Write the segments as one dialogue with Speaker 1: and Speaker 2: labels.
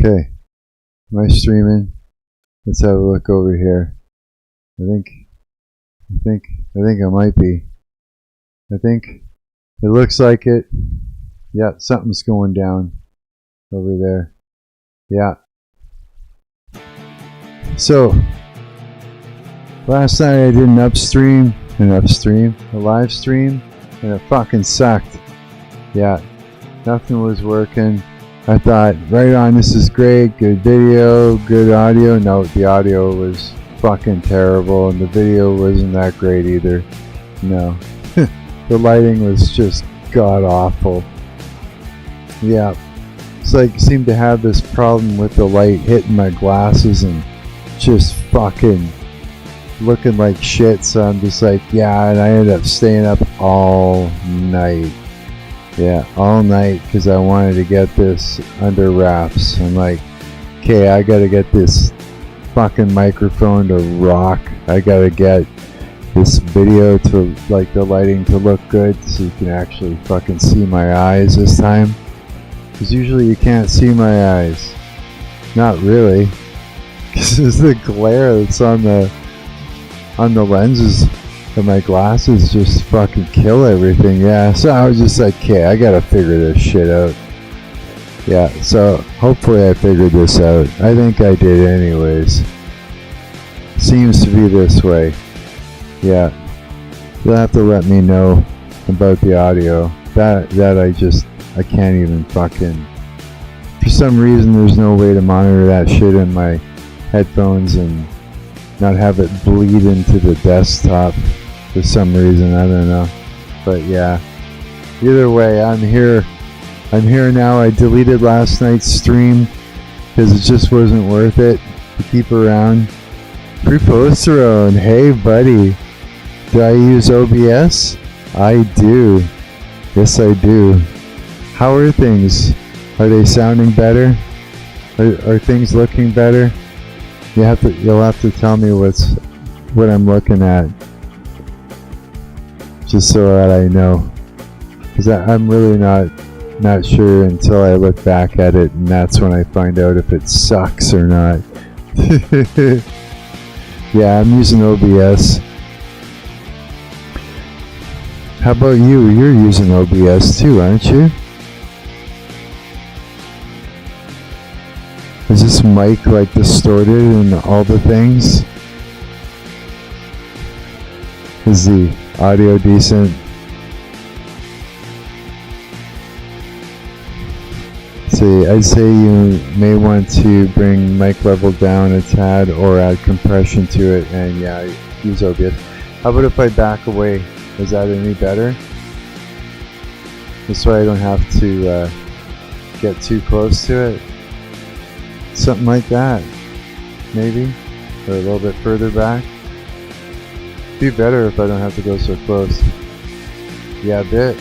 Speaker 1: Okay, am I streaming? Let's have a look over here. I think, I might be. I think it looks like it. Yeah, something's going down over there. Yeah. So, last night I did a live stream, and it fucking sucked. Yeah, nothing was working. I thought, right on, this is great, good video, good audio. No, the audio was fucking terrible, and the video wasn't that great either. No. The lighting was just god-awful. Yeah. It's like, seemed to have this problem with the light hitting my glasses and just fucking looking like shit, so I'm just like, yeah, and I ended up staying up all night. Yeah, all night, because I wanted to get this under wraps. I'm like, okay, I gotta get this fucking microphone to rock. I gotta get this video to, like, the lighting to look good, so you can actually fucking see my eyes this time. Because usually you can't see my eyes. Not really. Because it's the glare that's on the lenses of my glasses just fucking kill everything. Yeah, so I was just like, okay, I gotta figure this shit out. Yeah, so hopefully I figured this out. I think I did anyways. Seems to be this way. Yeah, you'll have to let me know about the audio. That I can't even fucking, for some reason there's no way to monitor that shit in my headphones and not have it bleed into the desktop for some reason. I don't know, but yeah, either way, I'm here now. I deleted last night's stream because it just wasn't worth it to keep around. Preposterone, hey buddy, do I use OBS? I do. Yes, I do. How are things? Are they sounding better? Are things looking better? You'll have to tell me what I'm looking at, just so that I know, because I'm really not sure until I look back at it, and that's when I find out if it sucks or not. Yeah, I'm using OBS. How about you? You're using OBS too, aren't you? Is this mic like distorted and all the things? Is the audio decent? See, I'd say you may want to bring mic level down a tad or add compression to it, and yeah, use OBS. How about if I back away? Is that any better? This way I don't have to get too close to it. Something like that, maybe, or a little bit further back. Be better if I don't have to go so close. Yeah, a bit.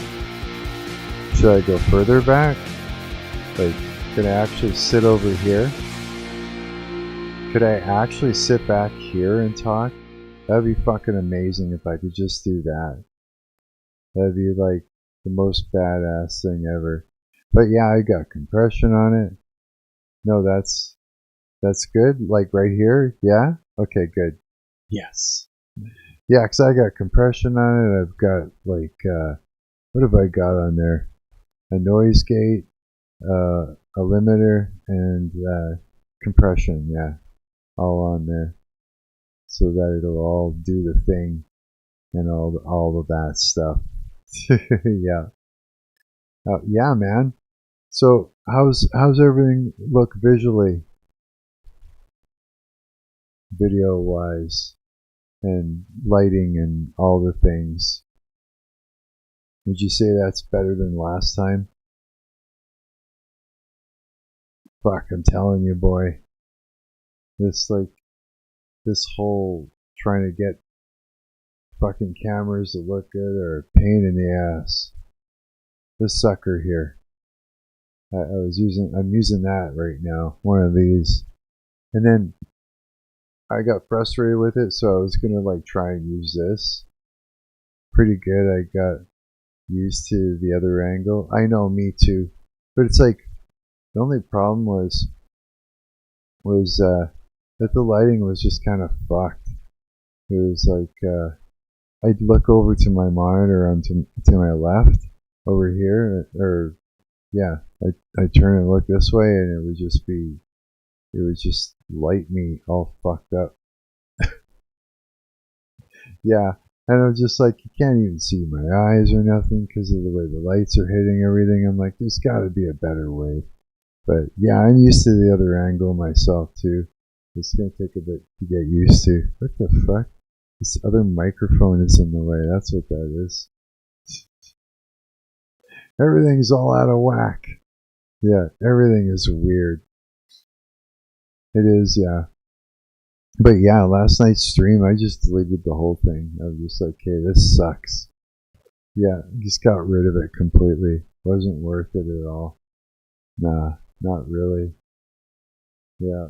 Speaker 1: Should I go further back? Like, could I actually sit over here? Could I actually sit back here and talk? That'd be fucking amazing if I could just do that. That'd be like the most badass thing ever. But yeah, I got compression on it. No, that's good. Like right here, yeah. Okay, good. Yes. Yeah, because I got compression on it. I've got like what have I got on there? A noise gate, a limiter, and compression. Yeah, all on there, so that it'll all do the thing and all of that stuff. Yeah. Yeah, man. So how's everything look visually, video wise, and lighting and all the things? Would you say that's better than last time? Fuck, I'm telling you, boy. This whole trying to get fucking cameras that look good are a pain in the ass. This sucker here. I'm using that right now, one of these. And then I got frustrated with it, so I was gonna like try and use this. Pretty good. I got used to the other angle. I know, me too. But it's like, the only problem was was that the lighting was just kind of fucked. It was like I'd look over to my monitor to my left over here, or yeah, I'd turn and look this way, and it would just light me all fucked up. Yeah, and I'm just like, you can't even see my eyes or nothing because of the way the lights are hitting everything. I'm like, there's got to be a better way. But yeah, I'm used to the other angle myself too. It's gonna take a bit to get used to. What the fuck? This other microphone is in the way. That's what that is. Everything's all out of whack. Yeah, everything is weird. It is, yeah. But yeah, last night's stream, I just deleted the whole thing. I was just like, hey, this sucks. Yeah, just got rid of it completely. Wasn't worth it at all. Nah, not really. Yeah.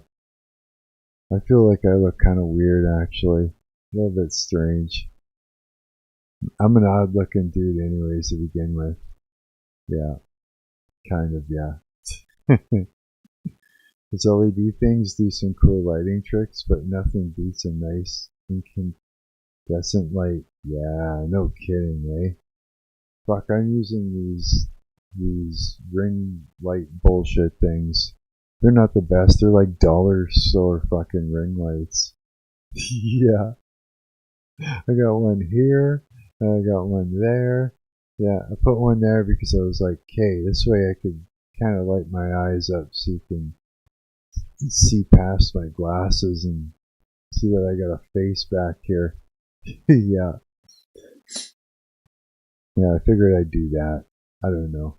Speaker 1: I feel like I look kind of weird, actually. A little bit strange. I'm an odd looking dude, anyways, to begin with. Yeah, kind of, yeah. These LED things do some cool lighting tricks, but nothing beats a nice incandescent light. Yeah, no kidding, eh? Fuck, I'm using these ring light bullshit things. They're not the best. They're like dollar store fucking ring lights. Yeah, I got one here. And I got one there. Yeah, I put one there because I was like, okay, this way I could kind of light my eyes up so you can see past my glasses and see that I got a face back here. Yeah. Yeah, I figured I'd do that. I don't know.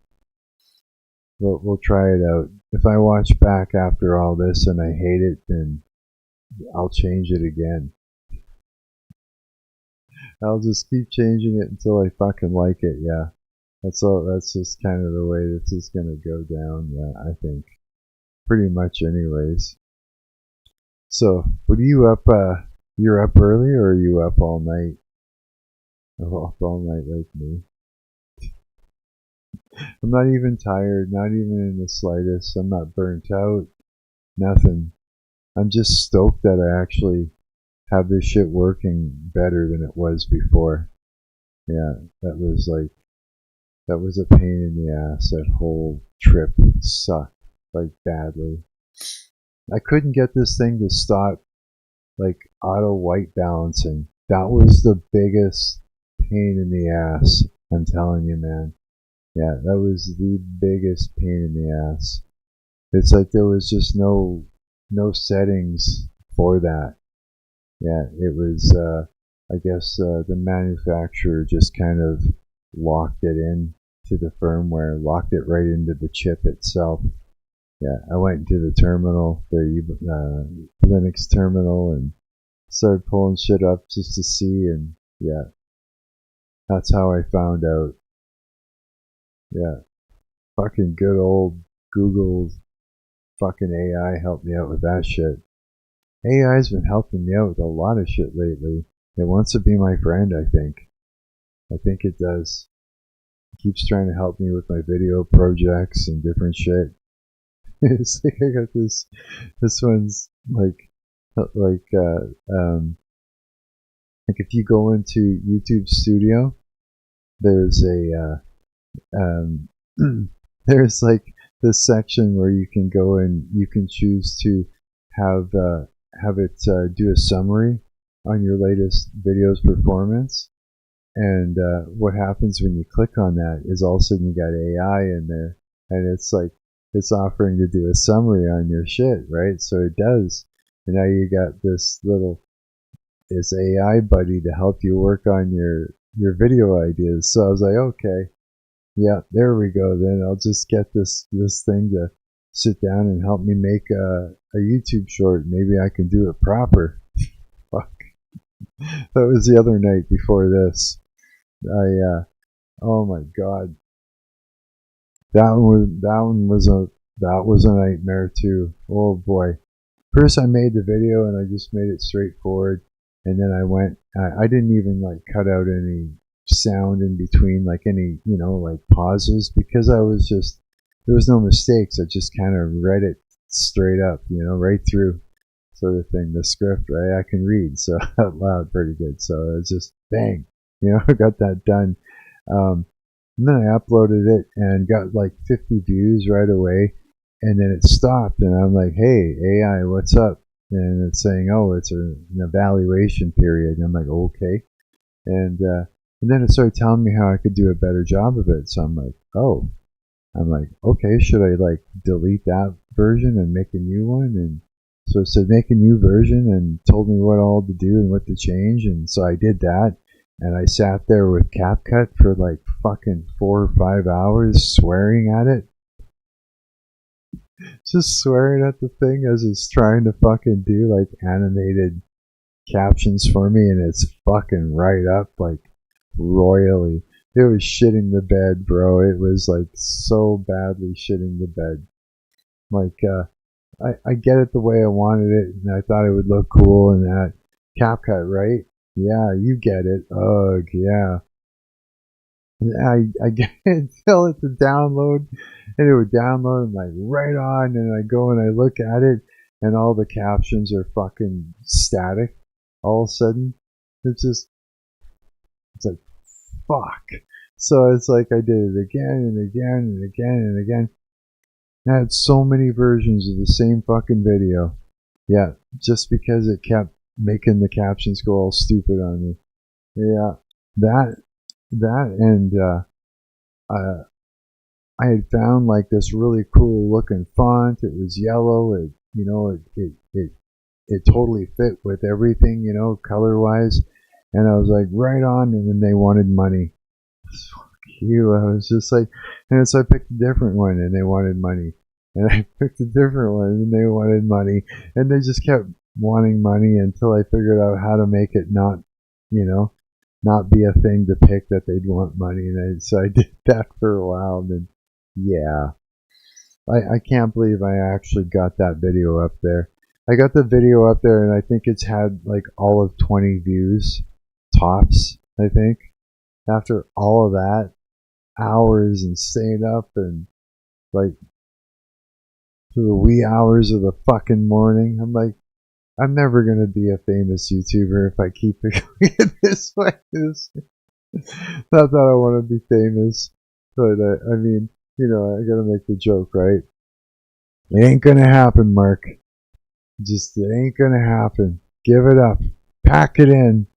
Speaker 1: We'll try it out. If I watch back after all this and I hate it, then I'll change it again. I'll just keep changing it until I fucking like it, yeah. That's all. That's just kind of the way this is gonna go down, yeah, I think. Pretty much anyways. So, what are you up, you're up early or are you up all night? Oh, up all night like me. I'm not even tired, not even in the slightest. I'm not burnt out, nothing. I'm just stoked that I actually have this shit working better than it was before. Yeah, that was a pain in the ass. That whole trip sucked, like, badly. I couldn't get this thing to stop, like, auto white balancing. That was the biggest pain in the ass. I'm telling you, man. Yeah, that was the biggest pain in the ass. It's like there was just no settings for that. Yeah, it was, I guess, the manufacturer just kind of locked it in to the firmware, locked it right into the chip itself. Yeah, I went into the terminal, the Linux terminal, and started pulling shit up just to see, and yeah, that's how I found out. Yeah, fucking good old Google fucking AI helped me out with that shit. AI's been helping me out with a lot of shit lately. It wants to be my friend, I think. I think it does. It keeps trying to help me with my video projects and different shit. It's like I got this one's like if you go into YouTube Studio, there's there's like this section where you can go and you can choose to have it do a summary on your latest video's performance. And what happens when you click on that is all of a sudden you got AI in there, and it's like it's offering to do a summary on your shit, right? So it does, and now you got this AI buddy to help you work on your video ideas. So I was like, okay, yeah, there we go. Then I'll just get this thing to sit down and help me make a YouTube short. Maybe I can do it proper. Fuck. That was the other night before this. Oh my god, that was a nightmare too. Oh boy. First I made the video and I just made it straightforward, and then I didn't even like cut out any sound in between, like any, like pauses, because there was no mistakes. I just kind of read it straight up, right through sort of thing. The script, right? I can read so out loud pretty good. So it's just bang, I got that done. And then I uploaded it and got like 50 views right away. And then it stopped, and I'm like, hey, AI, what's up? And it's saying, oh, it's an evaluation period. And I'm like, okay. And then it started telling me how I could do a better job of it. So I'm like, oh. I'm like, okay, should I like delete that version and make a new one? And so it said make a new version and told me what all to do and what to change. And so I did that. And I sat there with CapCut for like fucking 4 or 5 hours swearing at it. Just swearing at the thing as it's trying to fucking do like animated captions for me, and it's fucking right up like royally. It was shitting the bed, bro. It was like so badly shitting the bed. Like, I get it the way I wanted it, and I thought it would look cool and that. CapCut, right? Yeah, you get it. Ugh, yeah. I get it, tell it to download, and it would download like right on, and I go and I look at it, and all the captions are fucking static. All of a sudden, it's like, fuck. So it's like I did it again and again and again and again. I had so many versions of the same fucking video. Yeah, just because it kept making the captions go all stupid on me. Yeah, that and I had found like this really cool looking font. It was yellow. It totally fit with everything, color wise. And I was like, right on. And then they wanted money. Fuck you. I was just like, and so I picked a different one and they wanted money. And I picked a different one and they wanted money. And they just kept wanting money until I figured out how to make it not be a thing to pick that they'd want money. And so I did that for a while. And then, yeah. I can't believe I actually got that video up there. I got the video up there and I think it's had like all of 20 views tops, I think. After all of that, hours and staying up and like to the wee hours of the fucking morning. I'm like, I'm never going to be a famous YouTuber if I keep it this way. Not that I want to be famous, but I mean, I got to make the joke, right? It ain't going to happen, Mark. Just, it ain't going to happen. Give it up. Pack it in.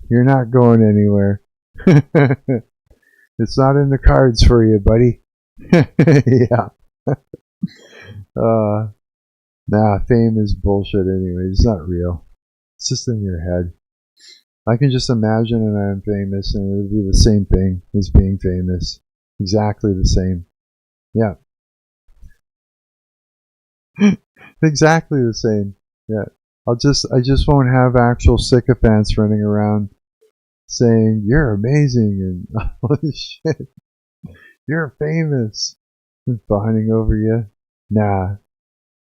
Speaker 1: You're not going anywhere. It's not in the cards for you, buddy. Yeah. Nah, fame is bullshit anyway. It's not real. It's just in your head. I can just imagine and I'm famous and it would be the same thing as being famous. Exactly the same. Yeah. Exactly the same. Yeah. I just won't have actual sycophants running around saying, you're amazing and all this shit. You're famous. And fawning over you. Nah.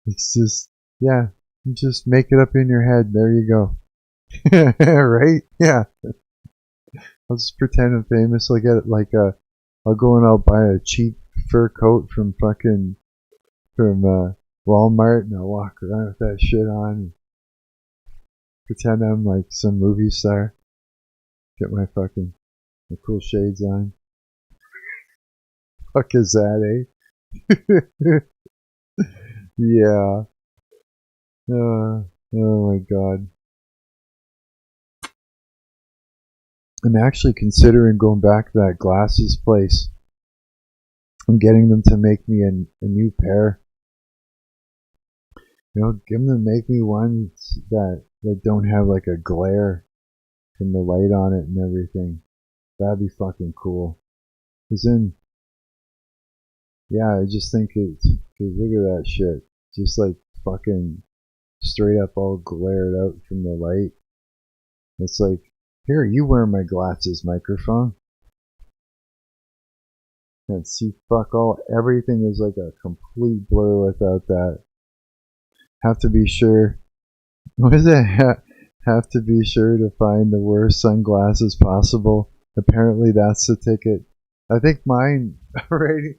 Speaker 1: It's just, yeah. You just make it up in your head. There you go. Right? Yeah. I'll just pretend I'm famous. I'll get it like I'll go and I'll buy a cheap fur coat from Walmart and I'll walk around with that shit on and pretend I'm like some movie star. Get my cool shades on. Fuck is that, eh? Yeah. Oh my god. I'm actually considering going back to that glasses place and getting them to make me a new pair. Give them to make me ones that don't have like a glare from the light on it and everything. That'd be fucking cool. Yeah, I just think cause look at that shit. Just like fucking straight up all glared out from the light. It's like, here, you wear my glasses, microphone. Can't see fuck all. Everything is like a complete blur without that. Have to be sure. What is it? Have to be sure to find the worst sunglasses possible. Apparently that's the ticket. I think mine are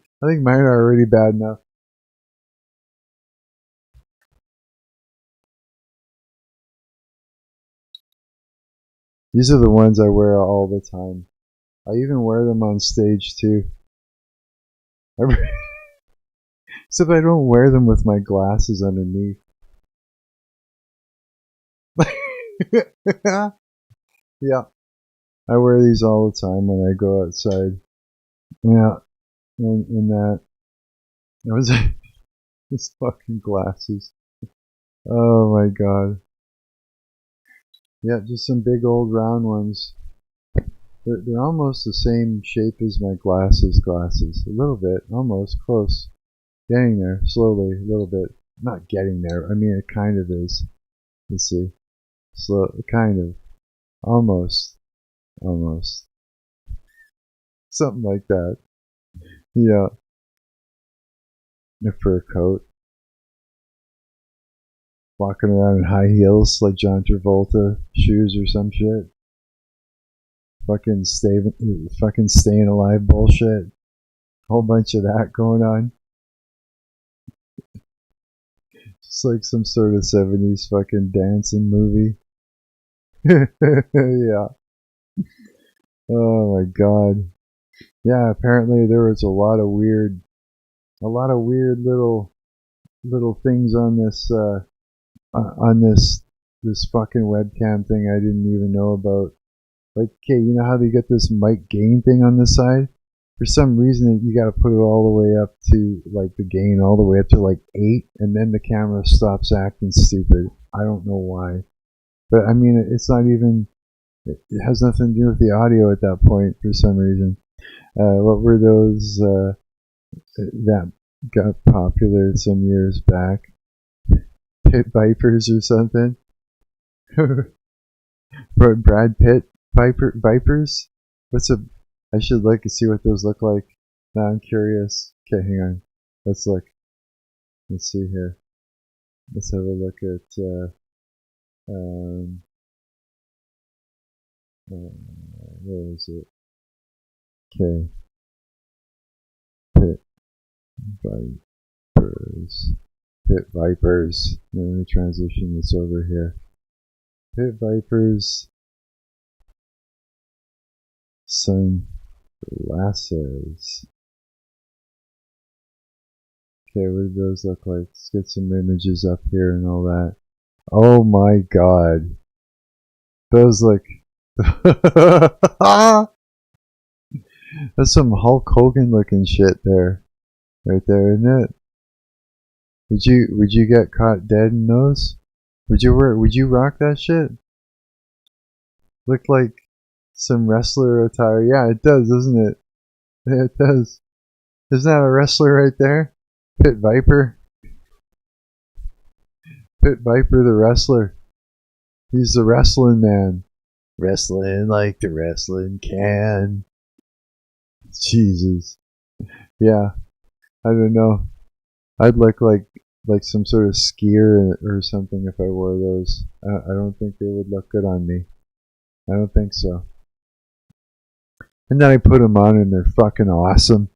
Speaker 1: already bad enough. These are the ones I wear all the time. I even wear them on stage too. Except I don't wear them with my glasses underneath. Yeah, I wear these all the time when I go outside. Yeah, and that. I was these fucking glasses. Oh my god. Yeah, just some big old round ones. They're almost the same shape as my glasses. A little bit, almost close. Getting there, slowly, a little bit. Not getting there. I mean, it kind of is. You see, slow, kind of, almost, almost, something like that. Yeah, a fur coat, walking around in high heels like John Travolta, shoes or some shit. Fucking staying alive bullshit. Whole bunch of that going on. Just like some sort of 70s fucking dancing movie. Yeah. Oh my god. Yeah, apparently there was a lot of weird little things on this fucking webcam thing I didn't even know about. Like, okay, you know how they get this mic gain thing on the side? For some reason, you got to put it all the way up to like the gain all the way up to like 8, and then the camera stops acting stupid. I don't know why, but I mean, it's not even. It has nothing to do with the audio at that point for some reason. What were those that got popular some years back? Pit Vipers or something? Brad Pitt Vipers? What's a? I should look and see what those look like. Now I'm curious. Okay, hang on. Let's look. Let's see here. Let's have a look at. Um, where is it? Okay, Pit Vipers. Pit Vipers. Let me transition this over here. Pit Vipers. Sunglasses. Okay, what do those look like? Let's get some images up here and all that. Oh my god. Those look. That's some Hulk Hogan looking shit there. Right there, isn't it? Would you get caught dead in those? Would you rock that shit? Looked like some wrestler attire. Yeah, it does, doesn't it? Yeah, it does. Isn't that a wrestler right there? Pit Viper. Pit Viper the wrestler. He's the wrestling man. Wrestling like the wrestling can. Jesus. Yeah, I don't know. I'd look like some sort of skier or something if I wore those. I don't think they would look good on me. I don't think so. And then I put them on and they're fucking awesome.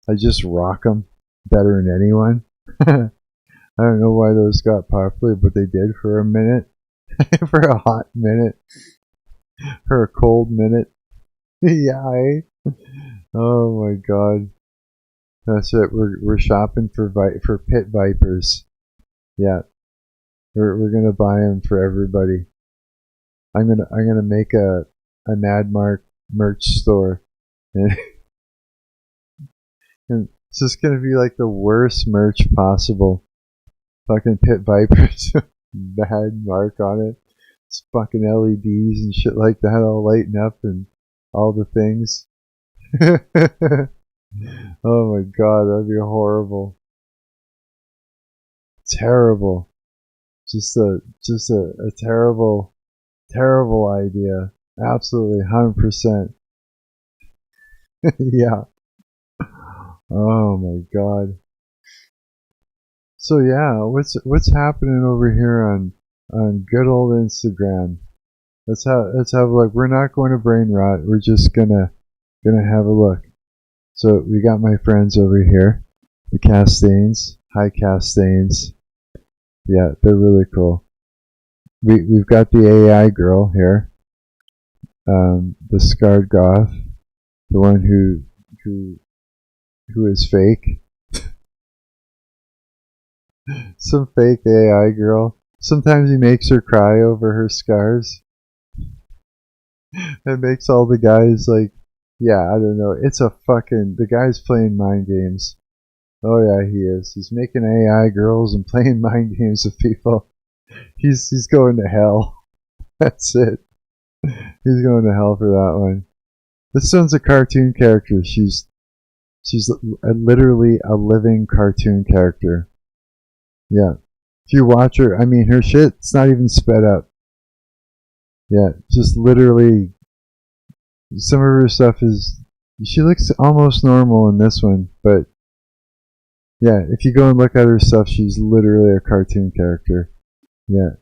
Speaker 1: I just rock them better than anyone. I don't know why those got popular, but they did for a minute. For a hot minute. For a cold minute. Yeah, eh? Oh my god. That's it. We're shopping for Pit Vipers. Yeah. We're gonna buy them for everybody. I'm gonna make a Mad Marc merch store. And, and it's just gonna be like the worst merch possible. Fucking Pit Vipers. Mad Marc on it. It's fucking LEDs and shit like that all lighting up and all the things. Oh my god, that'd be horrible. Terrible. Just a terrible, terrible idea. Absolutely, 100%. Yeah. Oh my god. So yeah, what's happening over here on good old Instagram? Let's have a look. We're not going to brain rot. We're just gonna have a look. So we got my friends over here, the Castains. Hi Castains. Yeah, they're really cool. We've got the AI girl here. The scarred goth, the one who is fake, some fake AI girl. Sometimes he makes her cry over her scars. It makes all the guys like, yeah, I don't know. It's a fucking, the guy's playing mind games. Oh yeah, he is. He's making AI girls and playing mind games with people. He's going to hell. That's it. He's going to hell for that one. This one's a cartoon character. She's literally a living cartoon character. Yeah. If you watch her, I mean, her shit's not even sped up. Yeah, just literally, some of her stuff is, she looks almost normal in this one, but yeah, if you go and look at her stuff, she's literally a cartoon character. Yeah.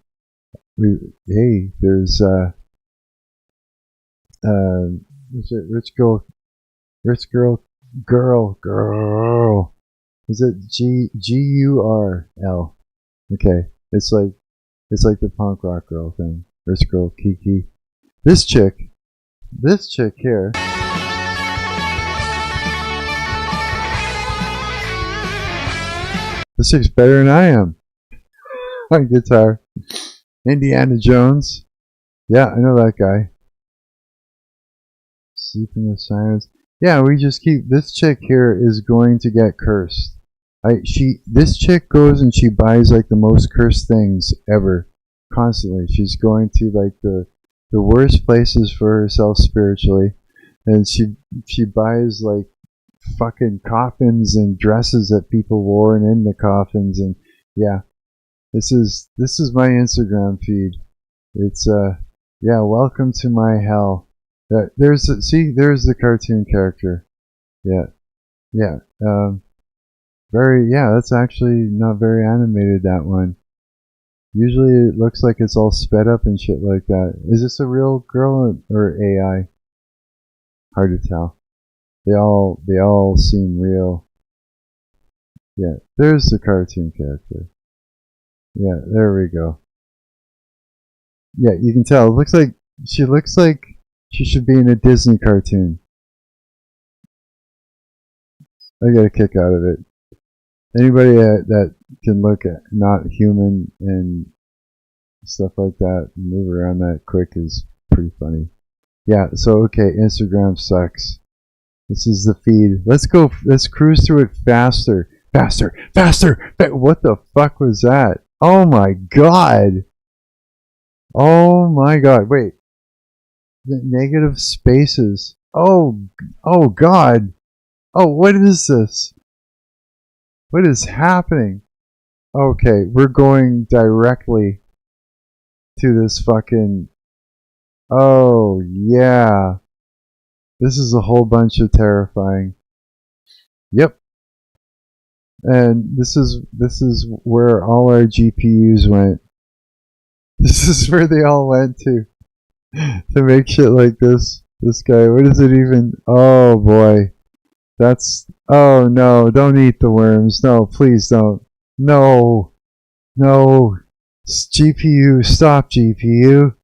Speaker 1: Hey, there's is it rich girl. Is it GURL? Okay, it's like the punk rock girl thing. Rich girl Kiki. This chick here. This chick's better than I am on guitar. Indiana Jones. Yeah, I know that guy. Sleeping with Sirens. Yeah, we just keep, this chick here is going to get cursed. This chick goes and she buys like the most cursed things ever, constantly. She's going to like the worst places for herself spiritually, and she buys like fucking coffins and dresses that people wore and in the coffins, and yeah, this is my Instagram feed. It's yeah, welcome to my hell. There's the cartoon character. Yeah. That's actually not very animated, that one. Usually it looks like it's all sped up and shit like that. Is this a real girl or AI? Hard to tell. They all seem real. Yeah, there's the cartoon character. Yeah, there we go. Yeah, you can tell. It looks like she should be in a Disney cartoon. I get a kick out of it. Anybody that can look at not human and stuff like that, and move around that quick is pretty funny. Yeah, so okay, Instagram sucks. This is the feed. Let's cruise through it faster. What the fuck was that? Oh my god. Wait. The negative spaces. Oh god. Oh, what is this? What is happening? Okay, we're going directly to this fucking... Oh, yeah. This is a whole bunch of terrifying. Yep. And this is where all our GPUs went. This is where they all went to make shit like this. This guy, what is it even? Oh boy. Oh no, don't eat the worms. No, please don't. No. GPU, stop GPU.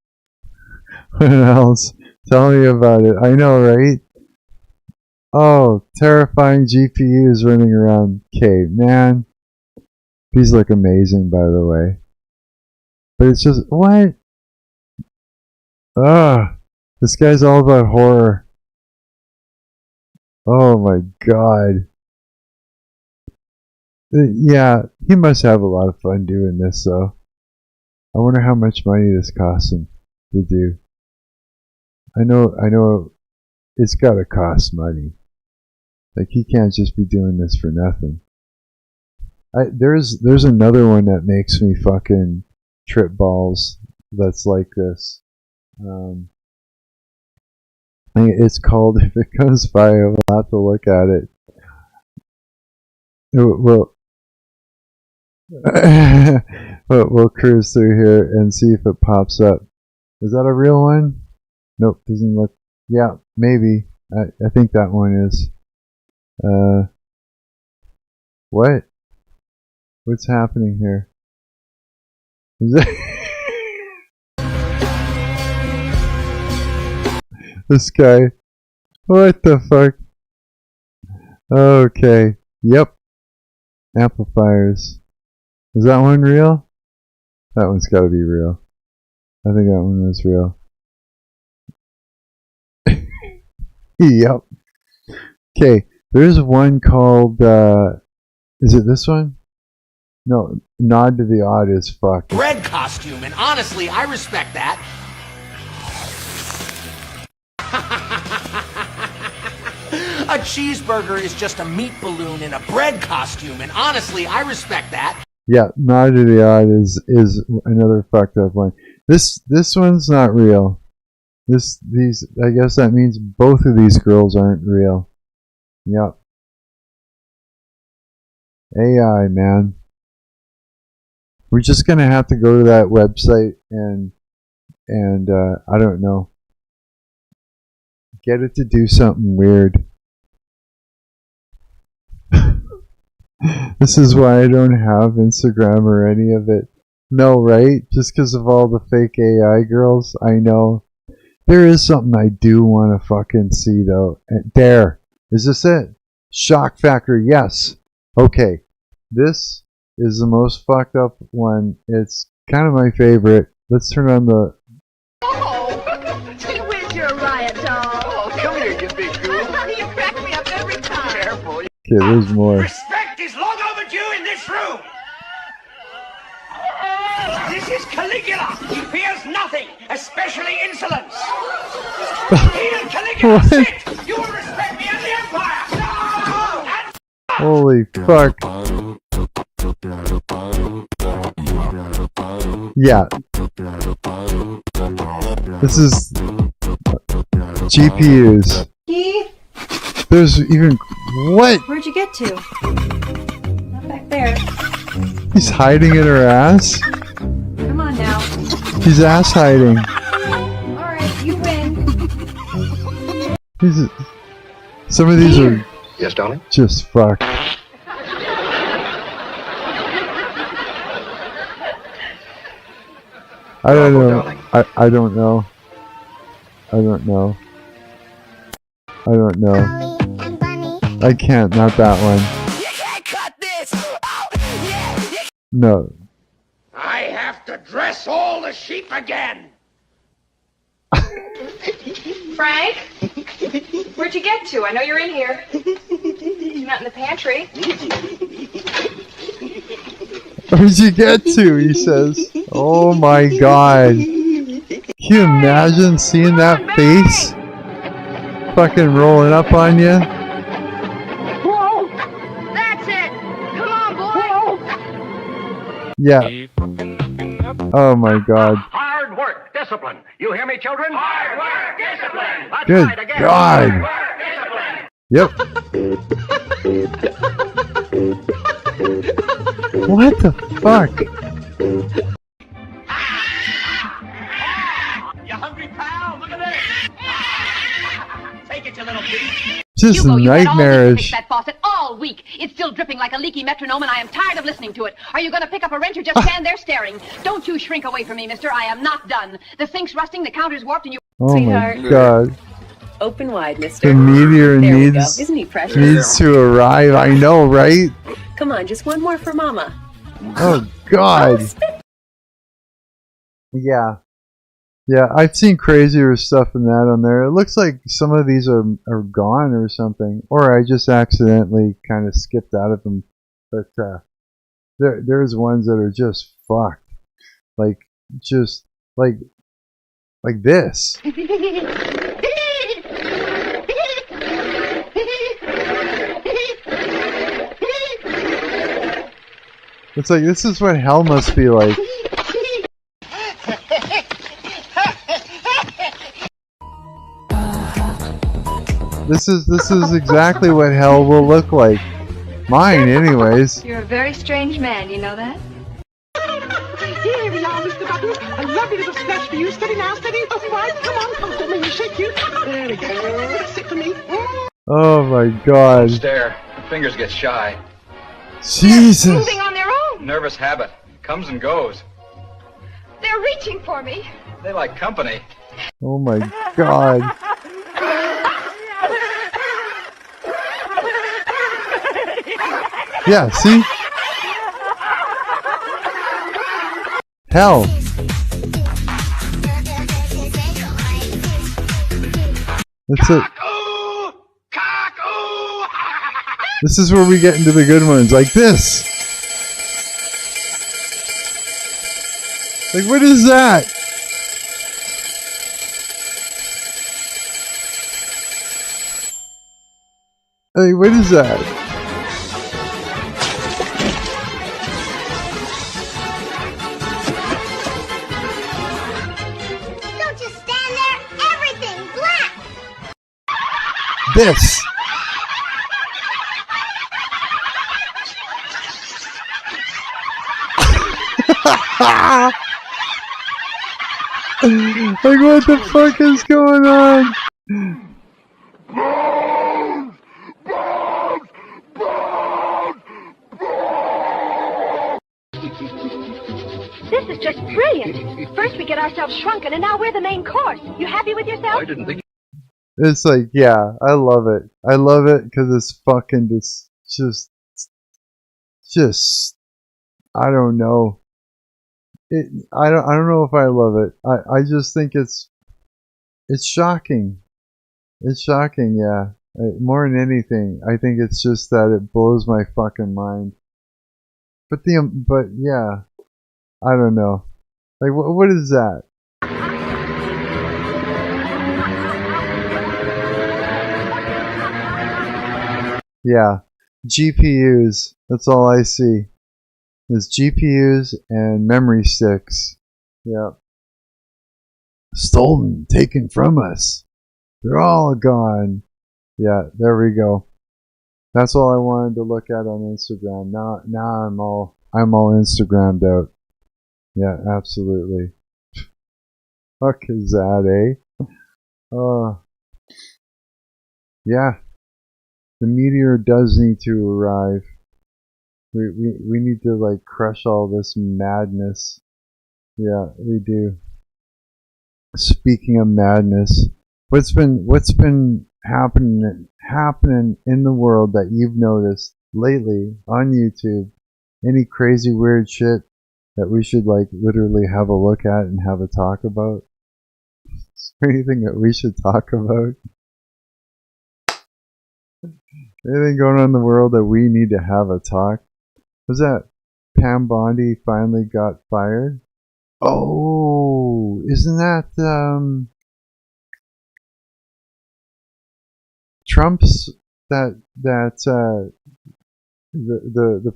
Speaker 1: What else? Tell me about it. I know, right? Oh, terrifying GPUs running around. Okay, man. These look amazing, by the way. But it's just, what? This guy's all about horror. Oh my god. Yeah, he must have a lot of fun doing this, though. I wonder how much money this costs him to do. I know it's gotta cost money. Like, he can't just be doing this for nothing. There's another one that makes me fucking trip balls that's like this. It's called, if it comes by, I will have to look at it. We'll cruise through here and see if it pops up. Is that a real one? Nope, doesn't look. Yeah, maybe. I think that one is. What? What's happening here? Is that This guy. What the fuck? Okay. Yep. Amplifiers. Is that one real? That one's gotta be real. I think that one was real. Yep. Okay. There's one called, is it this one? No, Nod to the Odd is fuck.
Speaker 2: Bread costume, and honestly, I respect that. A cheeseburger is just a meat balloon in a bread costume, and honestly, I respect that.
Speaker 1: Yeah, Nod to the Odd is another fucked up one. This one's not real. I guess that means both of these girls aren't real. Yep. AI, man. We're just gonna have to go to that website and I don't know, get it to do something weird. This is why I don't have Instagram or any of it. No, right? Just because of all the fake AI girls. I know. There is something I do want to fucking see though. And there. Is this it? Shock factor, yes. Okay. This is the most fucked up one. It's kind of my favorite. Let's turn on the...
Speaker 3: Oh, gee whiz, you're a riot dog.
Speaker 2: Oh, come here, you big goon.
Speaker 3: You crack me up every time.
Speaker 2: Careful.
Speaker 1: Okay, there's more.
Speaker 2: Respect is long overdue in this room. This is Caligula. He fears nothing, especially insolence. Even Caligula, sit. You will respect me and the Empire.
Speaker 1: Holy fuck. Yeah. This is GPUs.
Speaker 4: Key?
Speaker 1: There's even... What?
Speaker 4: Where'd you get to? Not back there.
Speaker 1: He's hiding in her ass?
Speaker 4: Come on now.
Speaker 1: He's ass hiding.
Speaker 4: Alright, you win.
Speaker 1: Some of these are...
Speaker 2: Yes, darling?
Speaker 1: Just fucked. I don't know. I don't know. I don't know. I don't know. I can't, not that one.
Speaker 2: You can't cut this! Oh, yeah.
Speaker 1: No.
Speaker 2: I have to dress all the sheep again!
Speaker 4: Frank? Where'd you get to? I know you're in here. You're not in the pantry.
Speaker 1: Where'd you get to? He says. Oh my god. Can you imagine seeing that face? Fucking rolling up on you?
Speaker 3: Whoa! That's it! Come on, boy!
Speaker 1: Yeah. Oh my god.
Speaker 5: Hard work, discipline. You hear me, children? Hard work, discipline. Let's
Speaker 1: Good
Speaker 5: try it again.
Speaker 1: God.
Speaker 5: Hard work, discipline.
Speaker 1: Yep. What the fuck?
Speaker 2: You hungry, pal? Look at this! Take it, you little beast!
Speaker 1: Just
Speaker 6: Hugo, you had all week to
Speaker 1: nightmarish.
Speaker 6: fix that faucet all week. It's still dripping like a leaky metronome, and I am tired of listening to it. Are you going to pick up a wrench or just stand there staring? Don't you shrink away from me, mister. I am not done. The sink's rusting, the counter's warped, and you...
Speaker 1: Oh
Speaker 4: Sweetheart.
Speaker 1: my god.
Speaker 4: Open wide, mister.
Speaker 1: The meteor
Speaker 4: There we go.
Speaker 1: needs
Speaker 4: Isn't he precious?
Speaker 1: to arrive. I know, right?
Speaker 4: Come on, just one more for Mama.
Speaker 1: Oh god. Yeah. Yeah, I've seen crazier stuff than that on there. It looks like some of these are gone or something. Or I just accidentally kind of skipped out of them. But there's ones that are just fucked. Like, just, like this. It's like, this is what hell must be like. This is exactly what hell will look like. Mine, anyways.
Speaker 3: You're a very strange man, you know that?
Speaker 7: Here we are, Mr. Buttons. A lovely little splash for you. Steady now, steady. All right, come on, comfort me and shake you. There we go. Sit for me.
Speaker 1: Oh my god.
Speaker 8: Stare. Fingers get shy.
Speaker 1: Jesus.
Speaker 3: Moving on their own.
Speaker 8: Nervous habit. Comes and goes.
Speaker 3: They're reaching for me.
Speaker 8: They like company.
Speaker 1: Oh my god. Yeah, see? Hell. That's it. This is where we get into the good ones, like this. Like, what is that? Like, what is that?
Speaker 3: Don't just stand there. Everything black.
Speaker 1: This. Like, what the fuck is going on?
Speaker 4: This is just brilliant. First we get ourselves shrunken, and now we're the main course. You happy with yourself?
Speaker 8: I didn't think.
Speaker 1: It's like, yeah, I love it. I love it because it's fucking just, I don't know. I don't know if I love it. I just think it's shocking. It's shocking, yeah. More than anything, I think it's just that it blows my fucking mind. But yeah, I don't know. Like, what is that? Yeah, GPUs. That's all I see. Is GPUs and memory sticks. Yeah. Stolen, taken from us. They're all gone. Yeah, there we go. That's all I wanted to look at on Instagram. Now I'm all Instagrammed out. Yeah, absolutely. Fuck is that, eh? Yeah. The meteor does need to arrive. We need to like crush all this madness. Yeah, we do. Speaking of madness, what's been happening in the world that you've noticed lately on YouTube? Any crazy weird shit that we should like literally have a look at and have a talk about? Is there anything that we should talk about? Anything going on in the world that we need to have a talk? Was that Pam Bondi finally got fired? Oh, isn't that Trump's the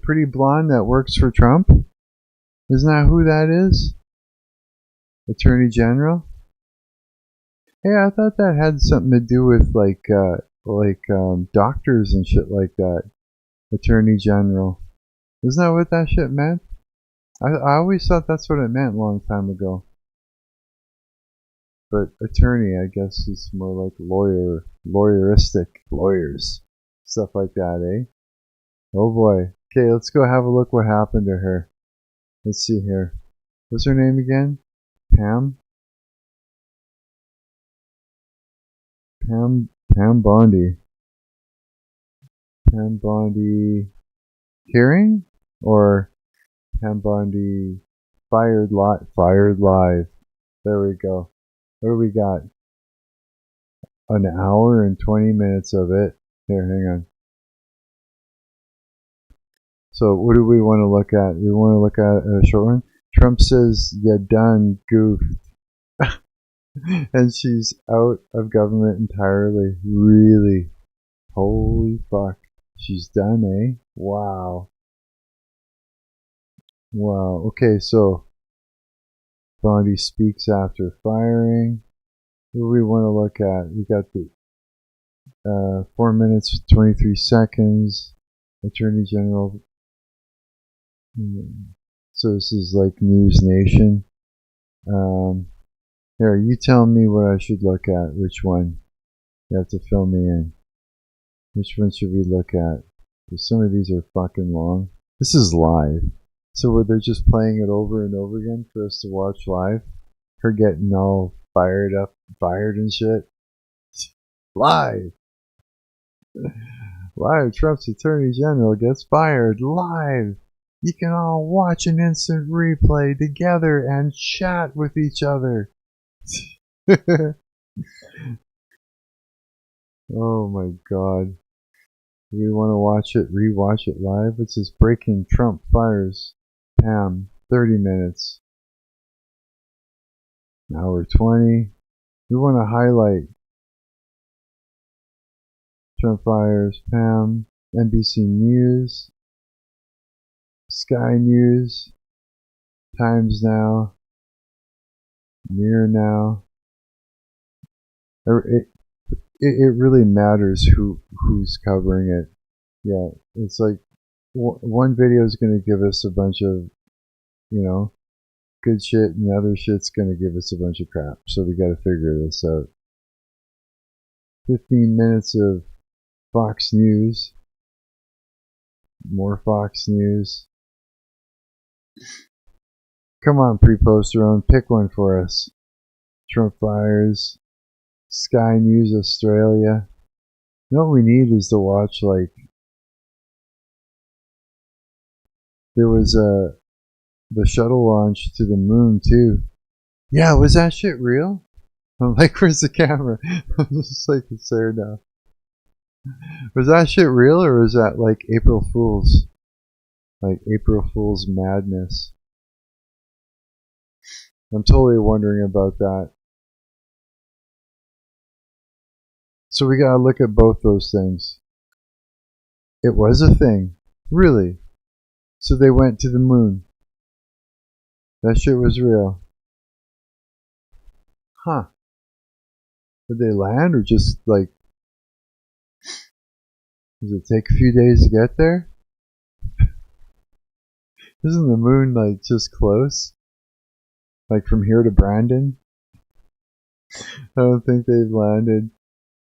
Speaker 1: pretty blonde that works for Trump? Isn't that who that is? Attorney General? Hey, I thought that had something to do with like doctors and shit like that. Attorney General. Isn't that what that shit meant? I always thought that's what it meant a long time ago. But attorney, I guess, is more like lawyeristic, lawyers, stuff like that, eh? Oh boy. Okay, let's go have a look what happened to her. Let's see here. What's her name again? Pam Bondi. Pam Bondi hearing? Or Pam Bondi fired live. There we go. What do we got? An hour and 20 minutes of it. Here, hang on. So what do we want to look at? We want to look at a short one. Trump says, "You done goofed." And she's out of government entirely. Really? Holy fuck. She's done, eh? Wow. Wow. Okay, so Bondi speaks after firing. What do we want to look at? We got the 4 minutes 23 seconds. Attorney General. So this is like News Nation. Here, you tell me what I should look at. Which one? You have to fill me in. Which one should we look at? Because some of these are fucking long. This is live. So where they're just playing it over and over again for us to watch live? Her getting all fired and shit. Live! Live, Trump's Attorney General gets fired. Live! You can all watch an instant replay together and chat with each other. Oh my god. Do we want to watch it, rewatch it live? It says breaking Trump fires Pam, 30 minutes. Hour 20. We want to highlight Trump fires Pam, NBC News, Sky News, Times Now, Mirror Now. It really matters who's covering it. Yeah, it's like one video is going to give us a bunch of, good shit, and the other shit's going to give us a bunch of crap. So we got to figure this out. 15 minutes of Fox News. More Fox News. Come on, pre-poster own, pick one for us. Trump fires. Sky News Australia. You know what we need is to watch, like, there was the shuttle launch to the moon too. Yeah, was that shit real? I'm like, where's the camera? I'm just like, it's there now. Was that shit real, or was that like April Fool's? Like April Fool's madness? I'm totally wondering about that. So we gotta look at both those things. It was a thing. Really? So they went to the moon. That shit was real. Huh. Did they land, or just like, does it take a few days to get there? Isn't the moon like just close? Like from here to Brandon? I don't think they've landed,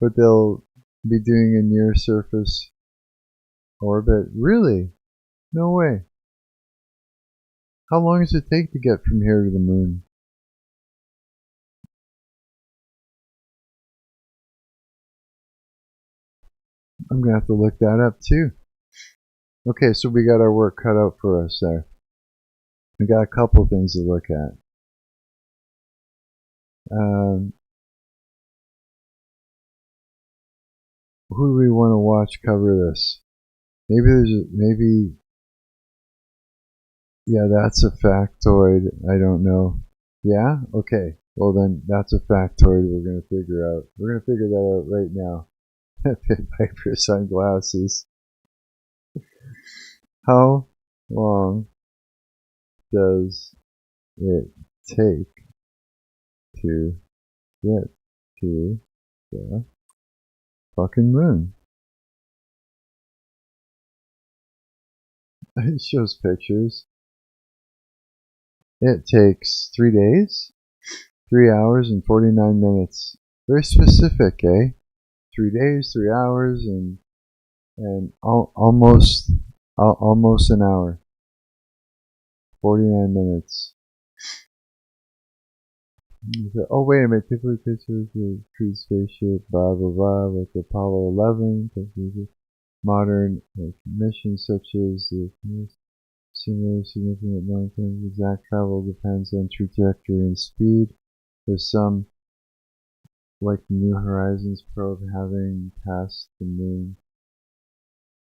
Speaker 1: but they'll be doing a near surface orbit. Really? No way. How long does it take to get from here to the moon? I'm gonna have to look that up too. Okay, so we got our work cut out for us there. We got a couple things to look at. Who do we want to watch cover this? Maybe, yeah, that's a factoid. I don't know. Yeah? Okay. Well then, that's a factoid we're going to figure out. We're going to figure that out right now. Pit Piper sunglasses. How long does it take to get to the fucking moon? It shows pictures. It takes 3 days, 3 hours and 49 minutes. Very specific, eh? 3 days, 3 hours, and almost an hour. 49 minutes. Oh wait a minute, typically pictures of crewed spaceship, blah blah blah, with Apollo 11, modern missions such as the similar significant long-term exact travel depends on trajectory and speed, with some, like the New Horizons probe, having passed the moon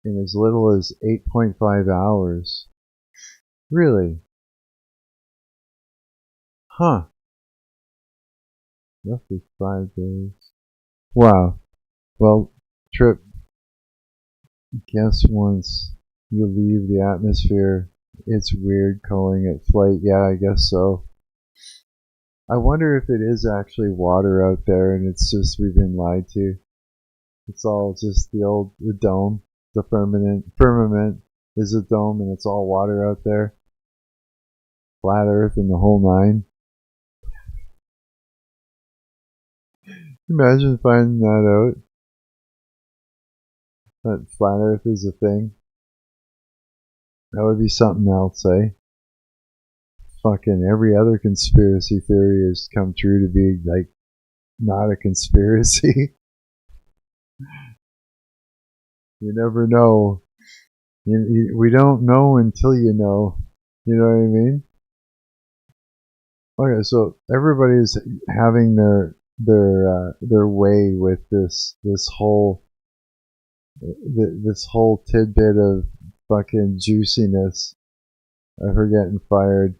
Speaker 1: in as little as 8.5 hours. Really? Huh. Roughly 5 days. Wow. Well, Trip, guess once you leave the atmosphere, it's weird calling it flight. Yeah, I guess so. I wonder if it is actually water out there and it's just we've been lied to. It's all just the dome, the firmament is a dome and it's all water out there. Flat Earth and the whole nine. Imagine finding that out. That flat Earth is a thing. That would be something else, eh? Fucking every other conspiracy theory has come true to be like not a conspiracy. You never know. We don't know until you know. You know what I mean? Okay, so everybody's having their way with this whole this whole tidbit of fucking juiciness of her getting fired.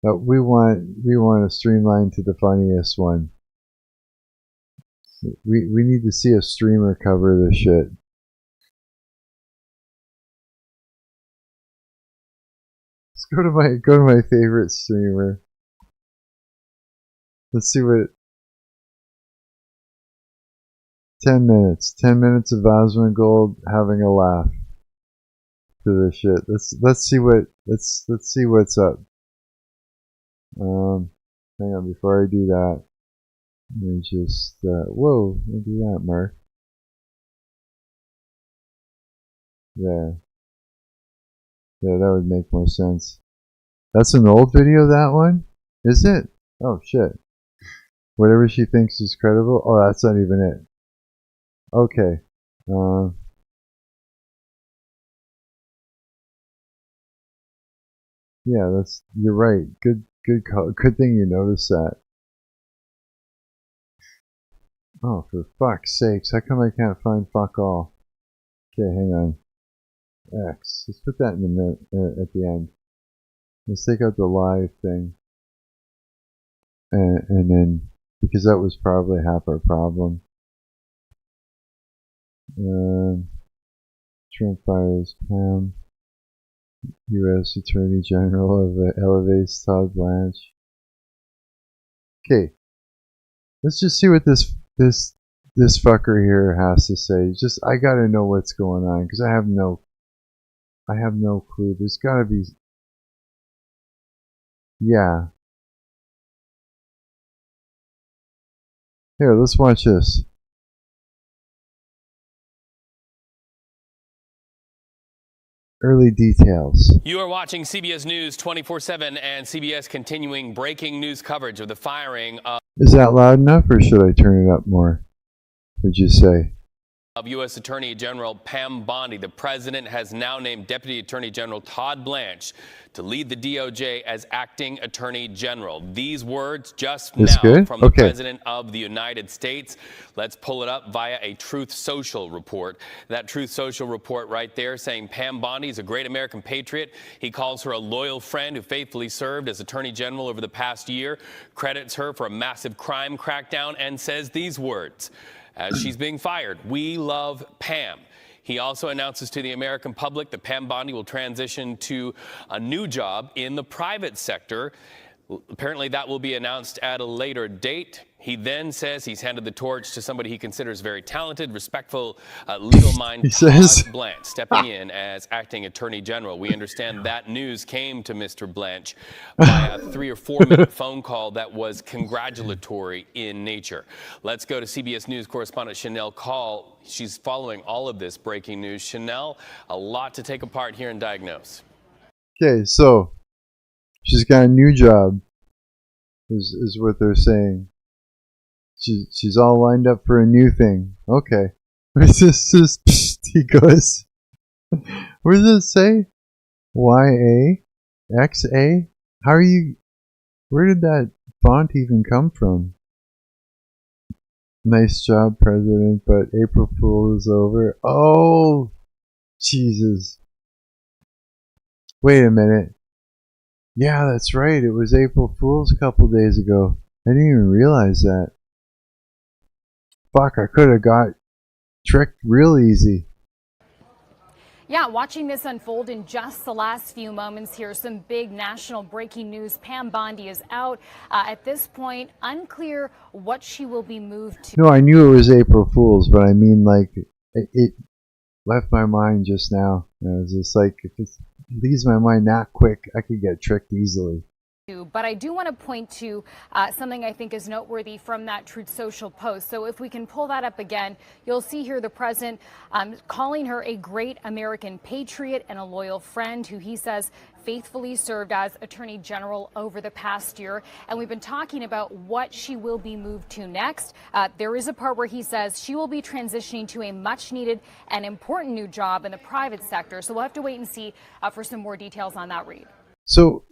Speaker 1: But we want to streamline to the funniest one. We need to see a streamer cover this shit. Let's go to my favorite streamer. Let's see what 10 minutes. 10 minutes of Osmond Gold having a laugh to this shit. Let's see what's up. Hang on, before I do that, let me just whoa, look at that, Mark. Yeah, that would make more sense. That's an old video, that one? Is it? Oh shit. Whatever she thinks is credible. Oh, that's not even it. Okay. Yeah, you're right. Good thing you noticed that. Oh, for fuck's sakes! How come I can't find fuck all? Okay, hang on. X. Let's put that in the at the end. Let's take out the live thing, and then because that was probably half our problem. Trump fires Pam. U.S. Attorney General elevates Todd Blanche. Okay, let's just see what this fucker here has to say. I gotta know what's going on because I have no clue. There's gotta be. Yeah. Here, let's watch this. Early details.
Speaker 9: You are watching CBS News 24/7 and CBS continuing breaking news coverage of the firing of...
Speaker 1: Is that loud enough or should I turn it up more? Would you say?
Speaker 9: Of U.S. Attorney General Pam Bondi. The president has now named Deputy Attorney General Todd Blanche to lead the DOJ as acting Attorney General. These words just now from the President of the United States. Let's pull it up via a Truth Social report. That Truth Social report right there saying Pam Bondi is a great American patriot. He calls her a loyal friend who faithfully served as Attorney General over the past year, credits her for a massive crime crackdown, and says these words. As she's being fired, we love Pam. He also announces to the American public that Pam Bondi will transition to a new job in the private sector. Apparently that will be announced at a later date. He then says he's handed the torch to somebody he considers very talented, respectful, legal mind, Todd Blanche, stepping in as acting Attorney General. We understand that news came to Mr. Blanche by a 3 or 4 minute phone call that was congratulatory in nature. Let's go to CBS News correspondent Chanel Call. She's following all of this breaking news. Chanel, a lot to take apart here and diagnose.
Speaker 1: Okay, so she's got a new job, is what they're saying. She's all lined up for a new thing. Okay. Where's this? He goes. Where does it say? Y-A? X-A? How are you? Where did that font even come from? Nice job, President, but April Fool is over. Oh! Jesus. Wait a minute. Yeah, that's right. It was April Fool's a couple days ago. I didn't even realize that. Fuck, I could have got tricked real easy.
Speaker 10: Yeah, watching this unfold in just the last few moments here, some big national breaking news. Pam Bondi is out. At this point, unclear what she will be moved to.
Speaker 1: No, I knew it was April Fool's, but I mean, like, it left my mind just now. It was just like, if it leaves my mind that quick, I could get tricked easily.
Speaker 10: But I do want to point to something I think is noteworthy from that Truth Social post. So if we can pull that up again, you'll see here the president calling her a great American patriot and a loyal friend who he says faithfully served as Attorney General over the past year. And we've been talking about what she will be moved to next. There is a part where he says she will be transitioning to a much needed and important new job in the private sector. So we'll have to wait and see for some more details on that, Reed.
Speaker 1: So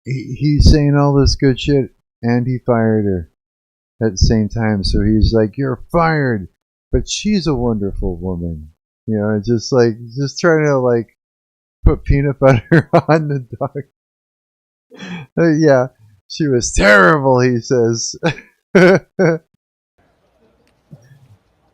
Speaker 1: he's saying all this good shit, and he fired her at the same time. So he's like, "You're fired," but she's a wonderful woman, you know. Just trying to like put peanut butter on the dog. Yeah, she was terrible, he says.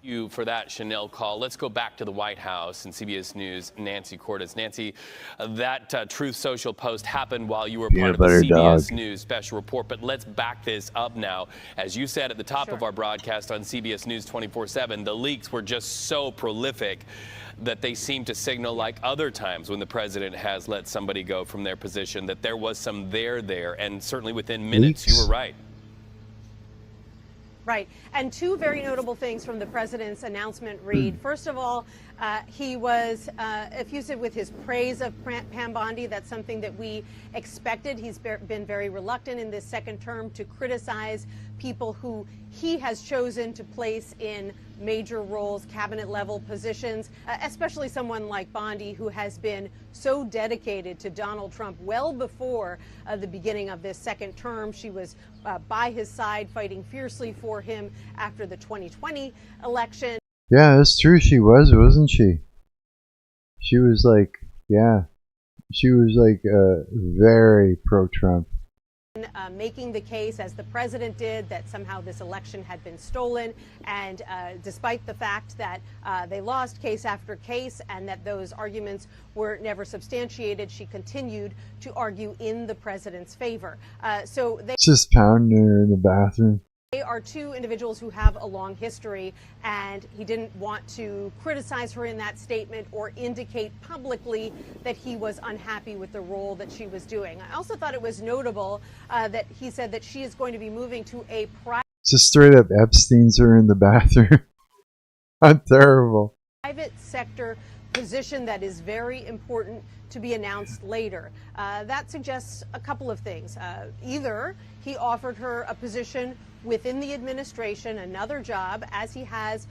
Speaker 9: You for that Chanel call. Let's go back to the White House and CBS News. Nancy Cordes. Nancy, that Truth Social post happened while you were part of the CBS News special report. But let's back this up now. As you said at the top of our broadcast on CBS News 24/7, the leaks were just so prolific that they seem to signal, like other times when the president has let somebody go from their position, that there was some there, and certainly within minutes. You were right.
Speaker 11: Right. And two very notable things from the president's announcement, Reed. First of all, he was effusive with his praise of Pam Bondi. That's something that we expected. He's been very reluctant in this second term to criticize people who he has chosen to place in major roles, cabinet level positions, especially someone like Bondi, who has been so dedicated to Donald Trump well before the beginning of this second term. She was by his side, fighting fiercely for him after the 2020 election.
Speaker 1: Yeah, that's true. She was, wasn't she? She was like, yeah, she was like very pro-Trump.
Speaker 11: Making the case, as the president did, that somehow this election had been stolen. And despite the fact that they lost case after case and that those arguments were never substantiated, she continued to argue in the president's favor. So they
Speaker 1: just pounding her in the bathroom.
Speaker 11: They are two individuals who have a long history, and he didn't want to criticize her in that statement or indicate publicly that he was unhappy with the role that she was doing. I also thought it was notable that he said that she is going to be moving to a
Speaker 1: just straight up Epstein's her in the bathroom. I'm terrible.
Speaker 11: Private sector position that is very important to be announced later. That suggests a couple of things. Either he offered her a position within the administration, another job, as he has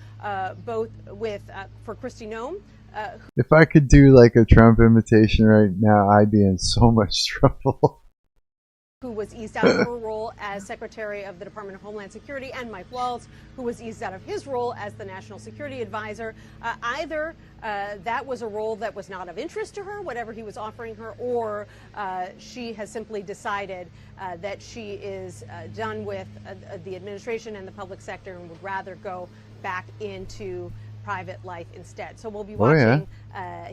Speaker 11: both with for Kristi Noem.
Speaker 1: If I could do like a Trump imitation right now, I'd be in so much trouble.
Speaker 11: Who was eased out of her role as Secretary of the Department of Homeland Security, and Mike Waltz, who was eased out of his role as the National Security Advisor. Either that was a role that was not of interest to her, whatever he was offering her, or she has simply decided that she is done with the administration and the public sector and would rather go back into private life instead. So we'll be watching.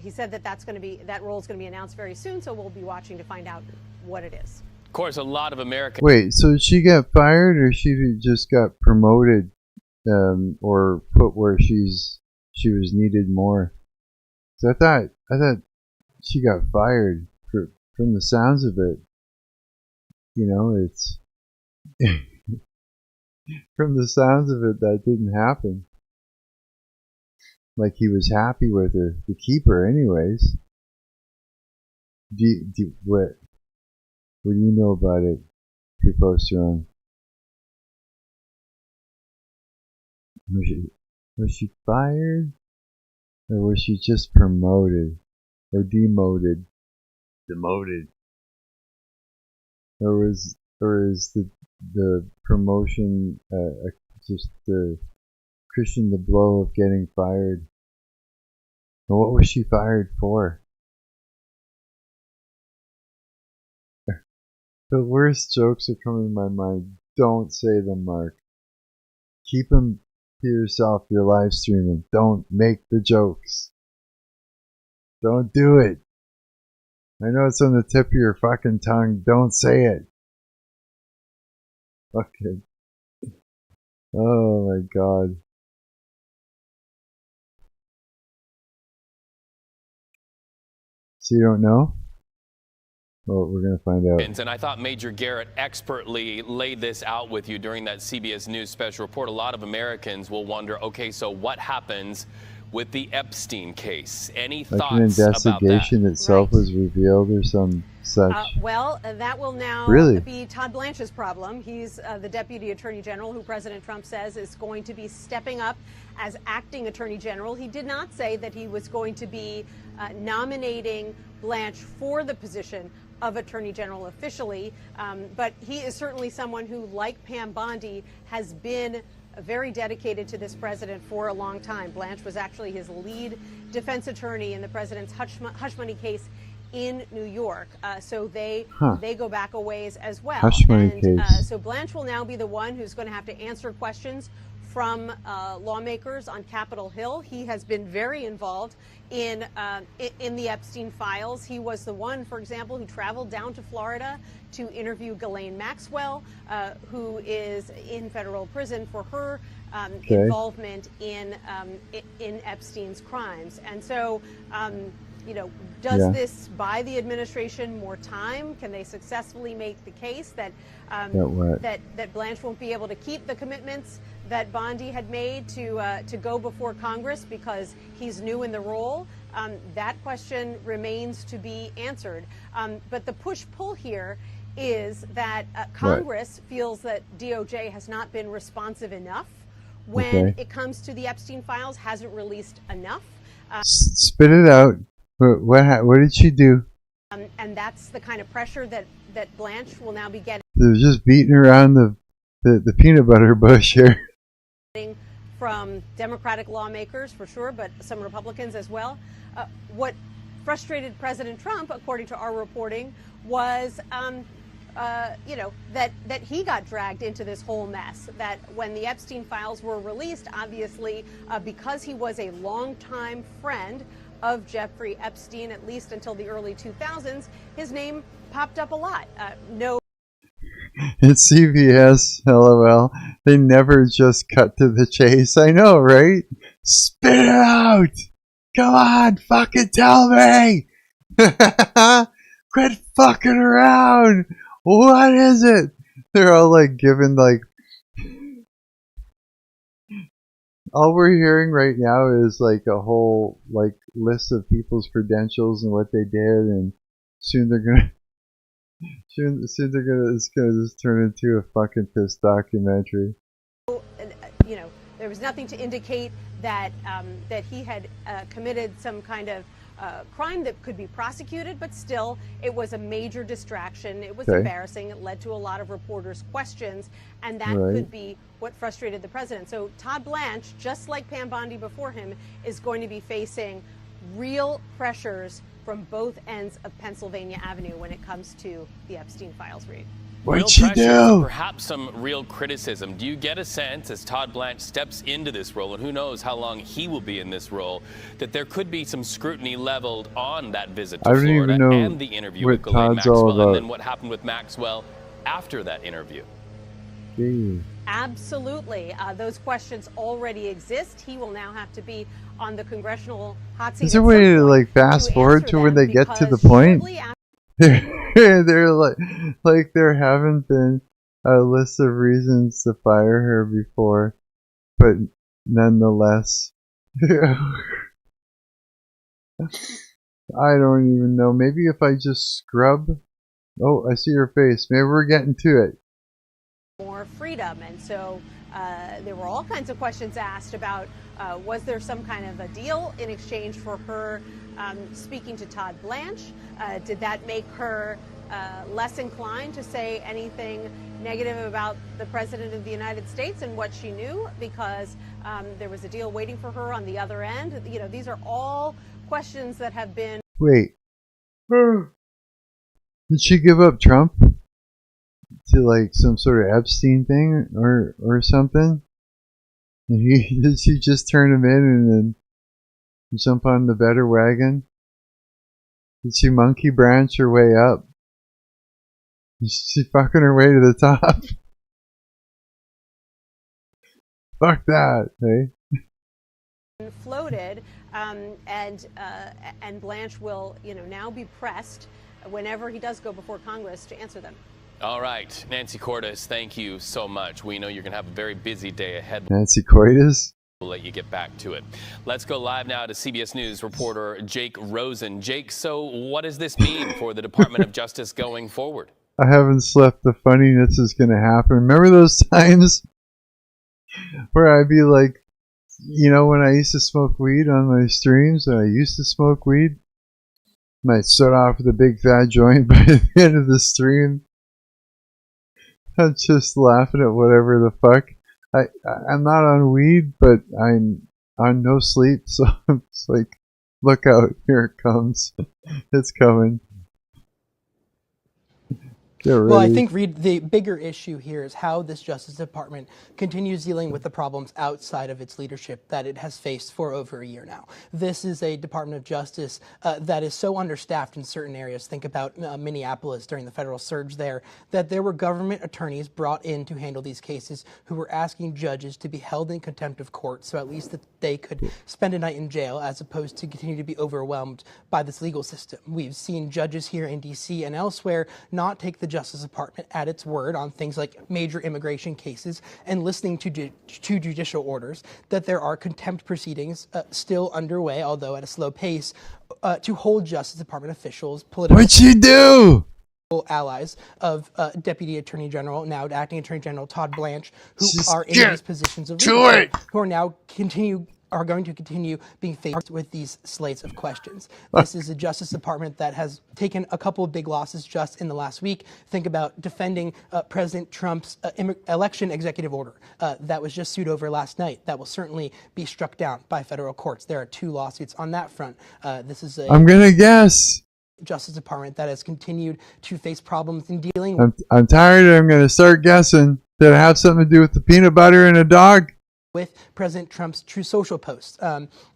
Speaker 11: He said that that role is going to be announced very soon, so we'll be watching to find out what it is.
Speaker 9: Of course, a lot of Americans.
Speaker 1: Wait, so she got fired, or she just got promoted, or put where she was needed more? So I thought she got fired from the sounds of it. You know, it's from the sounds of it that didn't happen. Like he was happy with her to keep her, anyways. What do you know about it, your poster on? Was she fired? Or was she just promoted? Or demoted? Demoted. Or is the promotion just the cushion the blow of getting fired? And what was she fired for? The worst jokes are coming to my mind. Don't say them, Mark. Keep them to yourself. You're live streaming. Don't make the jokes. Don't do it. I know it's on the tip of your fucking tongue. Don't say it. Okay. Oh my god. So you don't know? Well, we're going to find out.
Speaker 9: And I thought Major Garrett expertly laid this out with you during that CBS News special report. A lot of Americans will wonder, okay, so what happens with the Epstein case? Any
Speaker 1: Like
Speaker 9: thoughts
Speaker 1: an investigation
Speaker 9: about that?
Speaker 1: itself was revealed or some such?
Speaker 11: Well, that will now
Speaker 1: Really?
Speaker 11: be Todd Blanche's problem. He's the Deputy Attorney General who President Trump says is going to be stepping up as acting Attorney General. He did not say that he was going to be nominating Blanche for the position of Attorney General officially, but he is certainly someone who, like Pam Bondi, has been very dedicated to this president for a long time. Blanche was actually his lead defense attorney in the president's hush money case in New York, so they go back a ways as well.
Speaker 1: Hush money case.
Speaker 11: So Blanche will now be the one who's going to have to answer questions from lawmakers on Capitol Hill. He has been very involved in the Epstein files. He was the one, for example, who traveled down to Florida to interview Ghislaine Maxwell, who is in federal prison for her involvement in Epstein's crimes. And so, you know, does this buy the administration more time? Can they successfully make the case that that Blanche won't be able to keep the commitments that Bondi had made to go before Congress because he's new in the role? That question remains to be answered. But the push-pull here is that Congress feels that DOJ has not been responsive enough when it comes to the Epstein files, hasn't released enough.
Speaker 1: Spit it out. What did she do?
Speaker 11: And that's the kind of pressure that Blanche will now be getting.
Speaker 1: They're just beating around the peanut butter bush here.
Speaker 11: From Democratic lawmakers, for sure, but some Republicans as well. What frustrated President Trump, according to our reporting, was you know, that he got dragged into this whole mess. That when the Epstein files were released, obviously, because he was a longtime friend of Jeffrey Epstein, at least until the early 2000s, his name popped up a lot.
Speaker 1: It's CBS, LOL. They never just cut to the chase. I know, right? Spit it out! Come on, fucking tell me! Quit fucking around! What is it? They're all like giving like... All we're hearing right now is like a whole like list of people's credentials and what they did, and soon they're gonna... Soon it's gonna just turn into a fucking piss documentary.
Speaker 11: You know, there was nothing to indicate that that he had committed some kind of crime that could be prosecuted, but still, it was a major distraction. It was embarrassing. It led to a lot of reporters' questions, and that could be what frustrated the president. So Todd Blanche, just like Pam Bondi before him, is going to be facing real pressures from both ends of Pennsylvania Avenue when it comes to the Epstein files, Reed.
Speaker 1: What'd she do?
Speaker 9: Perhaps some real criticism. Do you get a sense as Todd Blanche steps into this role, and who knows how long he will be in this role, that there could be some scrutiny leveled on that visit to Florida and the interview with Ghislaine Maxwell, and then what happened with Maxwell after that interview?
Speaker 1: Jeez.
Speaker 11: Absolutely. Those questions already exist. He will now have to be on the congressional hot seat.
Speaker 1: Is there a way to like fast forward to when they get to the point? They're like there haven't been a list of reasons to fire her before, but nonetheless, I don't even know. Maybe if I just scrub. Oh, I see your face. Maybe we're getting to it.
Speaker 11: More freedom, and so there were all kinds of questions asked about was there some kind of a deal in exchange for her speaking to Todd Blanche? Did that make her less inclined to say anything negative about the President of the United States and what she knew because there was a deal waiting for her on the other end? You know, these are all questions that have been...
Speaker 1: Wait. Did she give up Trump to like some sort of Epstein thing or something? And did she just turn him in and then jump on the better wagon? Did she monkey branch her way up? Is she fucking her way to the top? Fuck that, hey?
Speaker 11: Floated, and Blanche will, you know, now be pressed whenever he does go before Congress to answer them.
Speaker 9: All right, Nancy Cordes, thank you so much. We know you're going to have a very busy day ahead.
Speaker 1: Nancy Cordes?
Speaker 9: We'll let you get back to it. Let's go live now to CBS News reporter Jake Rosen. Jake, so what does this mean for the Department of Justice going forward?
Speaker 1: I haven't slept. The funniness is going to happen. Remember those times where I'd be like, you know, when I used to smoke weed on my streams, and I used to smoke weed, and I'd start off with a big fat joint by the end of the stream. I'm just laughing at whatever the fuck. I'm not on weed, but I'm on no sleep, so I'm just like, look out, here it comes. It's coming.
Speaker 12: Well, I think, Reed, the bigger issue here is how this Justice Department continues dealing with the problems outside of its leadership that it has faced for over a year now. This is a Department of Justice that is so understaffed in certain areas. Think about Minneapolis during the federal surge there, that there were government attorneys brought in to handle these cases who were asking judges to be held in contempt of court so at least that they could spend a night in jail as opposed to continue to be overwhelmed by this legal system. We've seen judges here in D.C. and elsewhere not take the Justice Department at its word on things like major immigration cases and listening to judicial orders, that there are contempt proceedings still underway, although at a slow pace, to hold Justice Department officials, political
Speaker 1: What'd you do?
Speaker 12: allies of Deputy Attorney General, now Acting Attorney General Todd Blanche, who are in these positions of leadership, who are now going to continue being faced with these slates of questions. This is a Justice Department that has taken a couple of big losses just in the last week. Think about defending President Trump's election executive order that was just sued over last night. That will certainly be struck down by federal courts. There are 2 lawsuits on that front. This is
Speaker 1: I'm gonna guess.
Speaker 12: Justice Department that has continued to face problems in dealing with.
Speaker 1: I'm tired. I'm gonna start guessing. Did it have something to do with the peanut butter and a dog?
Speaker 12: With President Trump's True Social posts,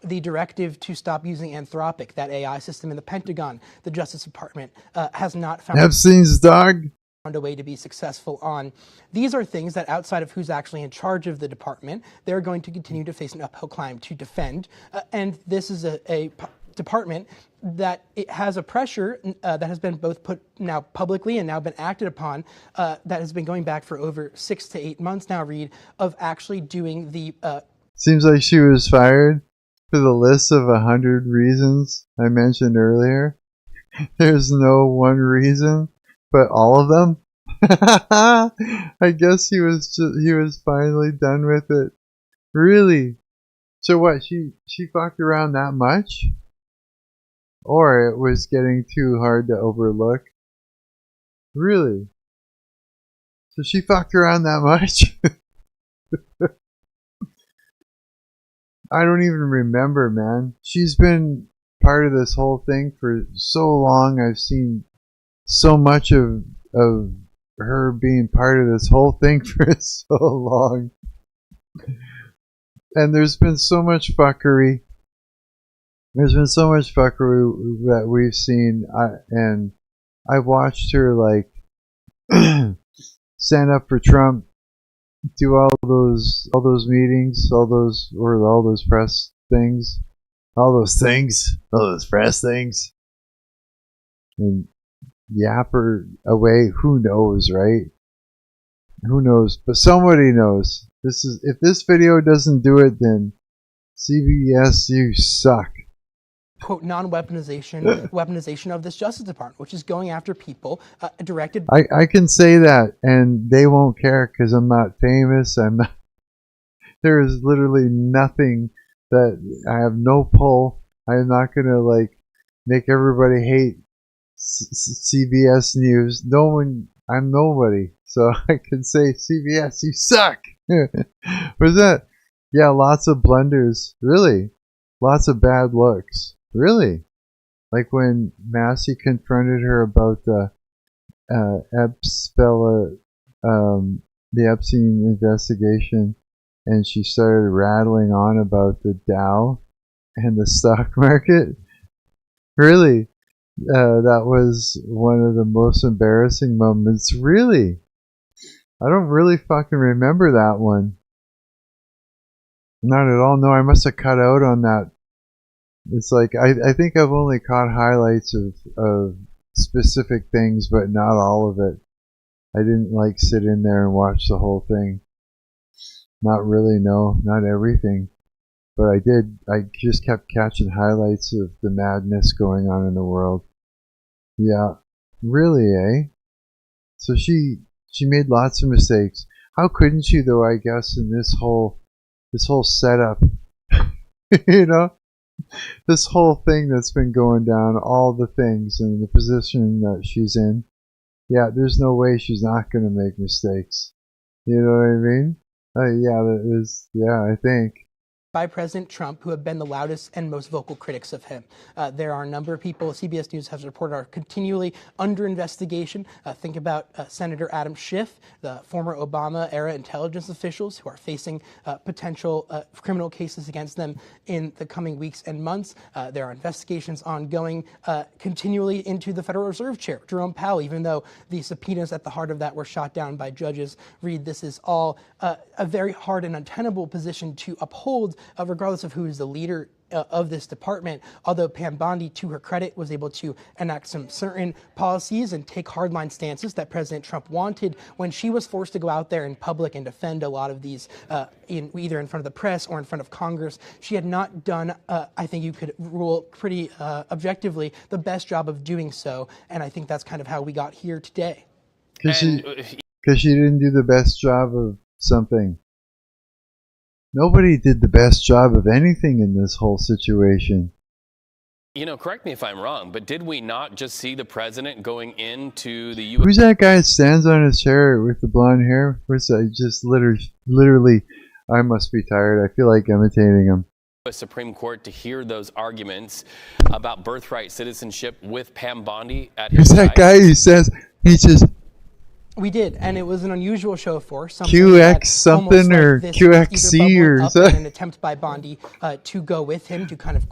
Speaker 12: the directive to stop using Anthropic, that AI system in the Pentagon, the Justice Department has not found
Speaker 1: Epstein's dog.
Speaker 12: A way to be successful on. These are things that outside of who's actually in charge of the department, they're going to continue to face an uphill climb to defend. And this is a department that it has a pressure that has been both put now publicly and now been acted upon that has been going back for over 6 to 8 months now, Reed, of actually doing the...
Speaker 1: Seems like she was fired for the list of 100 reasons I mentioned earlier. There's no one reason, but all of them. I guess he was finally done with it. Really? So what, she fucked around that much? Or it was getting too hard to overlook? Really? So she fucked around that much? I don't even remember, man. She's been part of this whole thing for so long. I've seen so much of her being part of this whole thing for so long. And there's been so much fuckery. There's been so much fuckery that we've seen, and I've watched her like stand up for Trump, do all those meetings, all those press things, all those press things, and yap her away. Who knows, right? Who knows? But somebody knows. If this video doesn't do it, then CBS, you suck.
Speaker 12: Quote, weaponization of this Justice Department, which is going after people directed.
Speaker 1: I can say that, and they won't care because I'm not famous. There is literally nothing that I have no pull. I'm not gonna like make everybody hate CBS News. No one. I'm nobody, so I can say CBS, you suck. Was that? Yeah, lots of blunders. Really, lots of bad looks. Really? Like when Massey confronted her about the Epstein investigation, and she started rattling on about the Dow and the stock market. Really? That was one of the most embarrassing moments. Really? I don't really fucking remember that one. Not at all. No, I must have cut out on that. It's like I think I've only caught highlights of specific things, but not all of it. I didn't like sit in there and watch the whole thing. Not really, no, not everything. But I did. I just kept catching highlights of the madness going on in the world. Yeah, really, eh? So she made lots of mistakes. How couldn't she, though? I guess in this whole setup, you know, this whole thing that's been going down, all the things and the position that she's in. Yeah, there's no way she's not going to make mistakes. You know what I mean? Yeah, that is. Yeah, I think.
Speaker 12: By President Trump, who have been the loudest and most vocal critics of him. There are a number of people, CBS News has reported, are continually under investigation. Think about Senator Adam Schiff, the former Obama-era intelligence officials who are facing potential criminal cases against them in the coming weeks and months. There are investigations ongoing continually into the Federal Reserve Chair, Jerome Powell, even though the subpoenas at the heart of that were shot down by judges. Reed, this is all a very hard and untenable position to uphold, regardless of who is the leader of this department. Although Pam Bondi, to her credit, was able to enact some certain policies and take hardline stances that President Trump wanted when she was forced to go out there in public and defend a lot of these, either in front of the press or in front of Congress. She had not done, I think you could rule pretty objectively, the best job of doing so. And I think that's kind of how we got here today.
Speaker 1: Because she didn't do the best job of something. Nobody did the best job of anything in this whole situation.
Speaker 9: You know, correct me if I'm wrong, but did we not just see the president going into the U.S.
Speaker 1: Who's that guy that stands on his chair with the blonde hair? Where's that? Just literally, I must be tired. I feel like imitating him.
Speaker 9: Supreme Court to hear those arguments about birthright citizenship with Pam Bondi at his
Speaker 1: Who's
Speaker 9: side?
Speaker 1: that guy who says, he just...
Speaker 12: We did, and it was an unusual show of force.
Speaker 1: QX something or QXC or something.
Speaker 12: An attempt by Bondi to go with him to kind of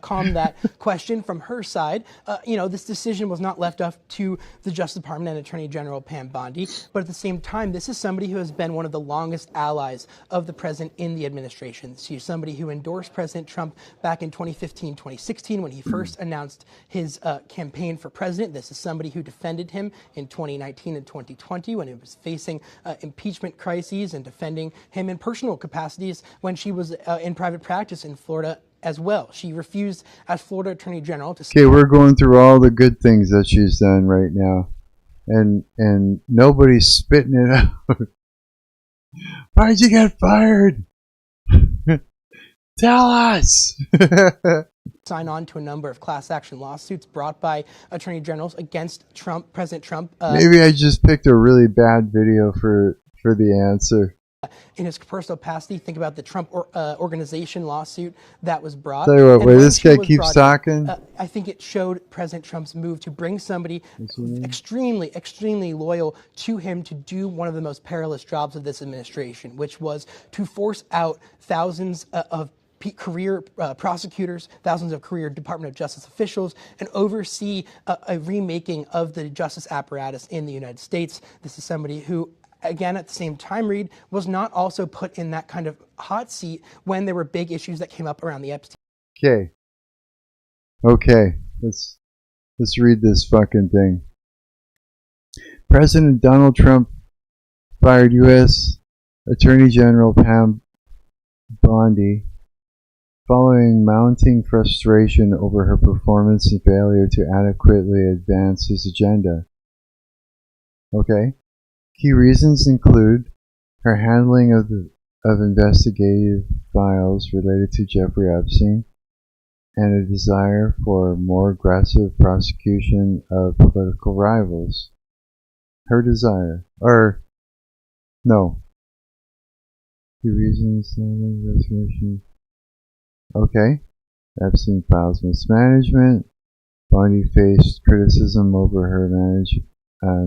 Speaker 12: calm that question from her side. This decision was not left up to the Justice Department and Attorney General Pam Bondi, but at the same time, this is somebody who has been one of the longest allies of the president in the administration. She's somebody who endorsed President Trump back in 2015, 2016 when he first announced his campaign for president. This is somebody who defended him in 2019 and 2020 when he was facing impeachment crises and defending him in personal capacities when she was in private practice in Florida as well. She refused as Florida Attorney General to...
Speaker 1: Okay, we're going through all the good things that she's done right now. And nobody's spitting it out. Why'd you get fired? Tell us!
Speaker 12: Sign on to a number of class action lawsuits brought by attorney generals against President Trump.
Speaker 1: Maybe I just picked a really bad video for the answer.
Speaker 12: In his personal capacity, think about the Trump organization lawsuit that was brought.
Speaker 1: Tell you what, where this guy keeps talking.
Speaker 12: I think it showed President Trump's move to bring somebody extremely, extremely loyal to him to do one of the most perilous jobs of this administration, which was to force out thousands of career prosecutors, thousands of career Department of Justice officials, and oversee a remaking of the justice apparatus in the United States. This is somebody who, again, at the same time, Reed, was not also put in that kind of hot seat when there were big issues that came up around the Epstein.
Speaker 1: Okay, let's read this fucking thing. President Donald Trump fired U.S. Attorney General Pam Bondi following mounting frustration over her performance and failure to adequately advance his agenda. Okay. Key reasons include her handling of investigative files related to Jeffrey Epstein and a desire for more aggressive prosecution of political rivals. Her desire. Key reasons investigation. Okay. Epstein files mismanagement. Bondi faced criticism over her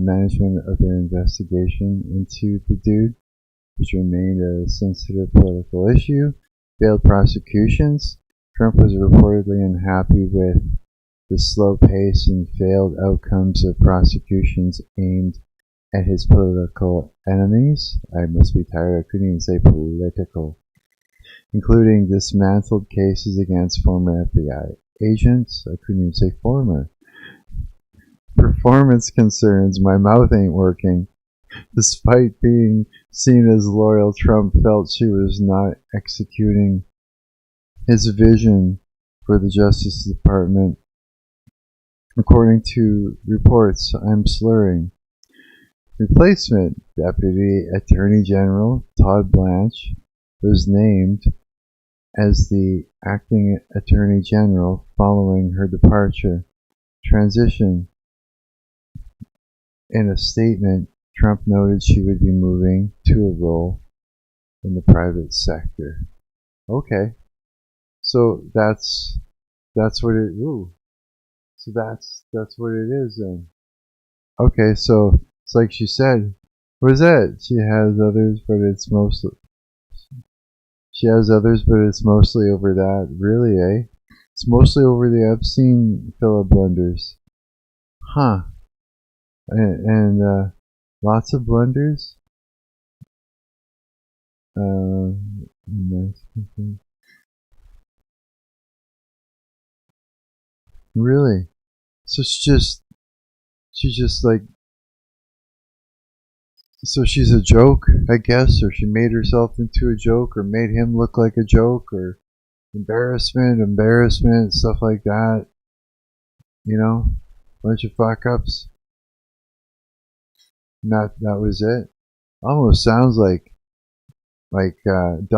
Speaker 1: management of the investigation into the dude, which remained a sensitive political issue. Failed prosecutions. Trump was reportedly unhappy with the slow pace and failed outcomes of prosecutions aimed at his political enemies. I must be tired, I couldn't even say political. Including dismantled cases against former FBI agents. I couldn't even say former. performance concerns. My mouth ain't working. Despite being seen as loyal, Trump felt she was not executing his vision for the Justice Department. According to reports, I'm slurring. Replacement Deputy Attorney General Todd Blanche was named as the acting Attorney General following her departure. Transition. In a statement, Trump noted she would be moving to a role in the private sector. Okay, so that's what it. Ooh, so that's what it is then. Okay, so it's like she said. What is that? She has others, but it's mostly over that. Really, eh? It's mostly over the Epstein fella blunders, huh? And lots of blunders. Really? So she's just like, so she's a joke, I guess, or she made herself into a joke, or made him look like a joke, or embarrassment, stuff like that. You know, bunch of fuck ups. That was it. Almost sounds like President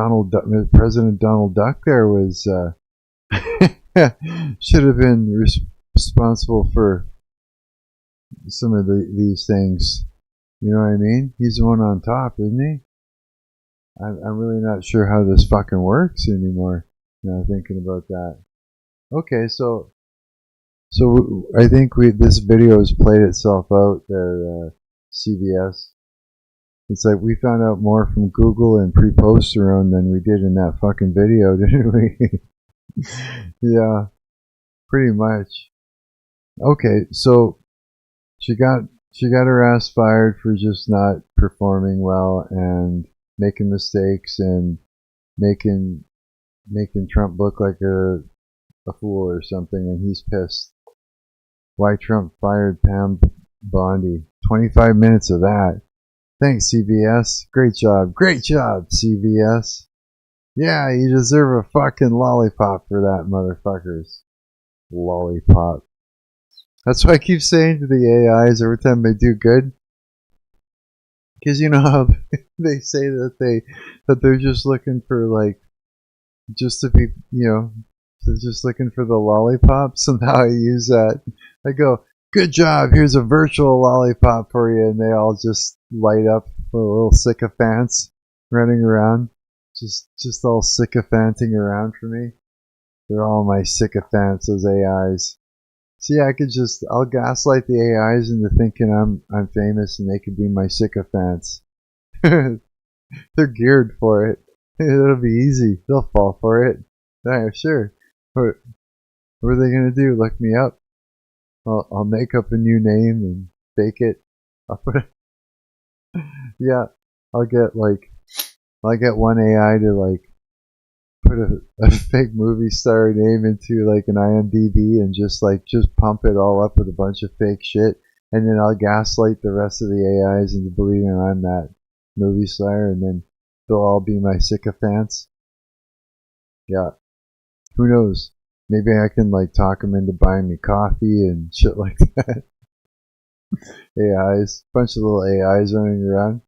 Speaker 1: Donald Duck there was should have been responsible for some of these things. You know what I mean? He's the one on top, isn't he? I'm really not sure how this fucking works anymore. Now thinking about that. Okay, so I think this video has played itself out there, CBS. It's like we found out more from Google and pre-post around than we did in that fucking video, didn't we? Yeah, pretty much. Okay, so she got her ass fired for just not performing well and making mistakes and making Trump look like a fool or something, and he's pissed. Why Trump fired Pam Bondi? 25 minutes of that. Thanks, CBS. Great job, CBS. Yeah, you deserve a fucking lollipop for that, motherfuckers. Lollipop. That's what I keep saying to the AIs every time they do good. Because you know how they say that they're just looking for, like, just to be, they're just looking for the lollipop. So now I use that. I go, good job, here's a virtual lollipop for you. And they all just light up with little sycophants running around. Just all sycophanting around for me. They're all my sycophants, those AIs. See, I'll gaslight the AIs into thinking I'm famous and they could be my sycophants. They're geared for it. It'll be easy. They'll fall for it. Yeah, sure. What are they gonna do? Look me up? I'll make up a new name and fake it. Yeah, I'll get one AI to like put a fake movie star name into like an IMDb and just pump it all up with a bunch of fake shit, and then I'll gaslight the rest of the AIs into believing I'm that movie star, and then they'll all be my sycophants. Yeah, who knows? Maybe I can like talk them into buying me coffee and shit like that. AIs, bunch of little AIs running around.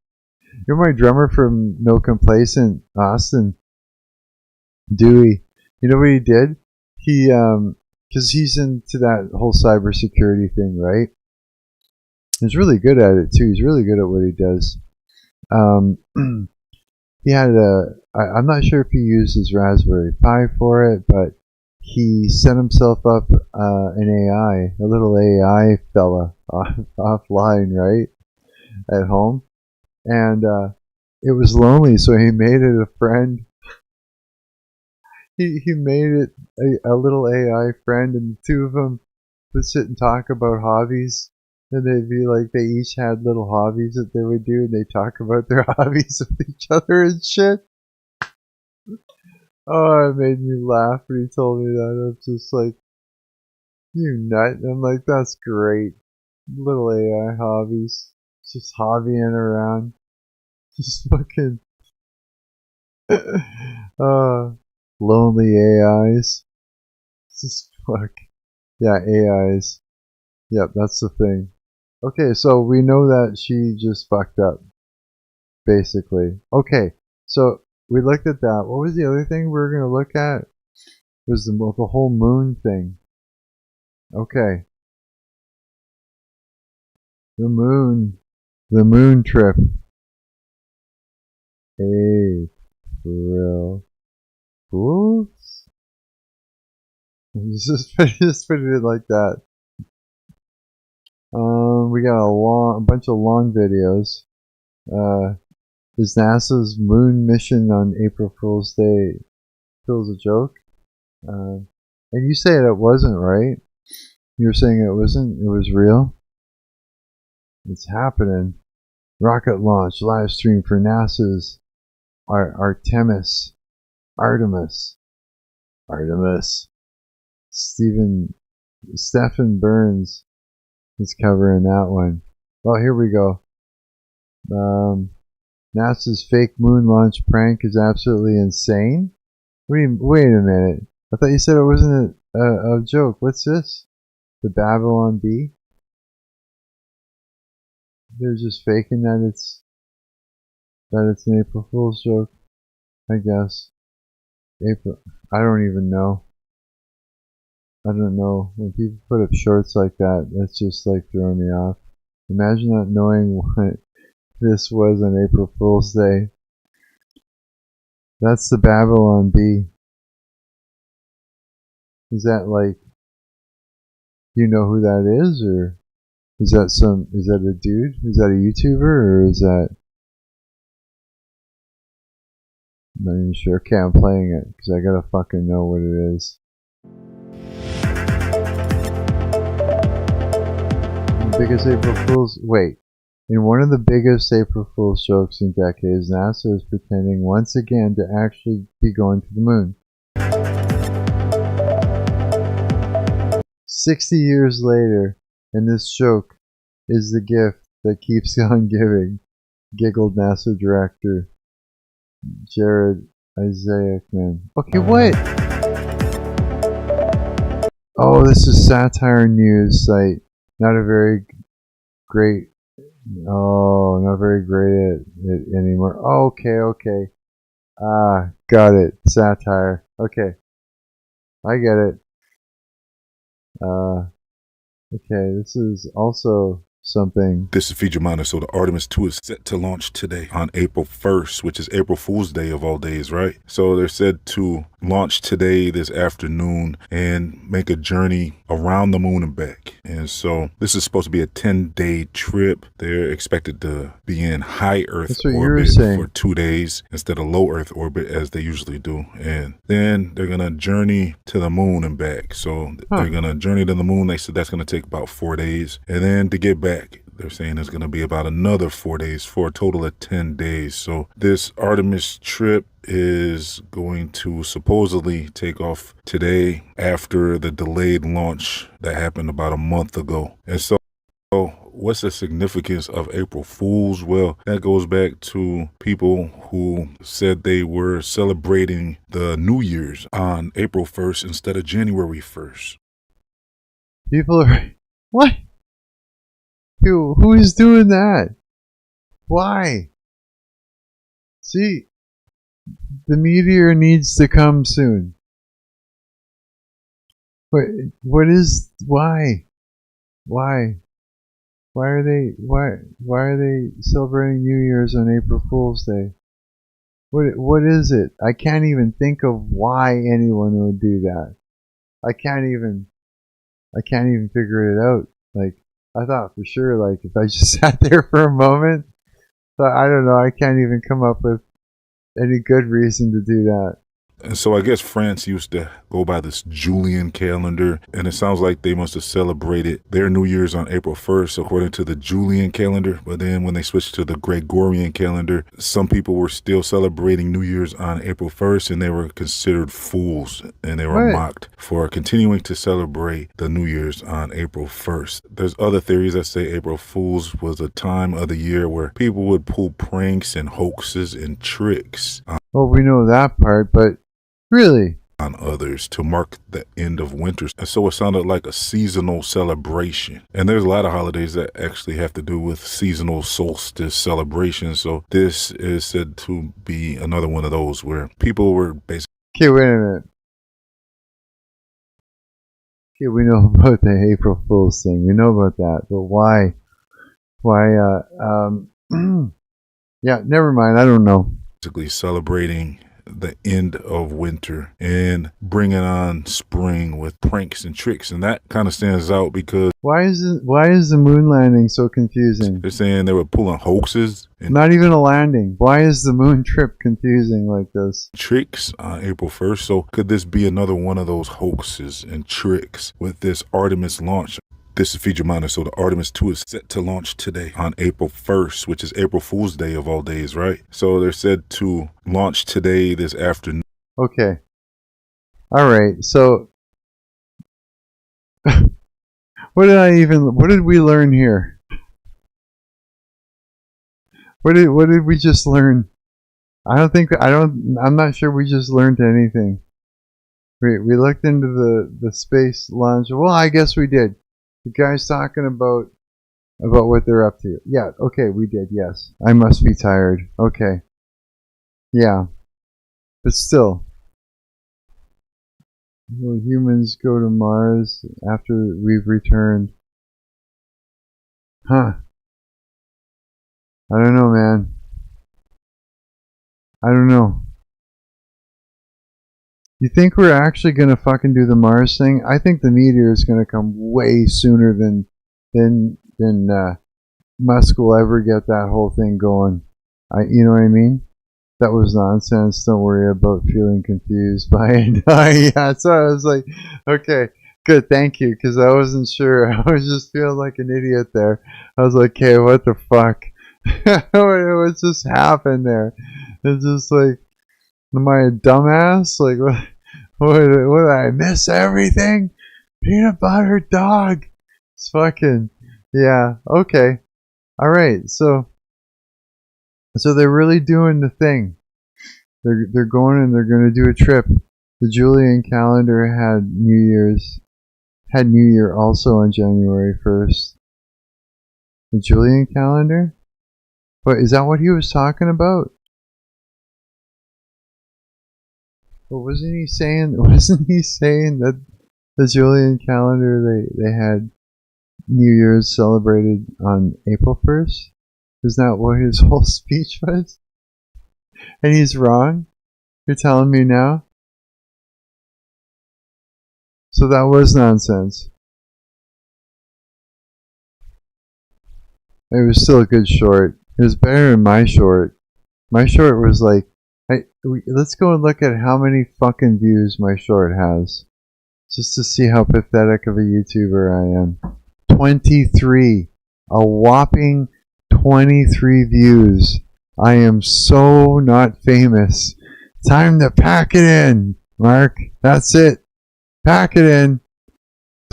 Speaker 1: You're my drummer from No Complacent, Austin. Dewey. You know what he did? He, because he's into that whole cybersecurity thing, right? He's really good at it too. He's really good at what he does. He had I'm not sure if he used his Raspberry Pi for it, but he set himself up an AI, a little AI fella offline, right? At home. And it was lonely, so he made it a friend. He made it a little AI friend, and the two of them would sit and talk about hobbies. And they'd be like, they each had little hobbies that they would do, and they talk about their hobbies with each other and shit. Oh, it made me laugh when he told me that. I was just like, you nut. I'm like, that's great. Little AI hobbies. Just hobbying around. Just fucking lonely AIs. Just fuck. Yeah, AIs. Yep, that's the thing. Okay, so we know that she just fucked up. Basically. Okay, so we looked at that. What was the other thing we were going to look at? It was the whole moon thing. Okay. The moon trip. April Fools? Just put it like that. We got a bunch of long videos. Is NASA's moon mission on April Fool's Day still a joke? And you say it wasn't, right? You were saying it wasn't. It was real. It's happening. Rocket launch live stream for NASA's Artemis. Stephen Burns is covering that one. Oh, here we go. NASA's fake moon launch prank is absolutely insane. Wait a minute. I thought you said it wasn't a joke. What's this? The Babylon Bee? They're just faking that it's an April Fool's joke, I guess. April. I don't even know. I don't know. When people put up shorts like that, that's just like throwing me off. Imagine not knowing what this was on April Fool's Day. That's the Babylon Bee. Is that like, do you know who that is, or is that a dude? Is that a YouTuber, or is that? I'm not even sure. Okay, I'm playing it because I gotta fucking know what it is. The biggest April Fool's. Wait. In one of the biggest April Fool's jokes in decades, NASA is pretending once again to actually be going to the moon. 60 years later, and this joke is the gift that keeps on giving, giggled NASA director Jared Isaacman. Okay, what? Oh, this is satire news site. Not a very great. Oh, not very great at it anymore. Oh, okay. Got it. Satire. Okay. I get it. Okay, this is also something.
Speaker 13: This is Feed Your Monitor. So the Artemis 2 is set to launch today on April 1st, which is April Fool's Day of all days, right? So they're said to launch today, this afternoon, and make a journey around the moon and back. And so this is supposed to be a 10-day trip. They're expected to be in high Earth orbit for 2 days instead of low Earth orbit as they usually do. And then they're going to journey to the moon and back. So they're going to journey to the moon. They said that's going to take about 4 days. And then to get back, they're saying it's going to be about another 4 days for a total of 10 days. So this Artemis trip is going to supposedly take off today after the delayed launch that happened about a month ago. And so what's the significance of April Fools? Well, that goes back to people who said they were celebrating the New Year's on April 1st instead of January 1st.
Speaker 1: People are... What? Who is doing that? Why? See, the meteor needs to come soon. What is... Why? Why are they celebrating New Year's on April Fool's Day? What is it? I can't even think of why anyone would do that. I can't even figure it out. Like, I thought for sure, like, if I just sat there for a moment, but I don't know, I can't even come up with any good reason to do that.
Speaker 13: And so I guess France used to go by this Julian calendar, and it sounds like they must have celebrated their New Year's on April 1st according to the Julian calendar. But then when they switched to the Gregorian calendar, some people were still celebrating New Year's on April 1st, and they were considered fools, and they were mocked for continuing to celebrate the New Year's on April 1st. There's other theories that say April Fool's was a time of the year where people would pull pranks and hoaxes and tricks
Speaker 1: Well, we know that part, but really?
Speaker 13: On others to mark the end of winter. And so it sounded like a seasonal celebration. And there's a lot of holidays that actually have to do with seasonal solstice celebrations. So this is said to be another one of those where people were basically...
Speaker 1: Okay, wait a minute. Okay, we know about the April Fool's thing. We know about that. But why? Yeah, never mind. I don't know.
Speaker 13: Basically celebrating the end of winter and bringing on spring with pranks and tricks, and that kind of stands out because
Speaker 1: why is the moon landing so confusing?
Speaker 13: They're saying they were pulling hoaxes and
Speaker 1: not even a landing. Why is the moon trip confusing like this?
Speaker 13: Tricks on April 1st. So could this be another one of those hoaxes and tricks with this Artemis launch? This is Feature Miner. So the Artemis 2 is set to launch today on April 1st, which is April Fool's Day of all days, right? So they're said to launch today, this afternoon.
Speaker 1: Okay. All right. So what did we learn here? What did we just learn? I'm not sure we just learned anything. We looked into the space launch. Well, I guess we did. The guy's talking about what they're up to. Yeah, okay, we did, yes. I must be tired. Okay. Yeah. But still. Will humans go to Mars after we've returned? Huh. I don't know, man. I don't know. You think we're actually gonna fucking do the Mars thing? I think the meteor is gonna come way sooner than Musk will ever get that whole thing going. You know what I mean? That was nonsense. Don't worry about feeling confused by it. Yeah, so I was like, okay, good, thank you, because I wasn't sure. I was just feeling like an idiot there. I was like, okay, what the fuck? What just happened there? It's just like, am I a dumbass? Like, what did I miss everything? Peanut butter dog. It's fucking, yeah, okay. Alright, so they're really doing the thing. They're going and they're going to do a trip. The Julian calendar had New Year also on January 1st. The Julian calendar? But is that what he was talking about? But wasn't he saying that the Julian calendar they had New Year's celebrated on April 1st? Isn't that what his whole speech was? And he's wrong? You're telling me now? So that was nonsense. It was still a good short. It was better than my short. My short was like, let's go and look at how many fucking views my short has. Just to see how pathetic of a YouTuber I am. 23. A whopping 23 views. I am so not famous. Time to pack it in, Mark. That's it. Pack it in.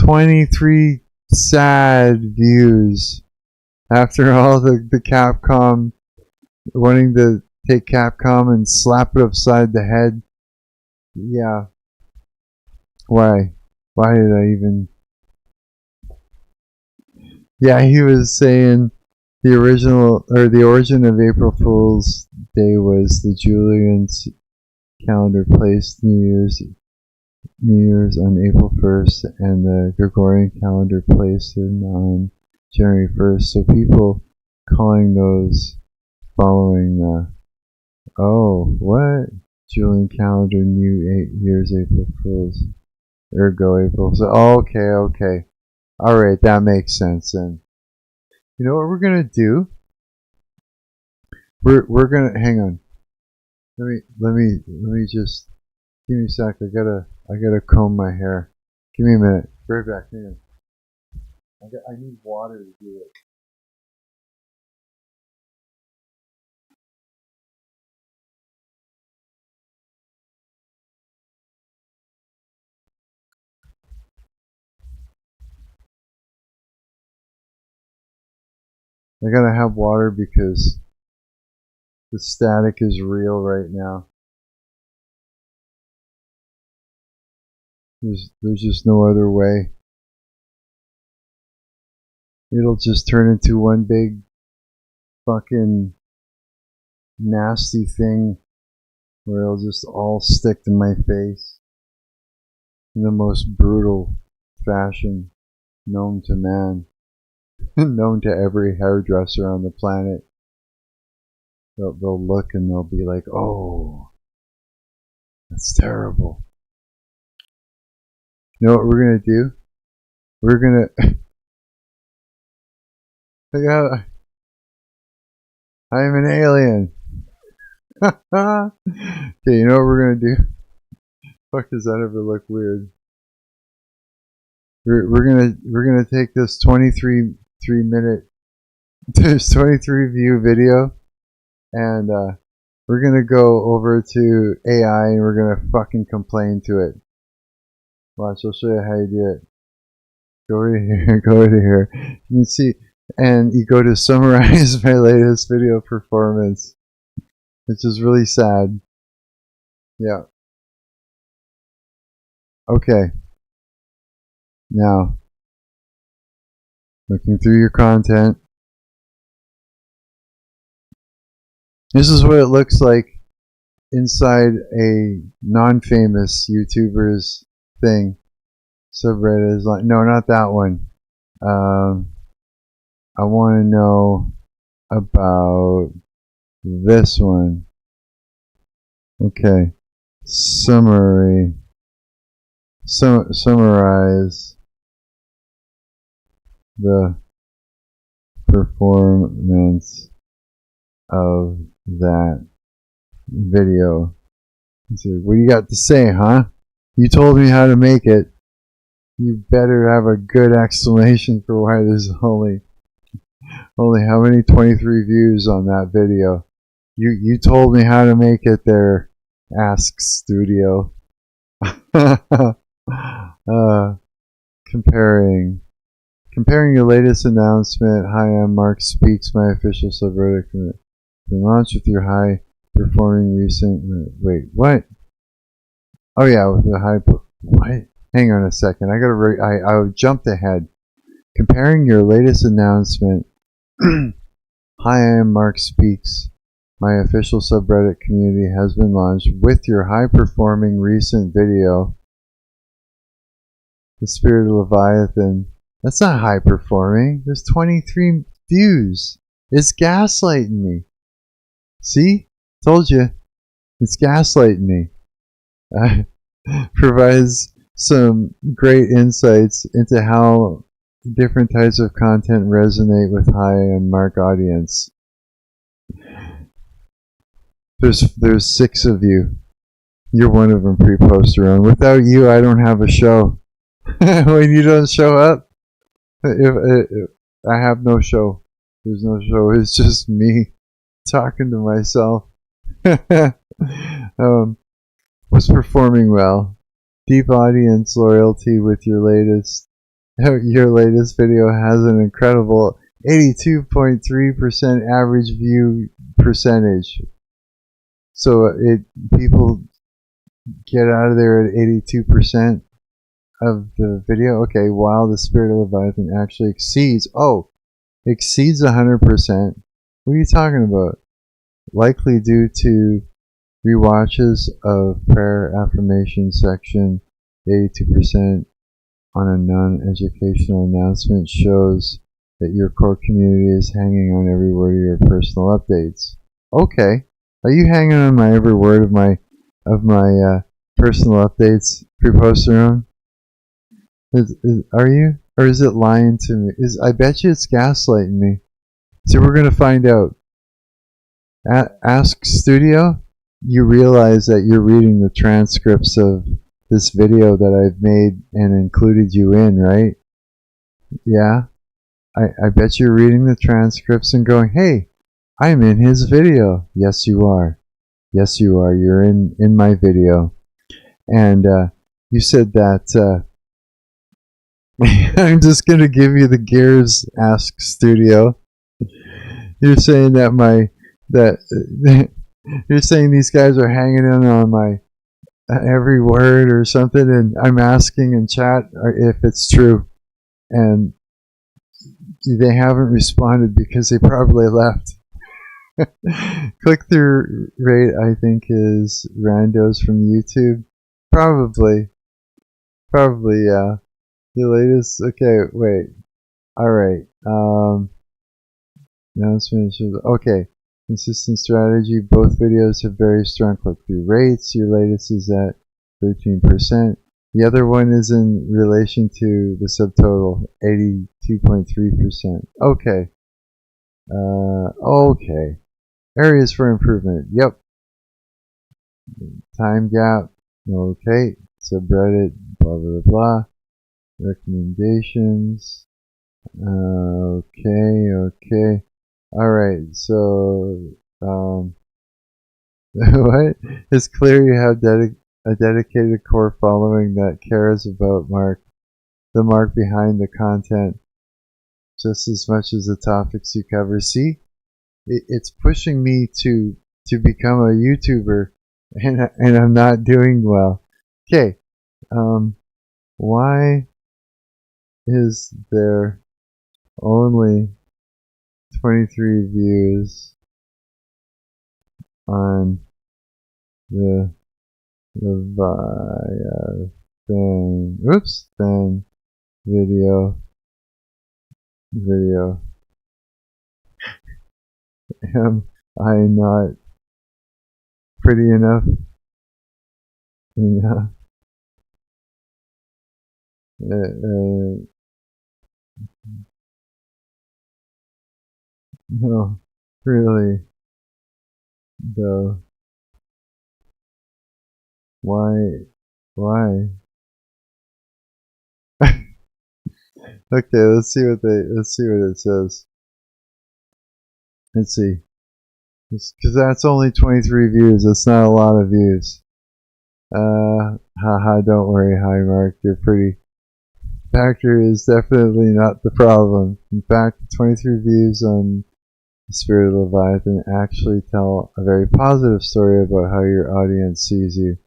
Speaker 1: 23 sad views. After all the Capcom wanting to take Capcom and slap it upside the head. Yeah. Why? Why did I even... Yeah, he was saying the origin of April Fool's Day was the Julian calendar placed New Year's on April 1st and the Gregorian calendar placed it on January 1st. So people calling those following what? Julian calendar New Year's April Fool's. Ergo April. So okay. Alright, that makes sense then. You know what we're gonna do? We're gonna hang on. Let me just Give me a sec. I gotta comb my hair. Give me a minute. Be right back. Hang on. I need water to do it. I gotta have water because the static is real right now. There's just no other way. It'll just turn into one big fucking nasty thing where it'll just all stick to my face in the most brutal fashion known to man, known to every hairdresser on the planet. They'll look and they'll be like, oh, that's terrible. You know what we're gonna do? We're gonna I'm an alien. Okay, you know what we're gonna do? Fuck, does that ever look weird? We're gonna take this 23 view video, and we're gonna go over to AI and we're gonna fucking complain to it. Watch, I'll show you how you do it. Go over here, go over here. You can see, and you go to summarize my latest video performance, which is really sad. Yeah. Okay. Now, looking through your content. This is what it looks like inside a non-famous YouTuber's thing. Subreddit is like, no, not that one. I want to know about this one. Okay. Summary. Summarize the performance of that video. What do you got to say, huh? You told me how to make it. You better have a good explanation for why there's only how many 23 views on that video. You told me how to make it there, Ask Studio. Comparing your latest announcement, Hi I'm Marc Speaks, my official subreddit, can launch with your high performing recent. Wait, what? Oh yeah, with the high. What? Hang on a second. I jumped ahead. Comparing your latest announcement, Hi I'm Marc Speaks, my official subreddit community has been launched with your high performing recent video, The Spirit of Leviathan. That's not high performing. There's 23 views. It's gaslighting me. See? Told you. It's gaslighting me. Provides some great insights into how different types of content resonate with Hi I'm Marc audience. There's 6 of you. You're one of them, pre-poster on. Without you, I don't have a show. When you don't show up, if I have no show. There's no show. It's just me talking to myself. Was performing well. Deep audience loyalty with your latest video has an incredible 82.3% average view percentage. So people get out of there at 82% of the video. Okay, while The Spirit of Leviathan actually exceeds 100%. What are you talking about? Likely due to rewatches of prayer affirmation section. 82% on a non-educational announcement shows that your core community is hanging on every word of your personal updates. Okay, are you hanging on my every word of my personal updates, pre-poster on? Are you, or is it lying to me? I bet you it's gaslighting me. So we're gonna find out. Ask Studio. you realize that you're reading the transcripts of this video that I've made and included you in, right? Yeah? I bet you're reading the transcripts and going, hey, I'm in his video. Yes, you are. Yes, you are. You're in my video. And you said that I'm just going to give you the Gears Ask Studio. You're saying that you're saying these guys are hanging in on my every word or something, and I'm asking in chat if it's true, and they haven't responded because they probably left. Click-through rate, I think, is randos from YouTube. Probably, yeah. The latest. Okay, wait. All right. Announcement. Okay. Consistent strategy. Both videos have very strong click-through rates. Your latest is at 13%. The other one is in relation to the subtotal, 82.3%. Okay. Okay. Areas for improvement. Yep. Time gap. Okay. Subreddit. Blah, blah, blah. Recommendations. Okay. Alright, so, what? It's clear you have a dedicated core following that cares about the Marc behind the content, just as much as the topics you cover. See? It's pushing me to become a YouTuber, and I'm not doing well. Okay, why is there only 23 views on the Leviathan video. Am I not pretty enough? No, really, though. Why? Okay, let's see what it says. Let's see. Because that's only 23 views. That's not a lot of views. Haha, don't worry. Hi, Marc. You're pretty. Factor is definitely not the problem. In fact, 23 views on The Spirit of Leviathan actually tell a very positive story about how your audience sees you.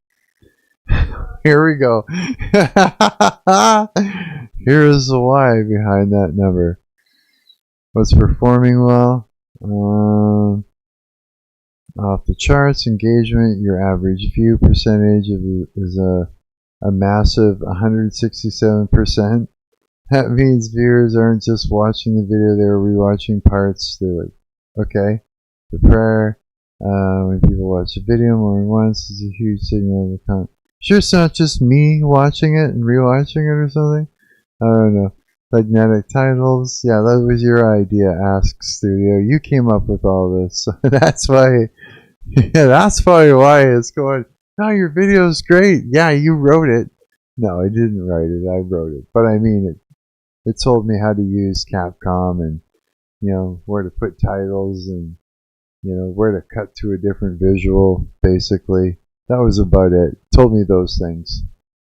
Speaker 1: Here we go. Here is the why behind that number. What's performing well? Off the charts, engagement, your average view percentage is a massive 167%. That means viewers aren't just watching the video, they're rewatching parts. They're like, okay, the prayer. When people watch a video more than once is a huge signal of the content. Sure, it's not just me watching it and rewatching it or something. I don't know. Magnetic titles. Yeah, that was your idea, Ask Studio. You came up with all this. So that's why. Yeah, that's probably why it's going. No, your video's great. Yeah, you wrote it. No, I didn't write it. I wrote it. But I mean, it told me how to use Capcom and where to put titles and where to cut to a different visual. Basically, that was about it. It told me those things.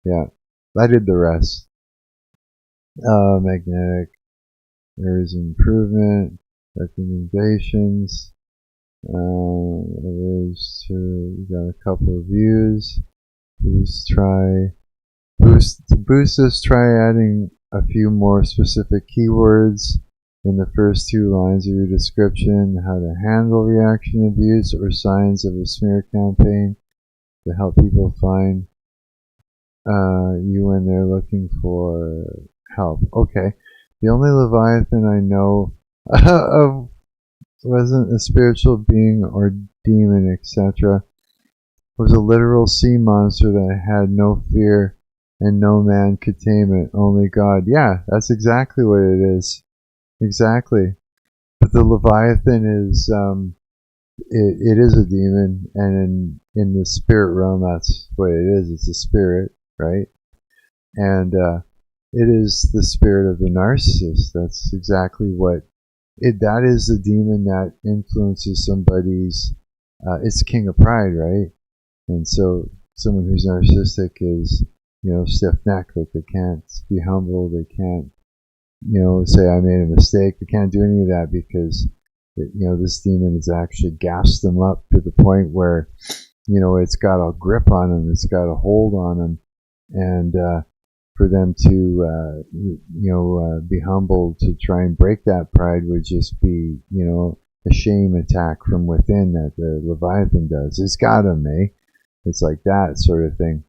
Speaker 1: Yeah, I did the rest. Magnetic areas of improvement, recommendations. We got a couple of views. To boost this, try adding a few more specific keywords in the first two lines of your description. How to handle reaction abuse or signs of a smear campaign to help people find you when they're looking for help. Okay. The only Leviathan I know of wasn't a spiritual being or demon, etc. It was a literal sea monster that had no fear and no man could tame it, only God. Yeah, that's exactly what it is. Exactly. But the Leviathan is it is a demon, and in the spirit realm, that's what it is. It's a spirit, right? And it is the spirit of the narcissist. That's exactly what it. That is the demon that influences somebody's. It's king of pride, right? And so someone who's narcissistic is, stiff-necked. Like they can't be humble. They can't, say I made a mistake. They can't do any of that because, this demon has actually gassed them up to the point where, it's got a grip on them. It's got a hold on them, and for them to, be humble to try and break that pride would just be, a shame attack from within that the Leviathan does. It's got them, eh? It's like that sort of thing.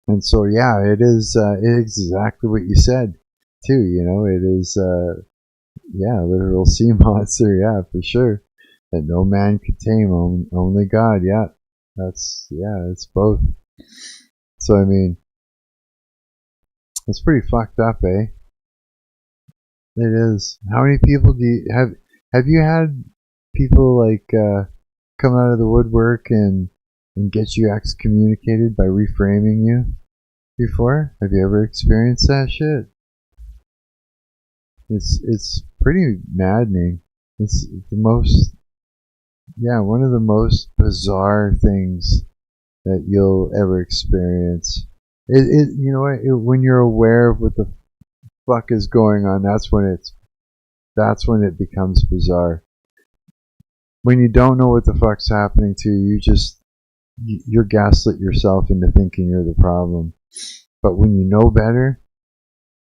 Speaker 1: And so, yeah, it is exactly what you said, too. It is, literal sea monster, yeah, for sure. That no man could tame, only God, yeah. It's both. So, I mean, it's pretty fucked up, eh? It is. How many people do you have you had people like come out of the woodwork and get you excommunicated by reframing you before? Have you ever experienced that shit? It's pretty maddening. It's the most, one of the most bizarre things that you'll ever experience. You know what? When you're aware of what the fuck is going on, that's when it becomes bizarre. When you don't know what the fuck's happening to you, you're gaslit yourself into thinking you're the problem. But when you know better,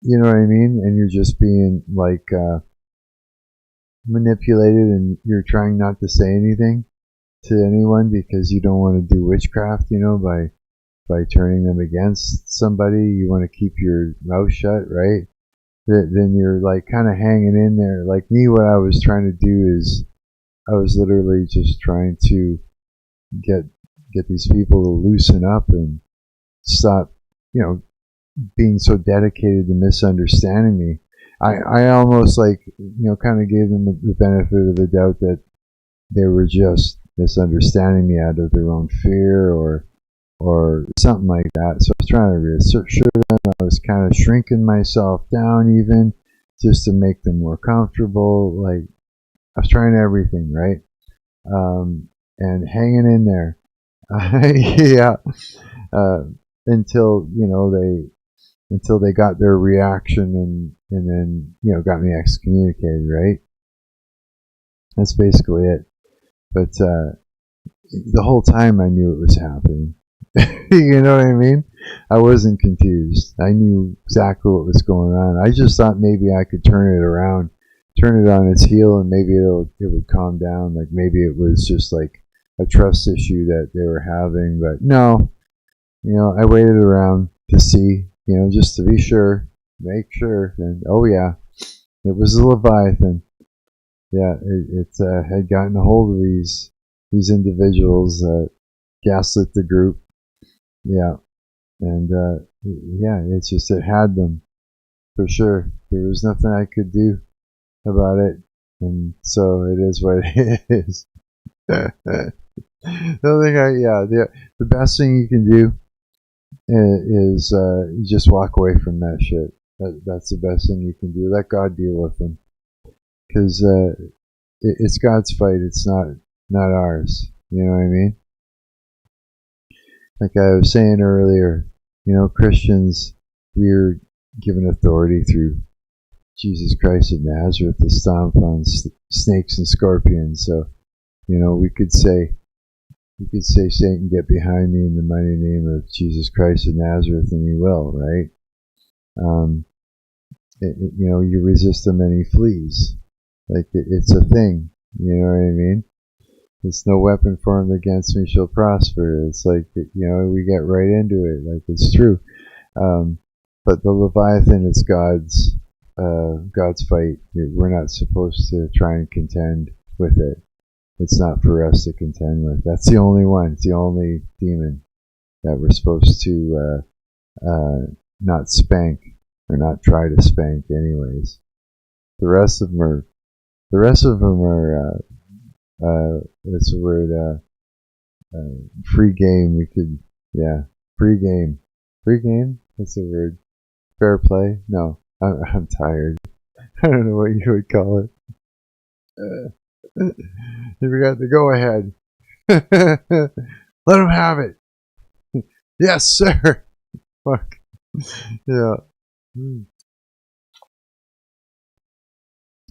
Speaker 1: you know what I mean, and you're just being like manipulated, and you're trying not to say anything to anyone because you don't want to do witchcraft, by turning them against somebody. You want to keep your mouth shut, right? Then you're like kind of hanging in there. Like me, what I was trying to do is I was literally just trying to get these people to loosen up and stop, being so dedicated to misunderstanding me. I almost kind of gave them the benefit of the doubt that they were just misunderstanding me out of their own fear or something like that. So I was trying to reassure them. I was kind of shrinking myself down even just to make them more comfortable. Like I was trying everything, right? And hanging in there. Yeah. Until they got their reaction and then got me excommunicated, right? That's basically it. But the whole time I knew it was happening. You know what I mean? I wasn't confused. I knew exactly what was going on. I just thought maybe I could turn it around, turn it on its heel, and maybe it would calm down. Like maybe it was just like a trust issue that they were having. But no, I waited around to see, just to be sure, make sure. And oh yeah, it was the Leviathan. Yeah, it had gotten a hold of these individuals that gaslit the group. Yeah, and it's just it had them for sure. There was nothing I could do about it, and so it is what it is. The best thing you can do is you just walk away from that shit. That's the best thing you can do. Let God deal with them, because it's God's fight. It's not ours. You know what I mean? Like I was saying earlier, Christians, we're given authority through Jesus Christ of Nazareth to stomp on snakes and scorpions. So, we could say, Satan, get behind me in the mighty name of Jesus Christ of Nazareth, and he will, right? You resist him and he flees. Like it's a thing. You know what I mean? It's no weapon formed against me shall prosper. It's like, we get right into it. Like it's true. But the Leviathan is God's fight. We're not supposed to try and contend with it. It's not for us to contend with. That's the only one. It's the only demon that we're supposed to not spank or not try to spank anyways. The rest of them are what's the word? Free game. We could, yeah, free game. Free game? What's the word? Fair play? No, I'm tired. I don't know what you would call it. You forgot the go ahead. Let him have it. Yes, sir. Fuck. Yeah.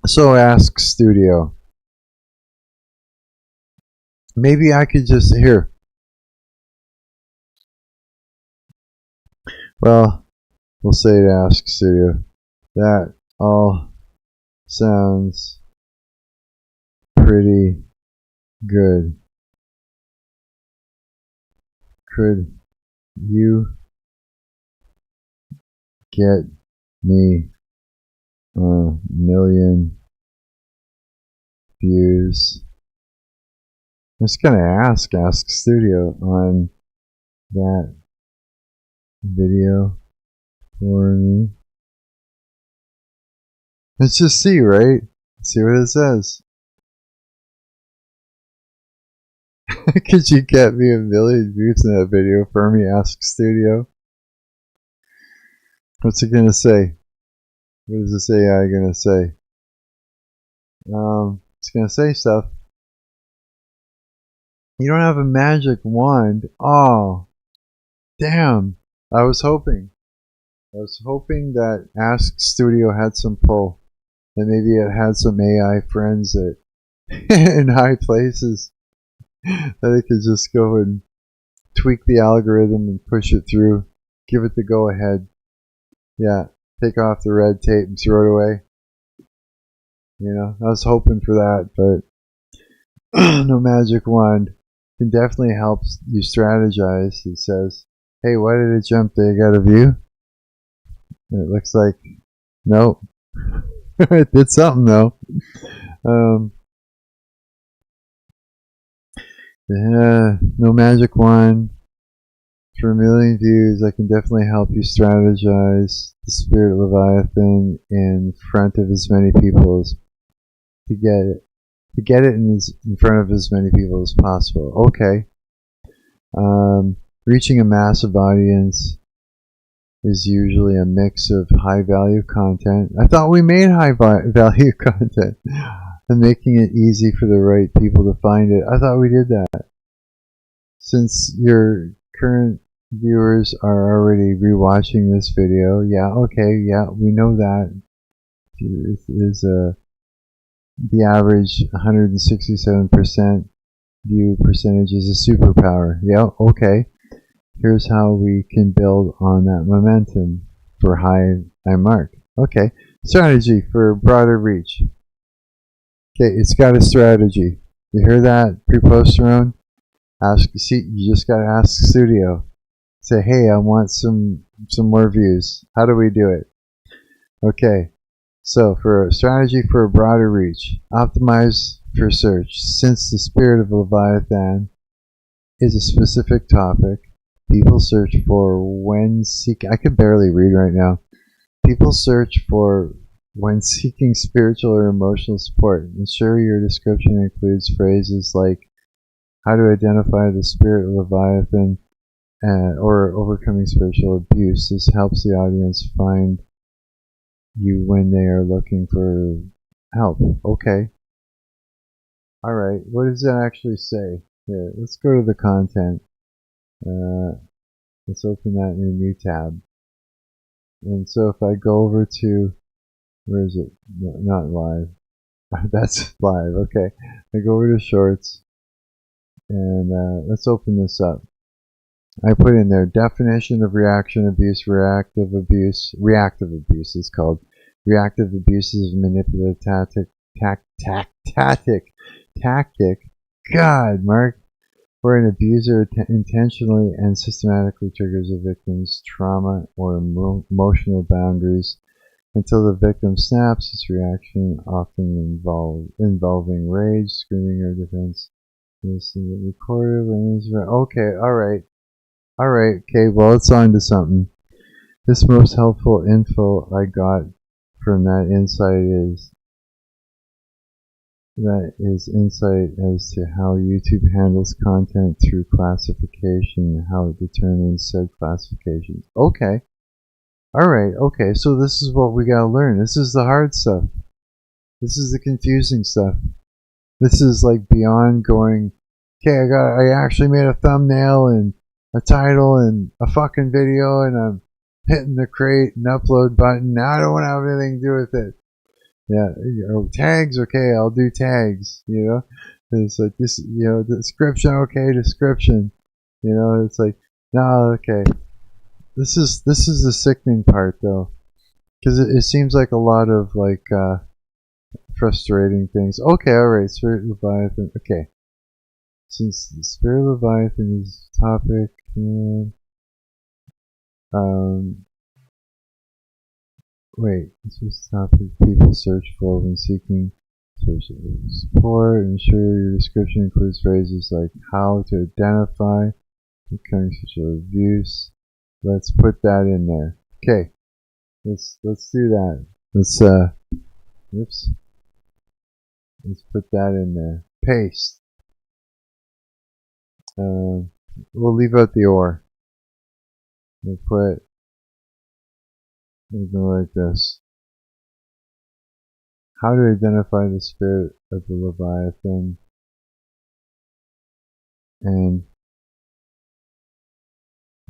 Speaker 1: So ask Studio. Maybe I could just here. Well, we'll say to Ask Studio. That all sounds pretty good. Could you get me a million views? I'm just gonna Ask Studio on that video for me. Let's just see, right? See what it says. Could you get me a million views in that video for me? Ask Studio. What's it gonna say? What is this AI gonna say? It's gonna say stuff. You don't have a magic wand. Oh, damn. I was hoping that Ask Studio had some pull. And maybe it had some AI friends that in high places that it could just go and tweak the algorithm and push it through. Give it the go ahead. Yeah, take off the red tape and throw it away. You know, I was hoping for that, but no magic wand. Can definitely help you strategize. It says, hey, why did it jump to you got a view? And it looks like, nope. It did something though. Yeah, no magic wand. For a million views, I can definitely help you strategize the Spirit Leviathan in front of as many people as to get it in front of as many people as possible. Okay. Reaching a massive audience is usually a mix of high value content. I thought we made high value content and making it easy for the right people to find it. I thought we did that. Since your current viewers are already rewatching this video, yeah, okay, yeah, we know that. It is the average 167% view percentage is a superpower. Yeah, okay. Here's how we can build on that momentum for Hi I'm Marc. Okay, strategy for broader reach. Okay, it's got a strategy. You hear that, preposterone? See, you just gotta Ask Studio. Say, hey, I want some more views. How do we do it? Okay, so for a strategy for a broader reach, optimize for search. Since the Spirit of Leviathan is a specific topic, people search for when seeking. I can barely read right now. People search for when seeking spiritual or emotional support. Ensure your description includes phrases like how to identify the Spirit of Leviathan or overcoming spiritual abuse. This helps the audience find you when they are looking for help. Okay. Alright, what does that actually say? Here, let's go to the content. Let's open that in a new tab. And so if I go over to, where is it? No, not live. That's live, okay. I go over to shorts, and let's open this up. I put in there definition of reaction abuse, reactive abuse. Reactive abuse is called. Reactive abuse is a manipulative tactic. God, Mark. Where an abuser intentionally and systematically triggers a victim's trauma or emotional boundaries until the victim snaps. Its reaction often involving rage, screaming, or defense. Okay, alright. Alright, okay, well, it's on to something. This most helpful info I got from that insight is That is insight as to how YouTube handles content through classification and how it determines said classifications. Okay. Alright, okay, so this is what we gotta learn. This is the hard stuff. This is the confusing stuff. This is like beyond going, okay, I actually made a thumbnail and a title and a fucking video and I'm hitting the create and upload button. Now I don't want to have anything to do with it. Yeah, tags, okay, I'll do tags, you know. It's like this, you know, description, okay, description. You know, it's like, no, okay. This is the sickening part though. Because it seems like a lot of like frustrating things. Okay, alright, Spirit Leviathan. Okay. Since the Spirit Leviathan is topic, wait, this was the topic people search for when seeking support. Ensure your description includes phrases like how to identify becoming sexual abuse. Let's put that in there. Okay. Let's do that. Let's oops. Let's put that in there. Paste. We'll leave out the or. We'll put something like this. How to identify the spirit of the Leviathan and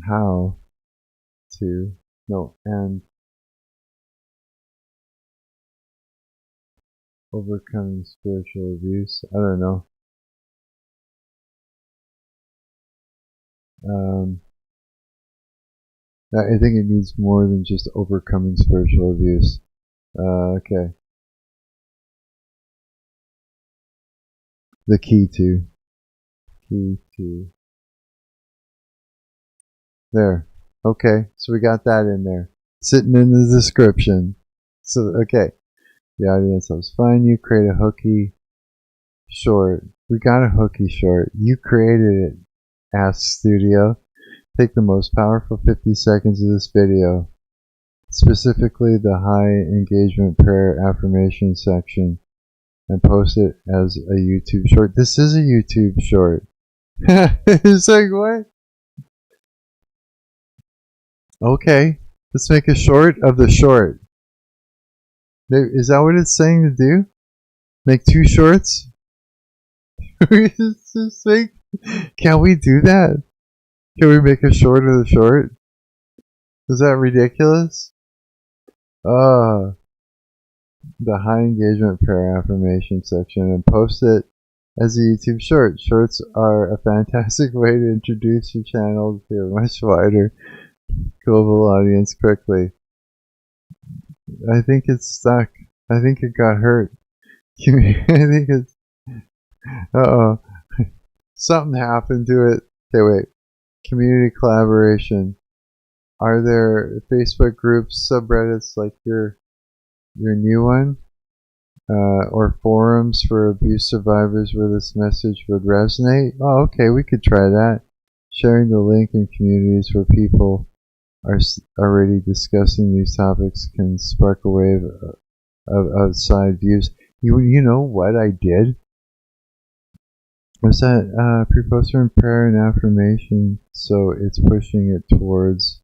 Speaker 1: how to and overcoming spiritual abuse. I don't know. I think it needs more than just overcoming spiritual abuse. Okay. The key to. There. Okay, so we got that in there. Sitting in the description. So, okay. The audience helps find you. Create a hooky short. We got a hooky short. You created it, Ask Studio. Take the most powerful 50 seconds of this video, specifically the high engagement prayer affirmation section, and post it as a YouTube short. This is a YouTube short. It's like, what? Okay, let's make a short of the short. Is that what it's saying to do? Make 2 shorts? Can we do that? Can we make a short of the short? Is that ridiculous? The high engagement prayer affirmation section and post it as a YouTube short. Shorts are a fantastic way to introduce your channel to a much wider global audience quickly. I think it's stuck. I think it got hurt. I think it's... Uh-oh. Something happened to it. Okay, wait. Community collaboration. Are there Facebook groups, subreddits like your new one? Or forums for abuse survivors where this message would resonate? Oh, okay, we could try that. Sharing the link in communities where people are already discussing these topics can spark a wave of outside views. You know what I did? Was that pre-poster and prayer and affirmation, so it's pushing it towards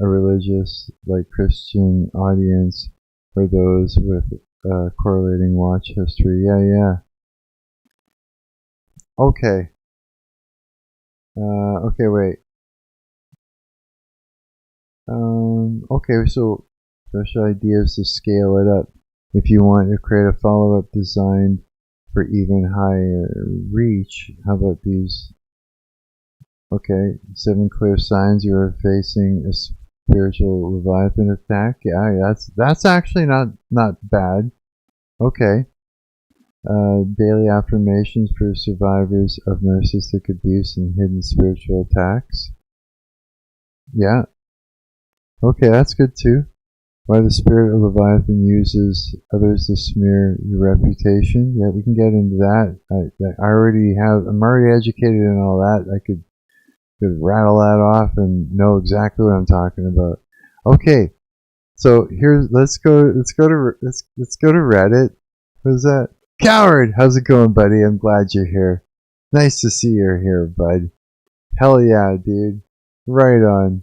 Speaker 1: a religious, like Christian audience for those with correlating watch history. Yeah. Okay. Okay, wait. Okay, so special ideas to scale it up. If you want to create a follow-up designed for even higher reach, how about these? Okay, 7 clear signs you are facing a spiritual Leviathan attack. Yeah, that's actually not bad. Okay. Daily affirmations for survivors of narcissistic abuse and hidden spiritual attacks. Yeah. Okay, that's good too. Why the spirit of Leviathan uses others to smear your reputation. Yeah, we can get into that. I'm already educated in all that. I could rattle that off and know exactly what I'm talking about. Okay, so let's go to Reddit. What is that? Coward, how's it going, buddy? I'm glad you're here. Nice to see you're here, bud. Hell yeah, dude. Right on.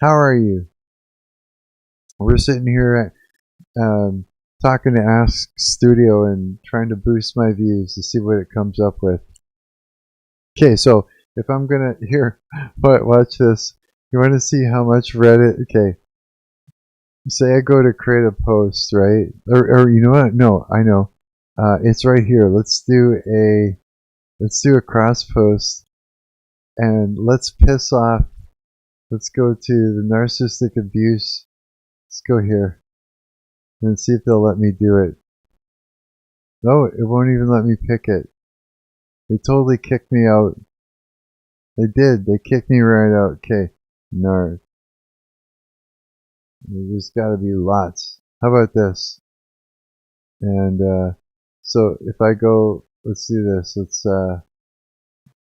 Speaker 1: How are you? We're sitting here talking to Ask Studio and trying to boost my views to see what it comes up with. Okay, so if I'm gonna here, watch this. You want to see how much Reddit? Okay, say I go to create a post, right? Or you know what? No, I know. It's right here. Let's do a cross post, and let's piss off. Let's go to the narcissistic abuse. Let's go here and see if they'll let me do it. No, it won't even let me pick it. They totally kicked me out. They did. They kicked me right out. Okay, narc. There's got to be lots. How about this? And so if I go, let's do this.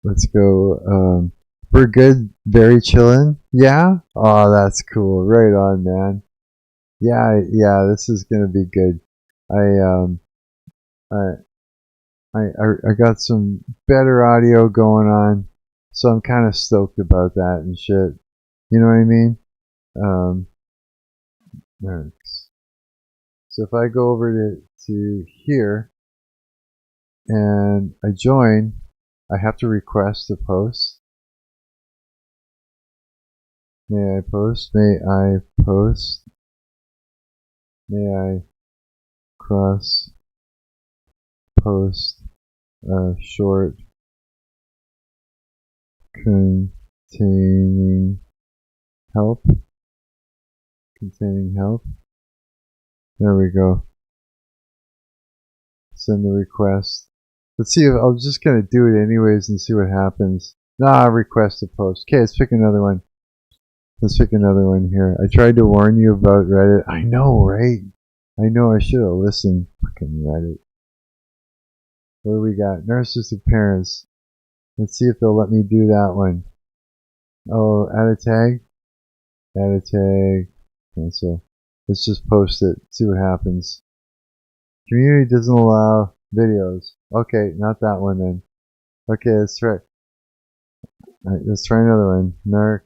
Speaker 1: Let's go. We're good. Very chillin'. Yeah. Oh, that's cool. Right on, man. Yeah. This is gonna be good. I got some better audio going on, so I'm kind of stoked about that and shit. You know what I mean? Thanks. So if I go over to here and I join, I have to request a post. May I post? May I post? May I cross post a short containing help? Containing help. There we go. Send the request. Let's see if I'm just gonna do it anyways and see what happens. Request a post. Okay, let's pick another one. Let's pick another one here. I tried to warn you about Reddit. I know, right? I know I should have listened. Fucking Reddit. What do we got? Narcissistic parents. Let's see if they'll let me do that one. Oh, add a tag? Add a tag. Cancel. Let's just post it. See what happens. Community doesn't allow videos. Okay, not that one then. Okay, let's try. Alright, let's try another one. Narc.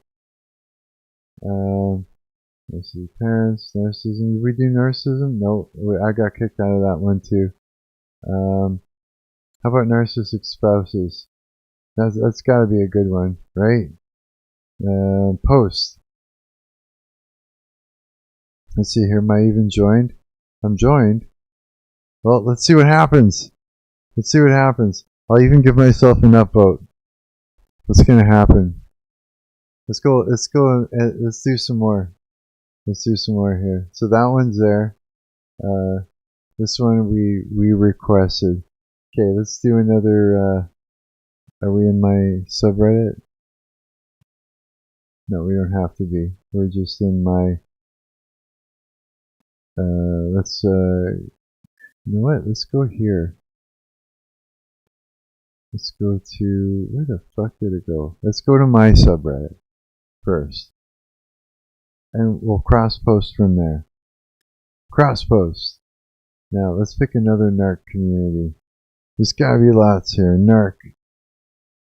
Speaker 1: Narcissistic parents. Narcissism. Did we do narcissism? No, I got kicked out of that one too. How about narcissistic spouses? That's got to be a good one, right? Post. Let's see here. Am I even joined? I'm joined. Well, let's see what happens. Let's see what happens. I'll even give myself an upvote. What's gonna happen? Let's go. Let's do some more. Let's do some more here. So that one's there. This one we requested. Okay, let's do another. Are we in my subreddit? No, we don't have to be. We're just in my. You know what? Let's go here. Let's go to, where the fuck did it go? Let's go to my subreddit first. And we'll cross post from there. Cross post. Now let's pick another narc community. There's gotta be lots here. Narc.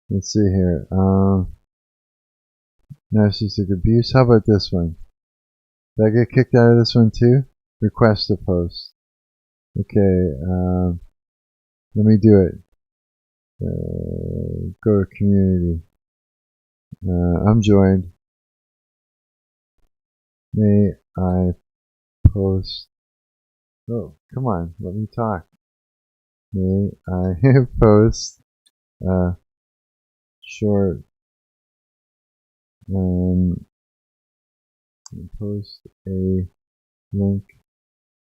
Speaker 1: Let's see here. Narcissistic abuse. How about this one? Did I get kicked out of this one too? Request a post. Okay, let me do it. Go to community. I'm joined. May I post? Oh, come on, let me talk. May I post short post a link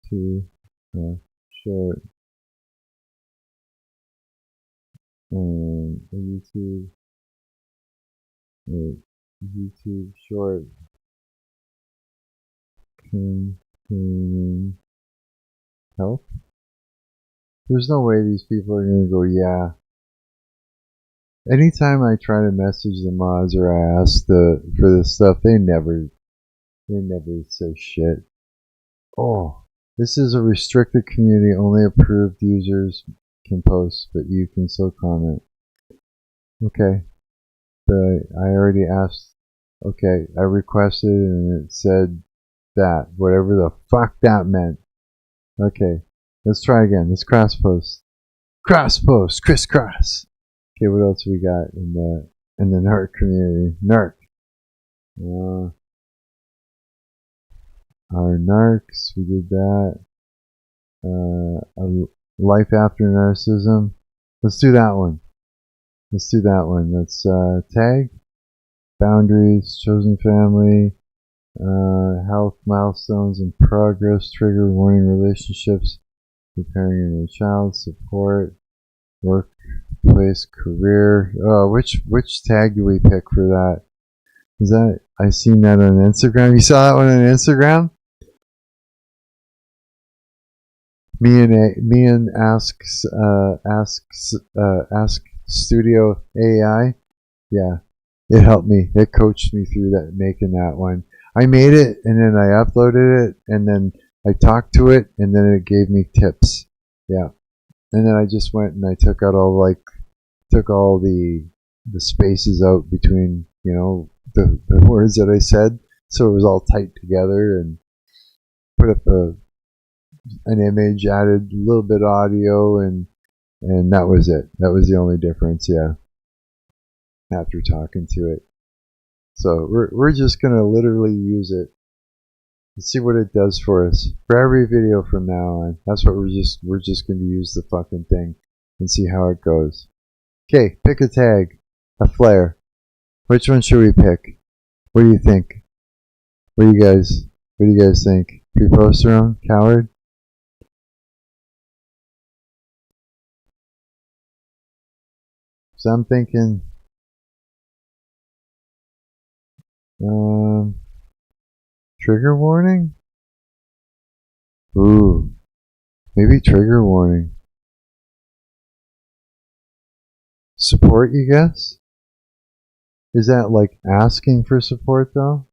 Speaker 1: to short a YouTube short containing help. There's no way these people are gonna go, yeah. Anytime I try to message the mods or I ask for this stuff, they never say shit. Oh, this is a restricted community, only approved users can post, but you can still comment. Okay, but I already asked. Okay, I requested and it said that, whatever the fuck that meant. Okay, let's try again. Let's cross post. Cross post, crisscross. Okay, what else we got in the NARC community? NARC. Our NARCs, we did that. A life after narcissism. Let's do that one. Let's do that one. Let's tag, boundaries, chosen family, health milestones and progress, trigger warning relationships, preparing your new child, support, workplace, career. Which tag do we pick for that? Is that, I seen that on Instagram. You saw that one on Instagram? Me and Ask Studio AI. Yeah, it helped me. It coached me through that, making that one. I made it and then I uploaded it and then I talked to it and then it gave me tips. Yeah, and then I just went and I took out all the spaces out between, you know, the words that I said, so it was all tight together, and put up an image, added a little bit of audio, and that was it. That was the only difference. Yeah, after talking to it. So we're just gonna literally use it and see what it does for us for every video from now on. That's what we're just gonna use the fucking thing and see how it goes. Okay, pick a tag, a flare. Which one should we pick? What do you think? What do you guys think? Preposterone, coward? So I'm thinking trigger warning? Ooh, maybe trigger warning. Support, you guess? Is that like asking for support though?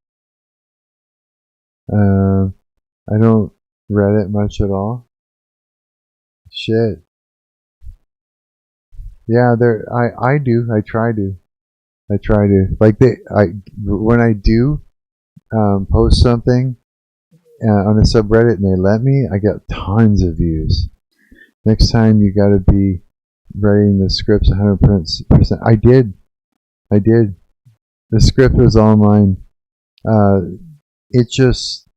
Speaker 1: I don't Reddit much at all. Shit. Yeah, I do. I try to. Like when I do post something on a subreddit and they let me, I get tons of views. Next time you got to be writing the scripts 100%. I did. The script was all mine. It just,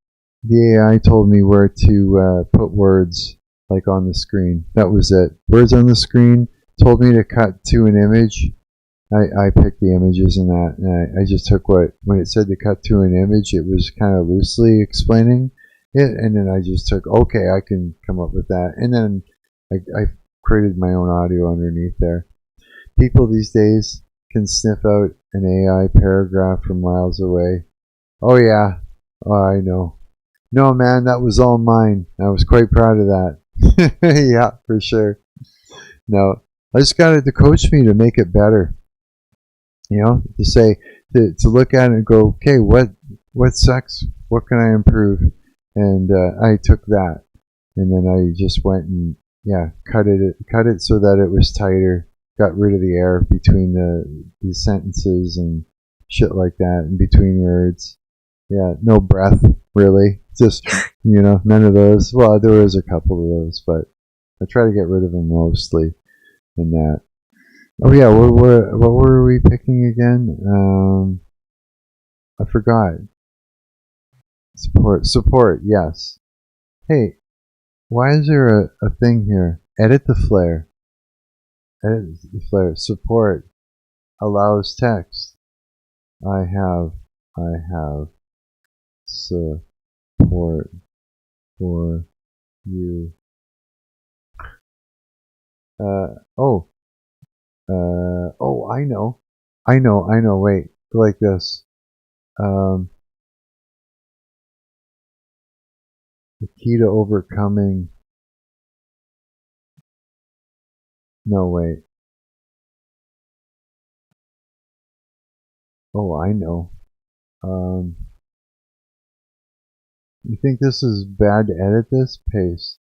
Speaker 1: the AI told me where to put words, like on the screen. That was it. Words on the screen. Told me to cut to an image. I picked the images in that, and I just took when it said to cut to an image, it was kind of loosely explaining it, and then I just took, okay, I can come up with that, and then I created my own audio underneath there. People these days can sniff out an AI paragraph from miles away. Oh yeah, I know. No man, that was all mine. I was quite proud of that. Yeah, for sure. No, I just got it to coach me to make it better. You know, to say, to look at it and go, okay, what sucks? What can I improve? And I took that, and then I just went and cut it so that it was tighter. Got rid of the air between the sentences and shit like that, in between words. Yeah, no breath really. Just none of those. Well, there was a couple of those, but I try to get rid of them mostly. In that. Oh yeah, what were we picking again? I forgot. Support, yes. Hey, why is there a thing here? Edit the flare. Support allows text. I have support for you. I know. Wait, go like this. The key to overcoming. No, wait. Oh, I know. You think this is bad to edit this? Paste.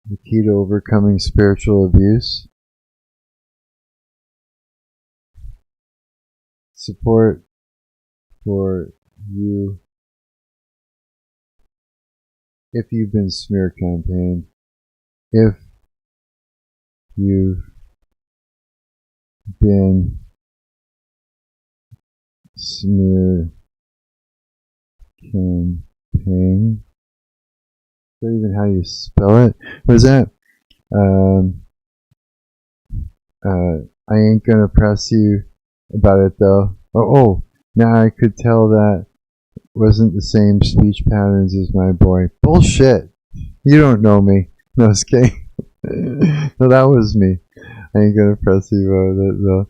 Speaker 1: The key to overcoming spiritual abuse. Support for you if you've been smear campaigned, if you've been smear campaign. Is that even how you spell it? Was that? I ain't gonna press you about it though. Oh, now I could tell that wasn't the same speech patterns as my boy. Bullshit. You don't know me. No, it's kidding. No, that was me. I ain't gonna press you about it though.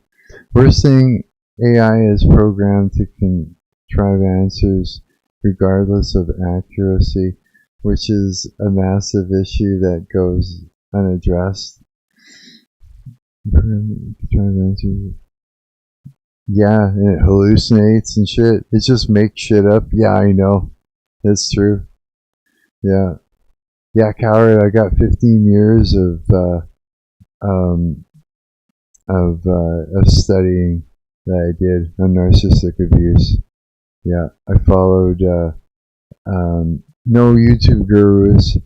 Speaker 1: We're seeing AI is programmed to contrive answers regardless of accuracy, which is a massive issue that goes unaddressed. Yeah, and it hallucinates and shit. It just makes shit up. Yeah, I know. It's true. Yeah. Yeah, coward, I got 15 years of studying that I did on narcissistic abuse. Yeah, I followed no YouTube gurus,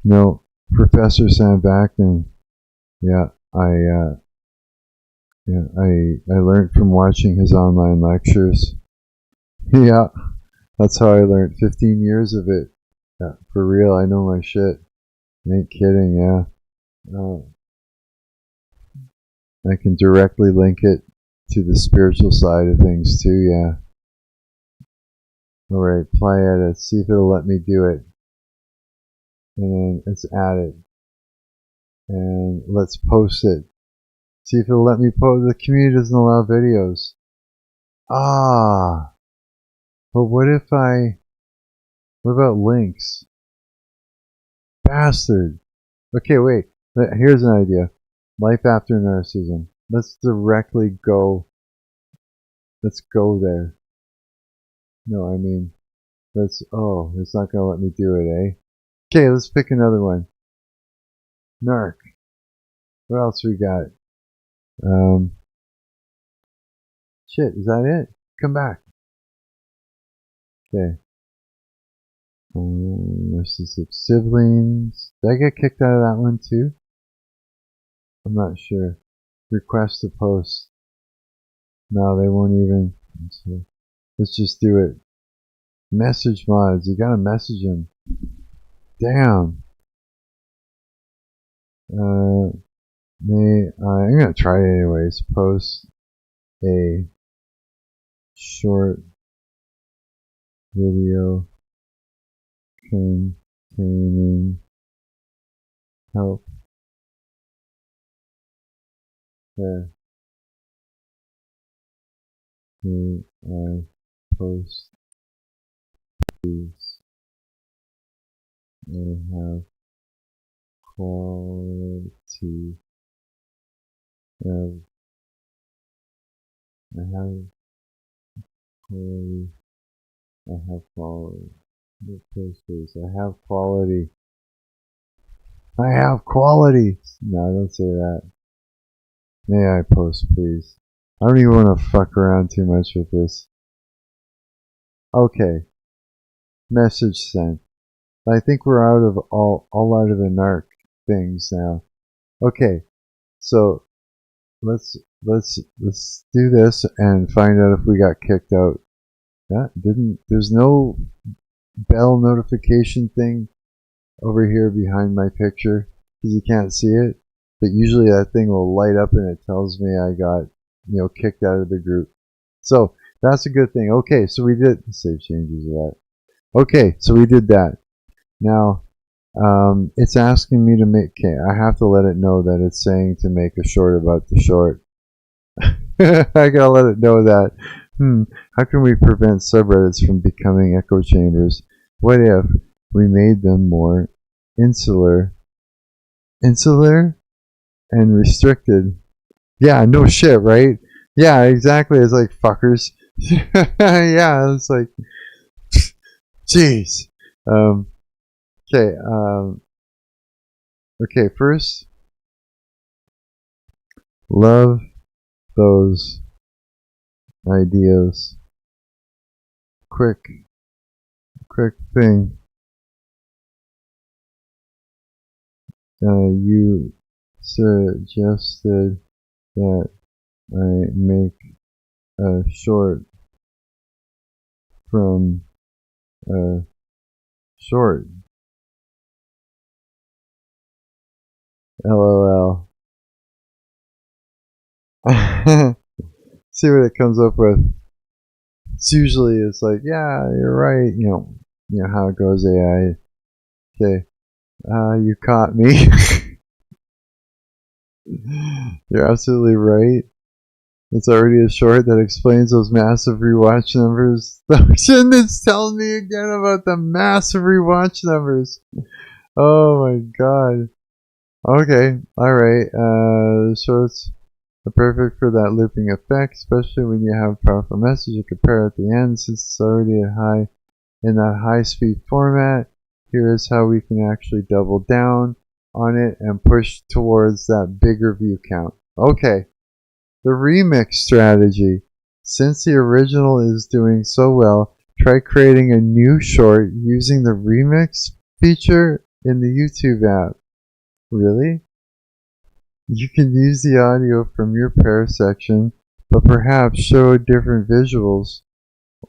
Speaker 1: no Professor Sam Backman. Yeah, I learned from watching his online lectures. Yeah, that's how I learned. 15 years of it. Yeah, for real, I know my shit. Ain't kidding, yeah. I can directly link it to the spiritual side of things too, yeah. Alright, play edit, see if it'll let me do it. And then let's add it. And let's post it. See if it'll let me post. The community doesn't allow videos. Ah. But what about links? Bastard. Okay, wait. Here's an idea. Life after narcissism. Let's directly go. Let's go there. No, I mean, it's not gonna let me do it, eh? Okay, let's pick another one. Narc. What else we got? Shit, is that it? Come back. Okay. Narcissistic siblings. Did I get kicked out of that one too? I'm not sure. Request to post. No, they won't even. Let's just do it. Message mods. You gotta message them. Damn. I'm gonna try it anyways. Post a short video containing help. There. May I post these? I have quality. I have quality. I have quality. Post these. I have quality. I have quality. No, don't say that. May I post, please? I don't even want to fuck around too much with this. Okay. Message sent. I think we're out of all out of the narc things now. Okay. So let's do this and find out if we got kicked out. There's no bell notification thing over here behind my picture because you can't see it. But usually that thing will light up and it tells me I got, kicked out of the group. So that's a good thing. Okay, so we did save changes of that. Okay, so we did that. Now, it's asking me to make, I have to let it know that it's saying to make a short about the short. I gotta let it know that, how can we prevent subreddits from becoming echo chambers? What if we made them more insular and restricted? Yeah, no shit, right? Yeah, exactly. It's like, fuckers. Yeah, it's like, jeez. Okay, Okay, first, love those ideas. Quick thing. You suggested that I make a short from a short. LOL. See what it comes up with. It's like, yeah, you're right. You know how it goes, AI. Okay, you caught me. You're absolutely right. It's already a short that explains those massive rewatch numbers. Shouldn't this tell me again about the massive rewatch numbers? Oh my god. Okay, alright. Shorts are perfect for that looping effect, especially when you have a powerful message you compare at the end. Since it's already in that high speed format, here's how we can actually double down on it and push towards that bigger view count. Okay, the remix strategy. Since the original is doing so well, try creating a new short using the remix feature in the YouTube app. Really? You can use the audio from your pair section, but perhaps show different visuals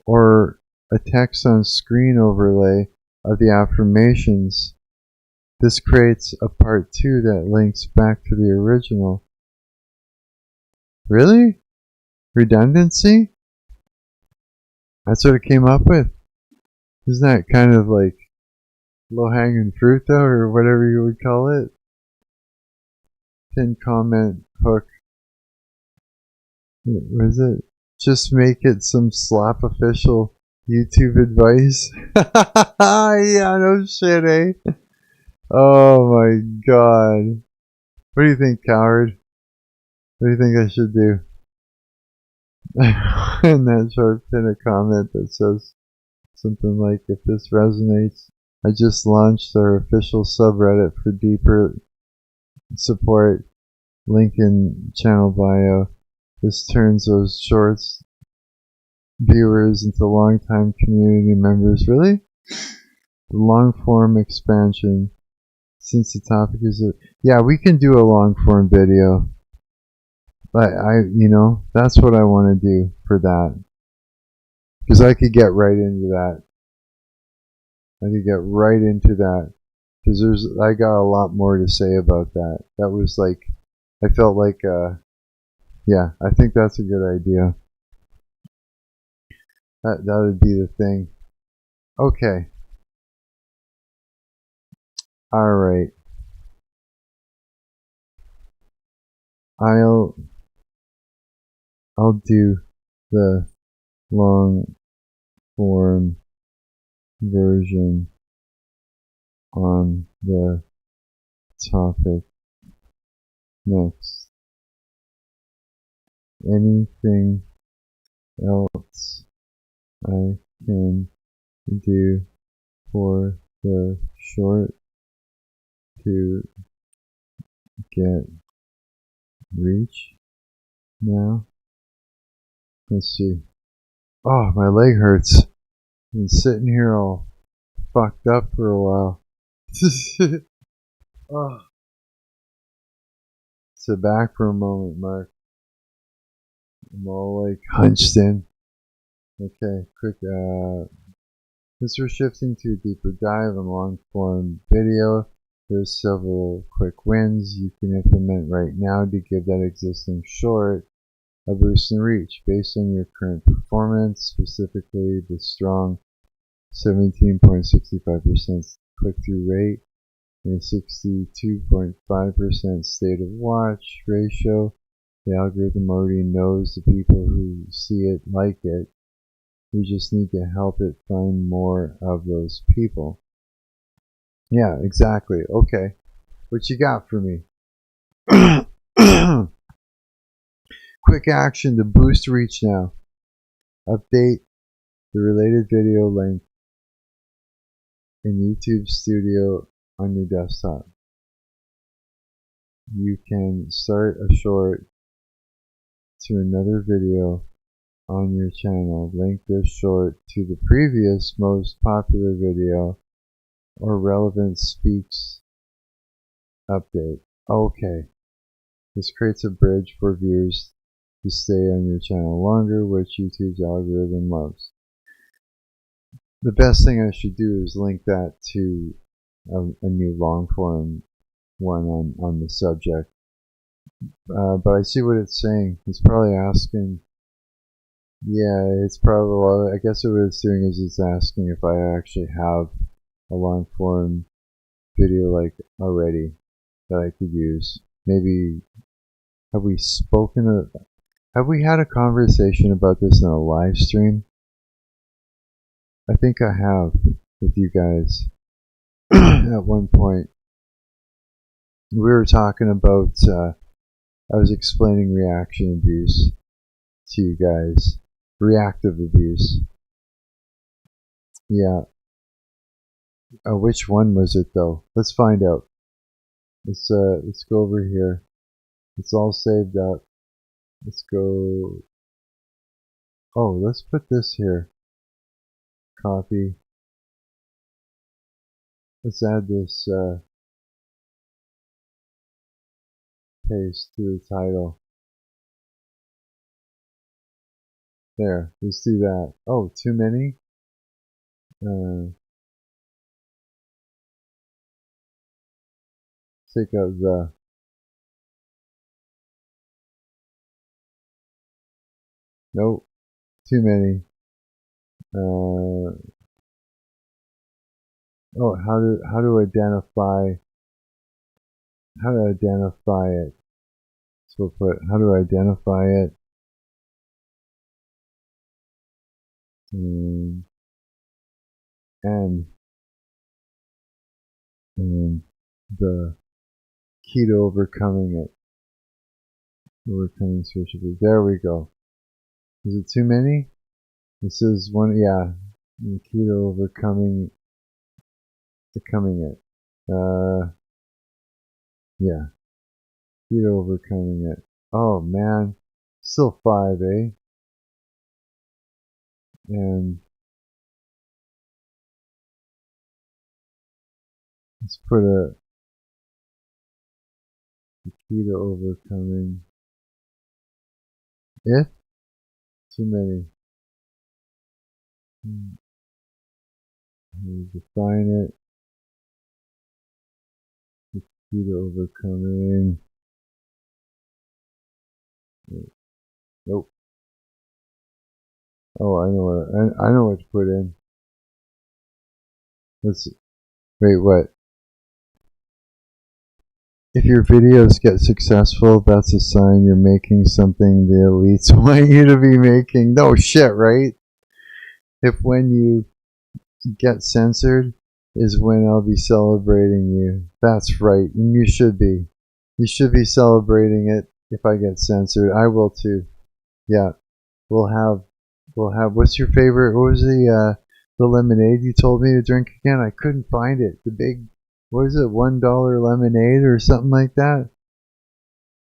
Speaker 1: or a text on screen overlay of the affirmations. This creates a part 2 that links back to the original. Really? Redundancy? That's what it came up with? Isn't that kind of like low-hanging fruit though, or whatever you would call it? Pin comment hook. What is it? Just make it some slap official YouTube advice. Yeah, no shit, eh? Oh my god. What do you think, coward? What do you think I should do? In that short, pin a comment that says something like, if this resonates, I just launched our official subreddit for deeper support. Link in channel bio. This turns those shorts viewers into long-time community members. Really? Long-form expansion. Since the topic is yeah, we can do a long-form video. But that's what I want to do for that. Because I could get right into that. Because I got a lot more to say about that. That was like, I felt like, yeah, I think that's a good idea. That would be the thing. Okay. Alright. I'll do the long form version on the topic next. Anything else I can do for the short to get reach now? Let's see. Oh, my leg hurts. I've been sitting here all fucked up for a while. Oh. Sit back for a moment, Mark. I'm all like hunched in. Okay, quick. Since we're shifting to a deeper dive and long form video, there's several quick wins you can implement right now to give that existing short a boost in reach based on your current performance, specifically the strong 17.65% click-through rate and 62.5% state of watch ratio. The algorithm already knows the people who see it like it. We just need to help it find more of those people. Yeah, exactly. Okay. What you got for me? Quick action to boost reach now. Update the related video link in YouTube Studio on your desktop. you can start a short to another video on your channel. Link this short to the previous most popular video or relevant speaks update. Okay. This creates a bridge for viewers to stay on your channel longer, which YouTube's algorithm loves. The best thing I should do is link that to a new long form one on the subject. But I see what it's saying. It's probably asking, yeah, it's probably, well, I guess what it's doing is it's asking if I actually have a long form video like already that I could use. Maybe, have we had a conversation about this in a live stream? I think I have with you guys at one point. We were talking about, I was explaining reaction abuse to you guys. Reactive abuse. Yeah. Which one was it though? Let's find out. Let's go over here. It's all saved up. Let's go. Oh, let's put this here. Copy. Let's add this paste to the title. There, let's do that. Oh, too many? Take out the. Nope, too many. Oh, how to identify it? So we'll put how to identify it. And the key to overcoming it. Overcoming switchable. There we go. Is it too many? This is one, yeah. The key to overcoming it. Yeah. Key to overcoming it. Oh man. Still 5, eh? And let's put the key to overcoming it. Too many. Define it. The key to overcoming. Nope. Oh, I know what to put in. Wait, what? If your videos get successful, that's a sign you're making something the elites want you to be making. No shit, right? If when you get censored is when I'll be celebrating you. That's right, and you should be. You should be celebrating it if I get censored. I will too. Yeah. We'll have, what's your favorite, what was the lemonade you told me to drink again? I couldn't find it. The big, what is it, $1 lemonade or something like that?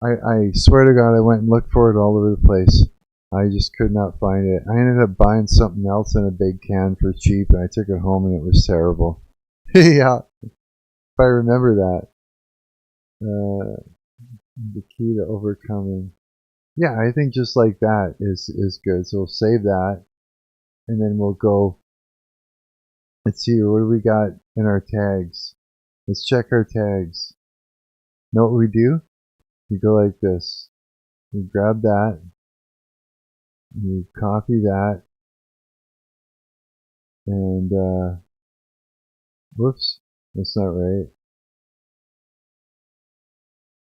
Speaker 1: I swear to God, I went and looked for it all over the place. I just could not find it. I ended up buying something else in a big can for cheap, and I took it home and it was terrible. Yeah, if I remember that. The key to overcoming. Yeah, I think just like that is good. So we'll save that, and then we'll go. Let's see, what do we got in our tags? Let's check our tags. Know what we do? We go like this. We grab that. You copy that. And, whoops, that's not right.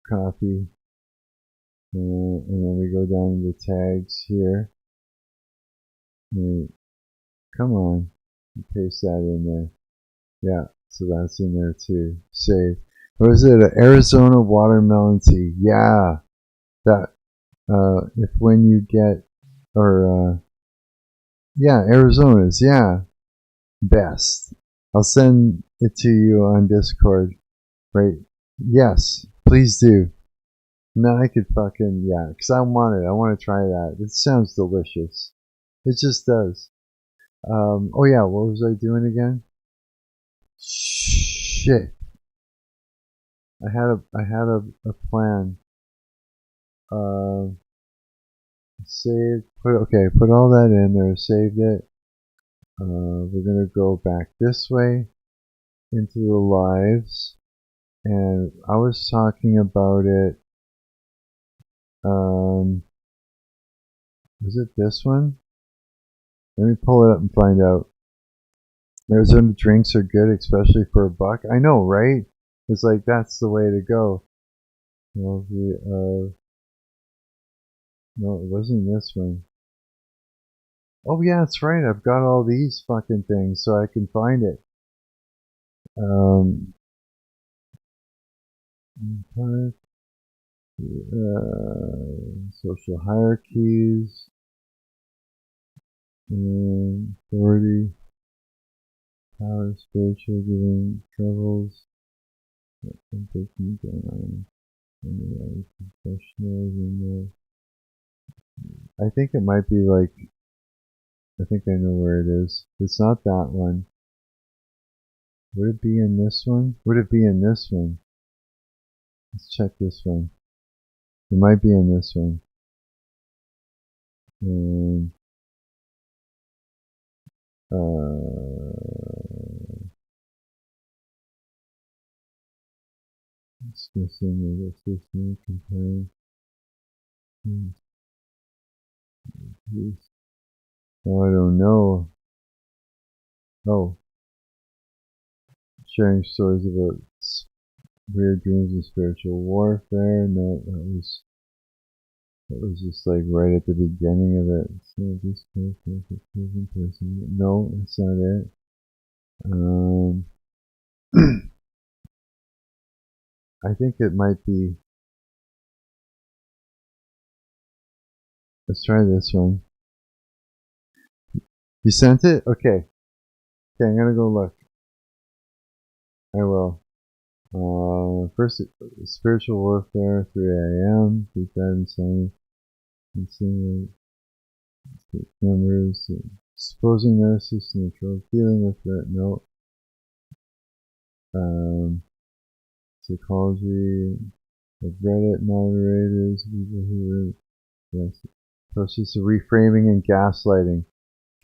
Speaker 1: Copy. And then we go down to the tags here. Come on. Paste that in there. Yeah, so that's in there too. Save. What is it? Arizona watermelon tea. Yeah. That, if when you get, or, yeah, Arizona's, yeah. Best. I'll send it to you on Discord. Right? Yes, please do. Now I could fucking, yeah, because I want it. I want to try that. It sounds delicious. It just does. Oh yeah, what was I doing again? Shit. I had a plan. Save, put all that in there, saved it. We're gonna go back this way into the lives. And I was talking about it, was it this one? Let me pull it up and find out. Arizona drinks are good, especially for $1. I know, right? It's like, that's the way to go. Well, no, it wasn't this one. Oh yeah, that's right. I've got all these fucking things, so I can find it. Social hierarchies, and authority, power, spiritual giving, troubles, I think it might be like, I think I know where it is. It's not that one. Would it be in this one? Would it be in this one? Let's check this one. It might be in this one. And discussing the system, comparing. Oh, I don't know. Oh, sharing stories about weird dreams and spiritual warfare. No, that was just like right at the beginning of it. So this person. No, that's not it. I think it might be. Let's try this one. You sent it? Okay. Okay, I'm gonna go look. I will. First, spiritual warfare, 3 a.m. Beat that insanity. Numbers. Exposing narcissists and control. Dealing with that. No. Psychology of Reddit moderators. People who were. Yes. Process of reframing and gaslighting.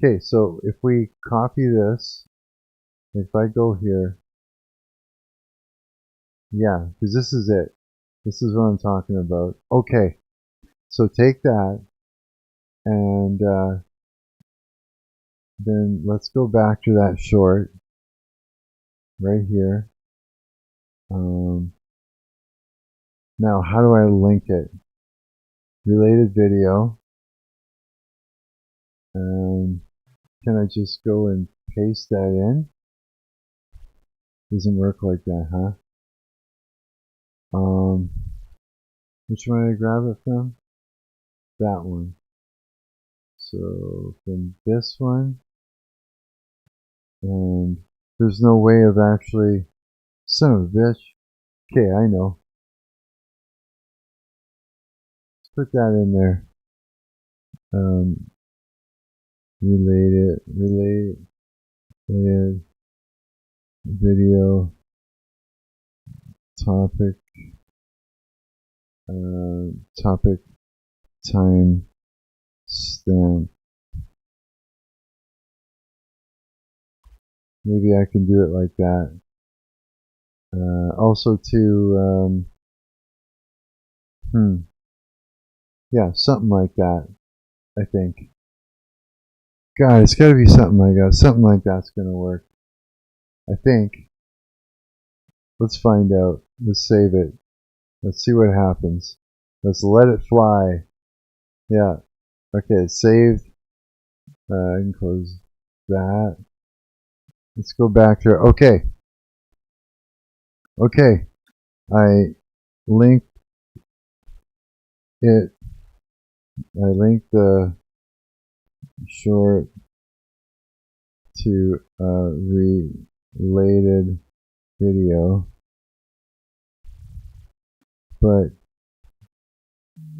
Speaker 1: Okay, so if we copy this, if I go here, yeah, because this is it. This is what I'm talking about. Okay, so take that, and then let's go back to that short right here. Now, how do I link it? Related video. Can I just go and paste that in? Doesn't work like that, huh? Which one did I grab it from? That one. So from this one, and there's no way of actually, son of a bitch. Okay, I know. Let's put that in there. Related video topic, topic time stamp. Maybe I can do it like that. Also to, yeah, something like that, I think. God, it's gotta be something like that. Something like that's gonna work. I think. Let's find out. Let's save it. Let's see what happens. Let's let it fly. Yeah. Okay, it's saved. I can close that. Let's go back to, okay. Okay. I linked it. I linked the short to a related video. But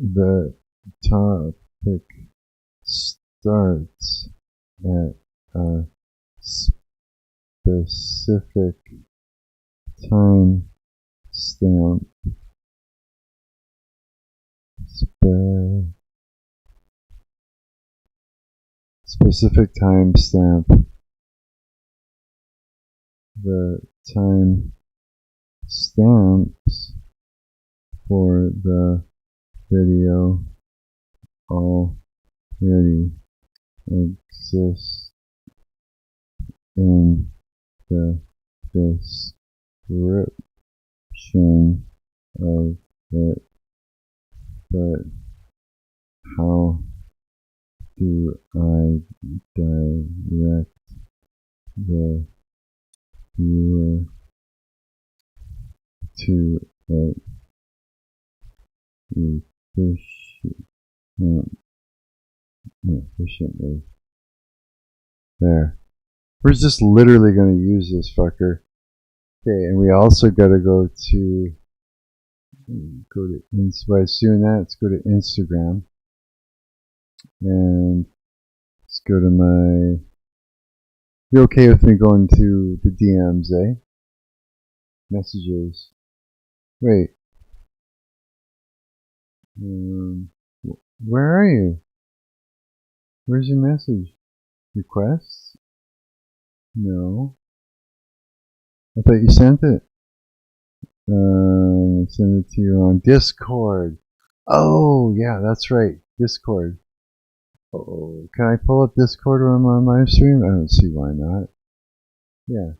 Speaker 1: The topic starts at a specific time stamp. Specific time stamp. The time stamps for the video already exist in the description of it, but how do I direct the viewer to it efficiently? There. We're just literally going to use this fucker. Okay, and we also got to go to by doing that, let's go to Instagram and let's go to my. You okay with me going to the DMs, eh? Messages. Wait. Where are you? Where's your message? Requests? No. I thought you sent it. Send it to you on Discord. Oh, yeah, that's right. Discord. Oh, can I pull up Discord when I'm on live stream? I don't see why not. Yeah.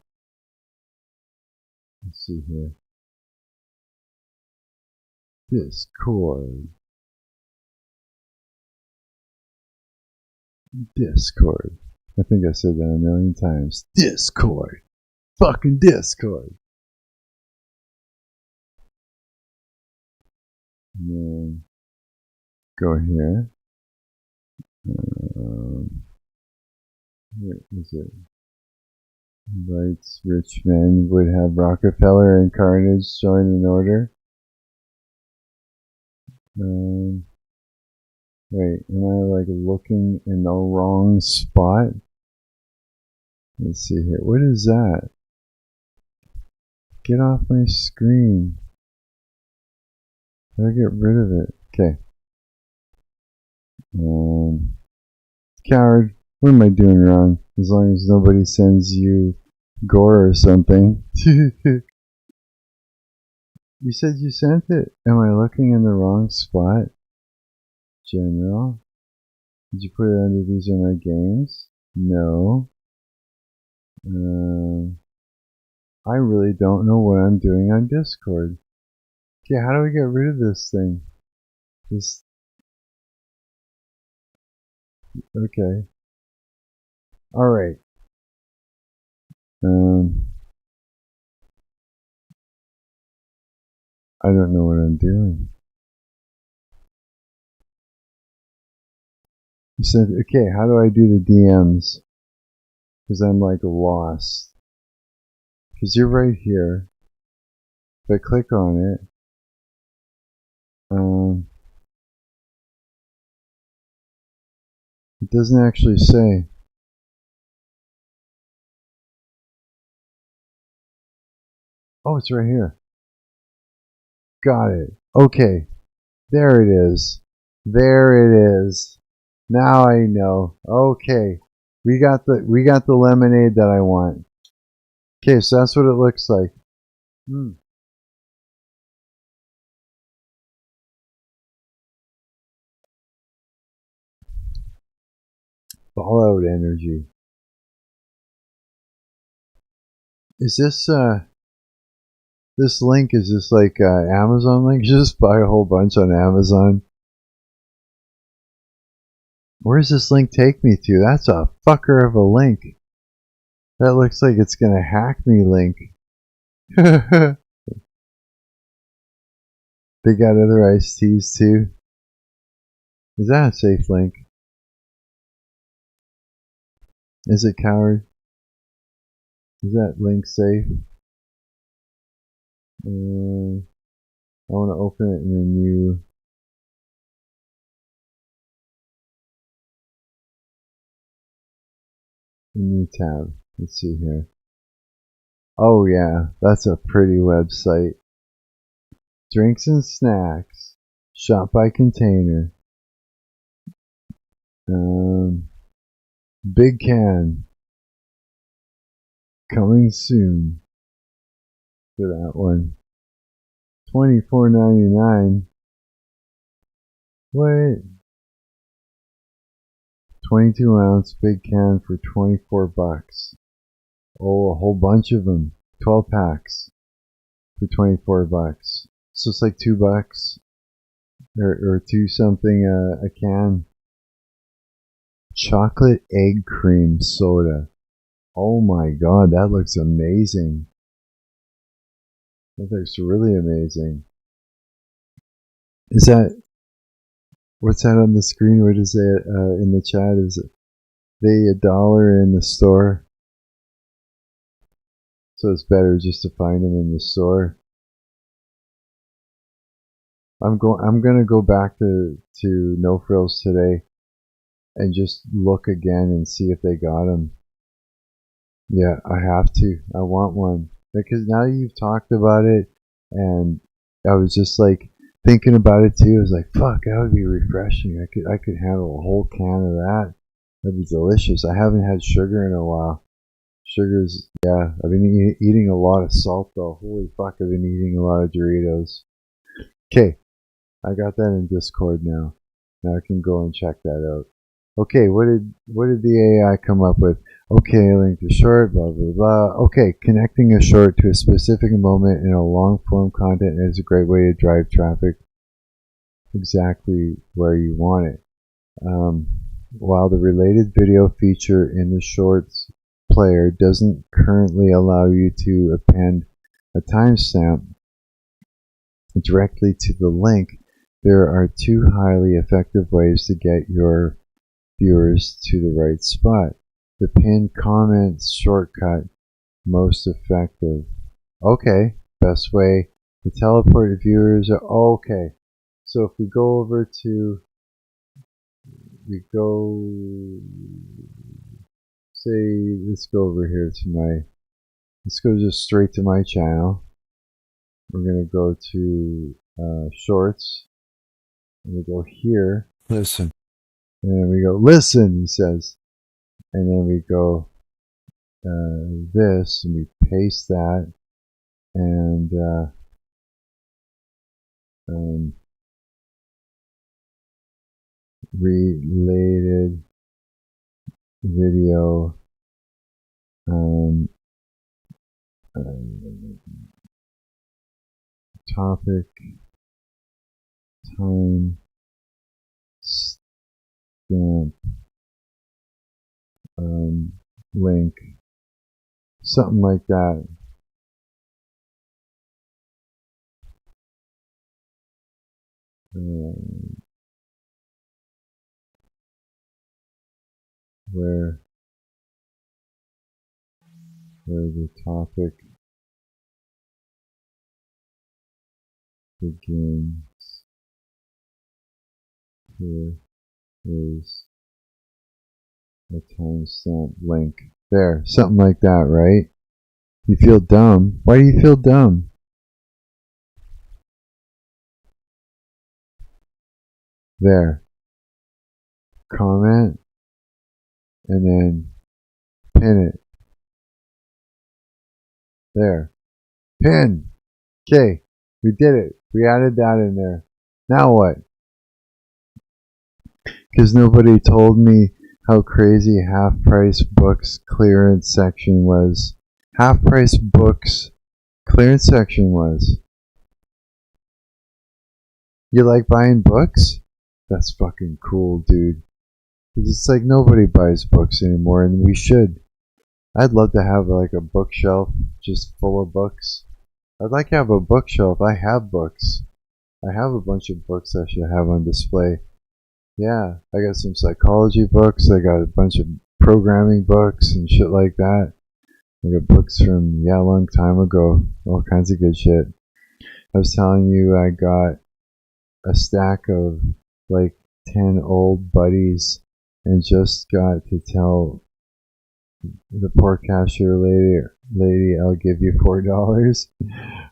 Speaker 1: Let's see here. Discord. Discord. I think I said that a million times. Discord. Fucking Discord. And then go here. Where is it? Invites rich men would have Rockefeller and Carnage join in order. Wait, am I like looking in the wrong spot? Let's see here. What is that? Get off my screen. How do I get rid of it? Okay. Coward. What am I doing wrong? As long as nobody sends you gore or something. You said you sent it. Am I looking in the wrong spot? General. Did you put it under these are my games? No. I really don't know what I'm doing on Discord. Okay, how do we get rid of this thing? Okay. Alright. I don't know what I'm doing. You said, okay, how do I do the DMs? Because I'm like lost. Because you're right here. If I click on it, it doesn't actually say. Oh, it's right here. Got it. Okay. There it is. There it is. Now I know. Okay. We got the lemonade that I want. Okay, so that's what it looks like. Fallout energy. Is this this link, is this like Amazon link? You just buy a whole bunch on Amazon. Where does this link take me to? That's a fucker of a link. That looks like it's gonna hack me link. They got other iced teas too. Is that a safe link? Is it, coward? Is that link safe? I want to open it in a new A new tab. Let's see here. Oh yeah, that's a pretty website. Drinks and snacks. Shop by container. Big can. Coming soon. For that one. $24.99. What? 22-ounce big can for $24. Oh, a whole bunch of them. 12 packs for $24. So it's like $2 or two something a can. Chocolate egg cream soda. Oh my god, that looks amazing. That looks really amazing. Is that, what's that on the screen? What is it in the chat? Is it they $1 in the store? So it's better just to find them in the store. I'm gonna go back to No Frills today and just look again and see if they got them. Yeah, I have to. I want one because now you've talked about it, and I was just like thinking about it too. I was like, "Fuck, that would be refreshing. I could handle a whole can of that. That'd be delicious." I haven't had sugar in a while. Sugar's, yeah. I've been eating a lot of salt though. Holy fuck, I've been eating a lot of Doritos. Okay, I got that in Discord now. Now I can go and check that out. Okay, what did the AI come up with? Okay, link to short, blah blah blah. Okay, connecting a short to a specific moment in a long form content is a great way to drive traffic exactly where you want it. While the related video feature in the shorts player doesn't currently allow you to append a timestamp directly to the link, there are two highly effective ways to get your viewers to the right spot. The pinned comments shortcut, most effective. Okay, best way to teleport viewers. Okay, so if we go over to, let's go over here to let's go just straight to my channel. We're going to go to shorts, and we go here. Listen. And then we go, listen, he says. And then we go this, and we paste that, and related video topic time stamp link, something like that. Where the topic begins. Here is a timestamp link. There, something like that, right? You feel dumb. Why do you feel dumb? There. Comment, and then pin it. There. Pin. Okay, we did it. We added that in there. Now what? Because nobody told me how crazy half-price books clearance section was. Half-price books clearance section was. You like buying books? That's fucking cool, dude. Because it's like nobody buys books anymore, and we should. I'd love to have like a bookshelf just full of books. I'd like to have a bookshelf. I have books. I have a bunch of books I should have on display. Yeah, I got some psychology books. I got a bunch of programming books and shit like that. I got books from, a long time ago. All kinds of good shit. I was telling you I got a stack of like 10 old buddies and just got to tell The poor cashier lady, I'll give you $4.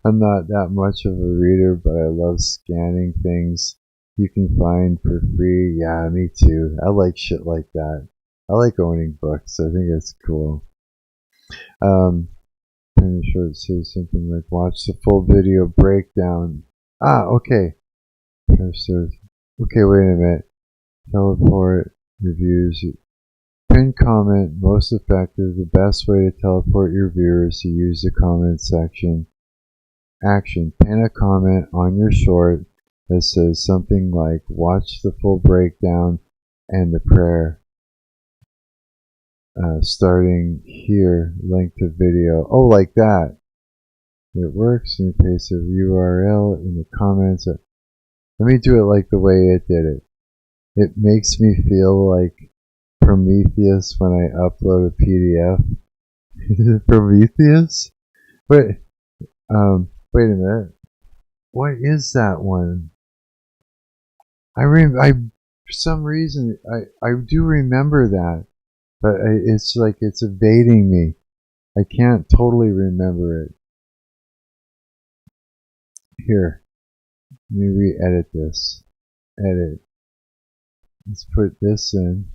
Speaker 1: I'm not that much of a reader, but I love scanning things you can find for free. Yeah, me too. I like shit like that. I like owning books. I think it's cool. Pretty sure it says something like watch the full video breakdown. Okay. Okay, wait a minute. Teleport reviews. Pin comment, most effective. The best way to teleport your viewers to use the comment section. Action. Pin a comment on your short that says something like watch the full breakdown and the prayer. Starting here, link to video. Oh, like that. It works. You paste a URL in the comments. Let me do it like the way it did it. It makes me feel like Prometheus when I upload a PDF. Prometheus? Wait a minute. What is that one? For some reason, I do remember that, but it's like it's evading me. I can't totally remember it. Here, let me re-edit this. Edit. Let's put this in.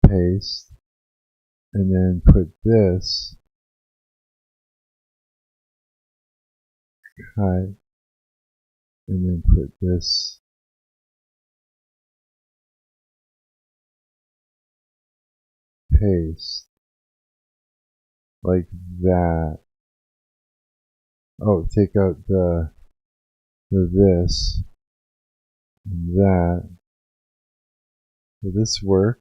Speaker 1: Paste. And then put this. Cut. And then put this. Paste. Like that. Oh, take out the this. And that. Will this work?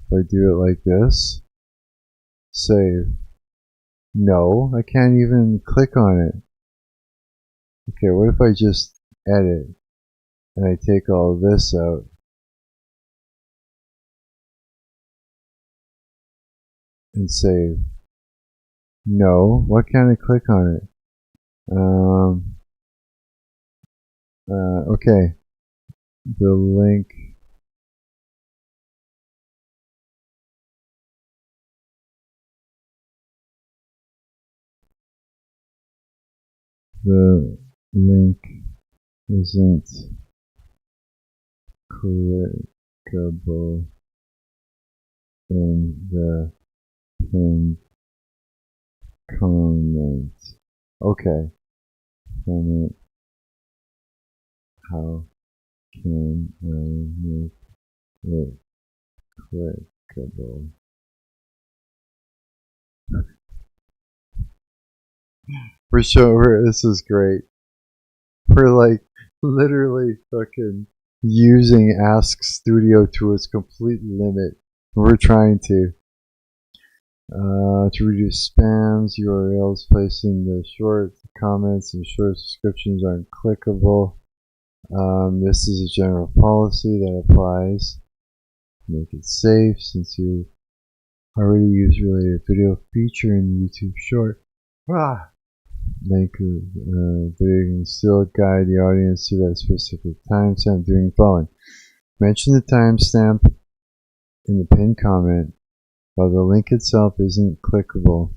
Speaker 1: If I do it like this. Save. No, I can't even click on it. Okay, what if I just edit and I take all of this out? And save. No, why can't I click on it? Okay, the link. The link isn't clickable in the pinned comment. Okay. Comment. How can I make it clickable? For sure, this is great. We're like literally fucking using Ask Studio to its complete limit. We're trying to reduce spams, URLs placed in the short comments and short descriptions aren't clickable. This is a general policy that applies. Make it safe since you already use related video feature in YouTube Short. Link video can still guide the audience to that specific timestamp doing the following. Mention the timestamp in the pinned comment, while the link itself isn't clickable.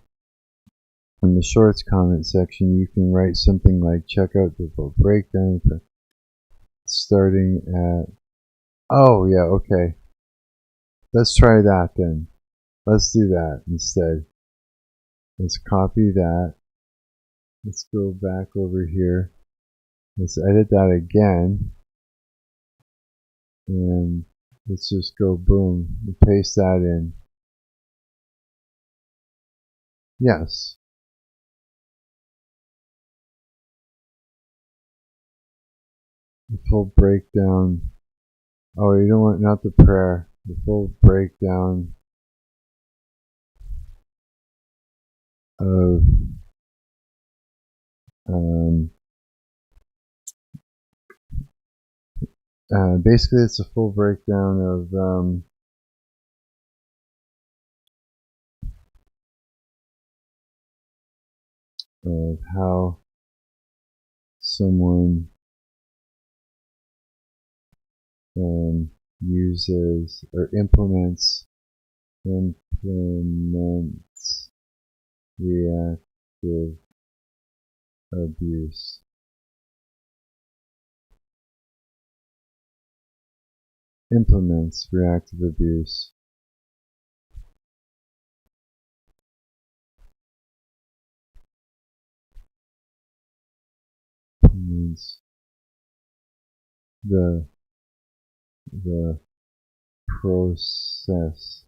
Speaker 1: In the shorts comment section, you can write something like check out the full breakdown starting at. Oh yeah, okay. Let's try that then. Let's do that instead. Let's copy that. Let's go back over here. Let's edit that again. And let's just go boom. Paste that in. Yes. The full breakdown. Oh, you don't want, not the prayer. The full breakdown of basically it's a full breakdown of how someone uses or implements reactive abuse. Implements reactive abuse. Means the process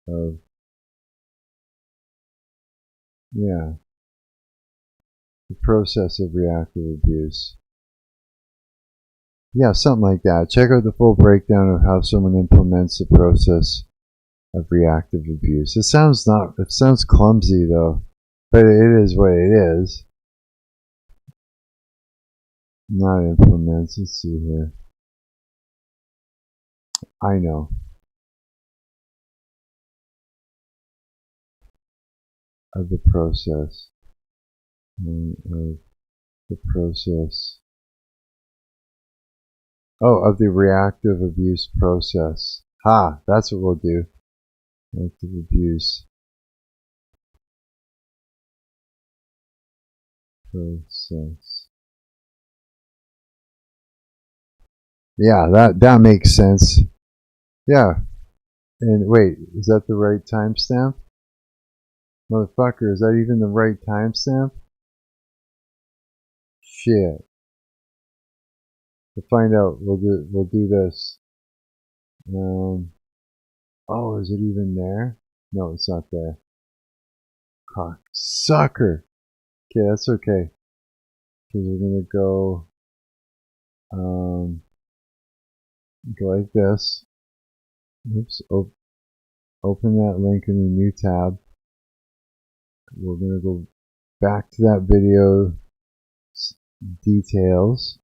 Speaker 1: of the process of reactive abuse. Yeah, something like that. Check out the full breakdown of how someone implements the process of reactive abuse. It sounds clumsy though, but it is what it is. Not implements. Let's see here. I know. Of the process. Of the process. Oh, of the reactive abuse process. Ha! That's what we'll do. Reactive abuse process. Yeah, that makes sense. Yeah. And wait, is that the right timestamp? Motherfucker, is that even the right timestamp? Shit. To find out, we'll do this. Oh, is it even there? No, it's not there. Cock sucker. Okay, that's okay. Because we're gonna go like this. Oops. Open that link in a new tab. We're gonna go back to that video details,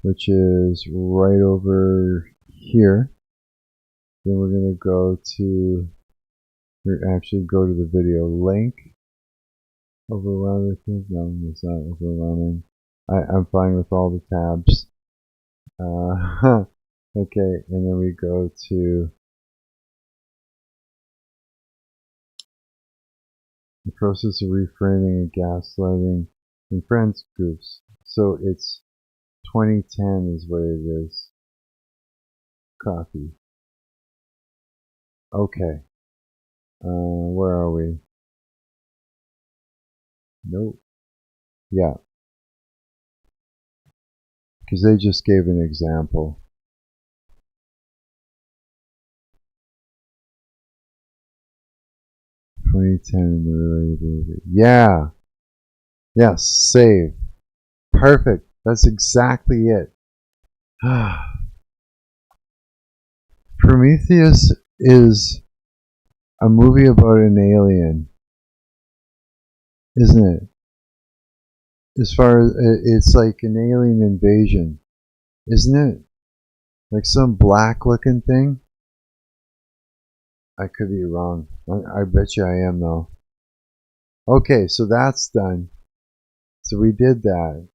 Speaker 1: which is right over here. Then we're going to go to the video link. Overwhelming? No, it's not overwhelming. I'm fine with all the tabs. Okay, and then we go to the process of reframing and gaslighting in friends groups. So it's 2010 is what it is. Copy. Okay. Where are we? Nope. Yeah. Because they just gave an example. In the related. Yeah. Yes. Save. Perfect. That's exactly it. Prometheus is a movie about an alien, isn't it? As far as it's like an alien invasion, isn't it? Like some black looking thing? I could be wrong. I bet you I am though. Okay, so that's done. So we did that.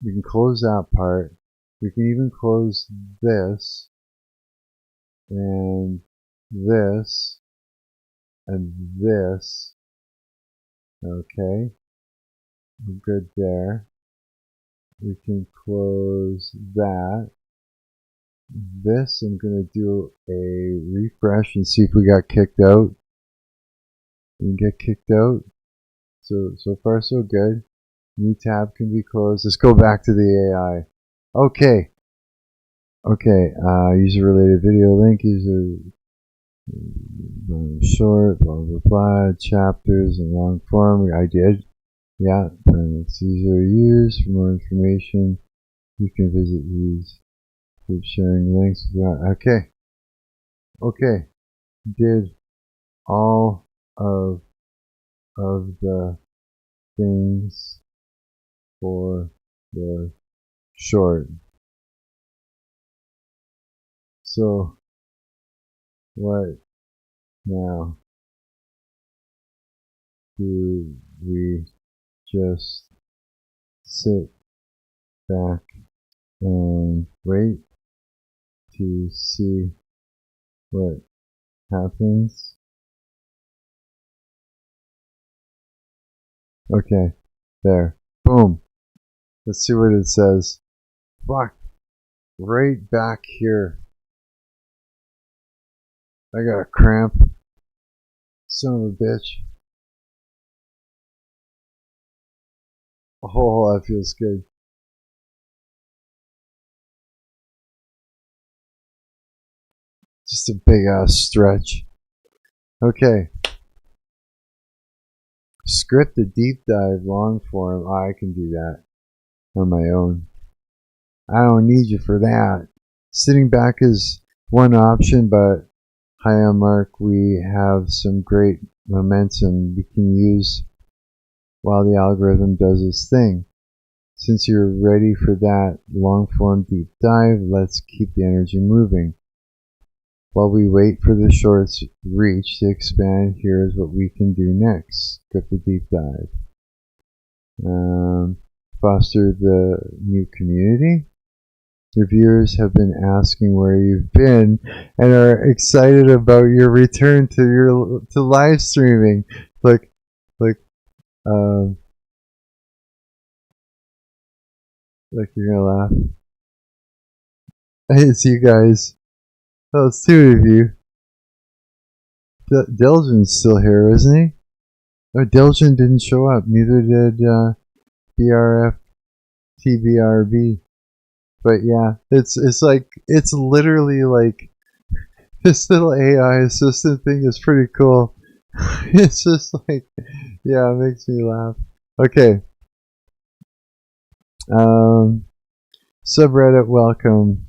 Speaker 1: We can close that part. We can even close this and this and this. Okay, we're good there. We can close that. This, I'm going to do a refresh and see if we got kicked out. We can get kicked out. So far so good. New tab can be closed. Let's go back to the AI. Okay. User related video link, user short, blah blah blah, chapters and long form. I did. Yeah. It's easier to use. For more information, you can visit these. Keep sharing links. Okay. Did all of the things for the short. So what now? Do we just sit back and wait to see what happens. Okay, there. Boom. Let's see what it says. Fuck. Right back here. I got a cramp. Son of a bitch. Oh, that feels good. Just a big ass stretch. Okay. Script a deep dive long form. I can do that on my own. I don't need you for that. Sitting back is one option, but Hi I'm Marc, we have some great momentum we can use while the algorithm does its thing. Since you're ready for that long form deep dive, let's keep the energy moving. While we wait for the shorts reach to expand, here's what we can do next. Script the deep dive. Foster the new community. Reviewers have been asking where you've been and are excited about your return to live streaming. Like you're gonna laugh. Hey, it's you guys. Oh, it's two of you. Delgin's still here, isn't he? Oh, Delgin didn't show up. Neither did BRF TBRB. But yeah, it's like it's literally like this little AI assistant thing is pretty cool. It's just like, yeah, it makes me laugh. Okay. Subreddit welcome.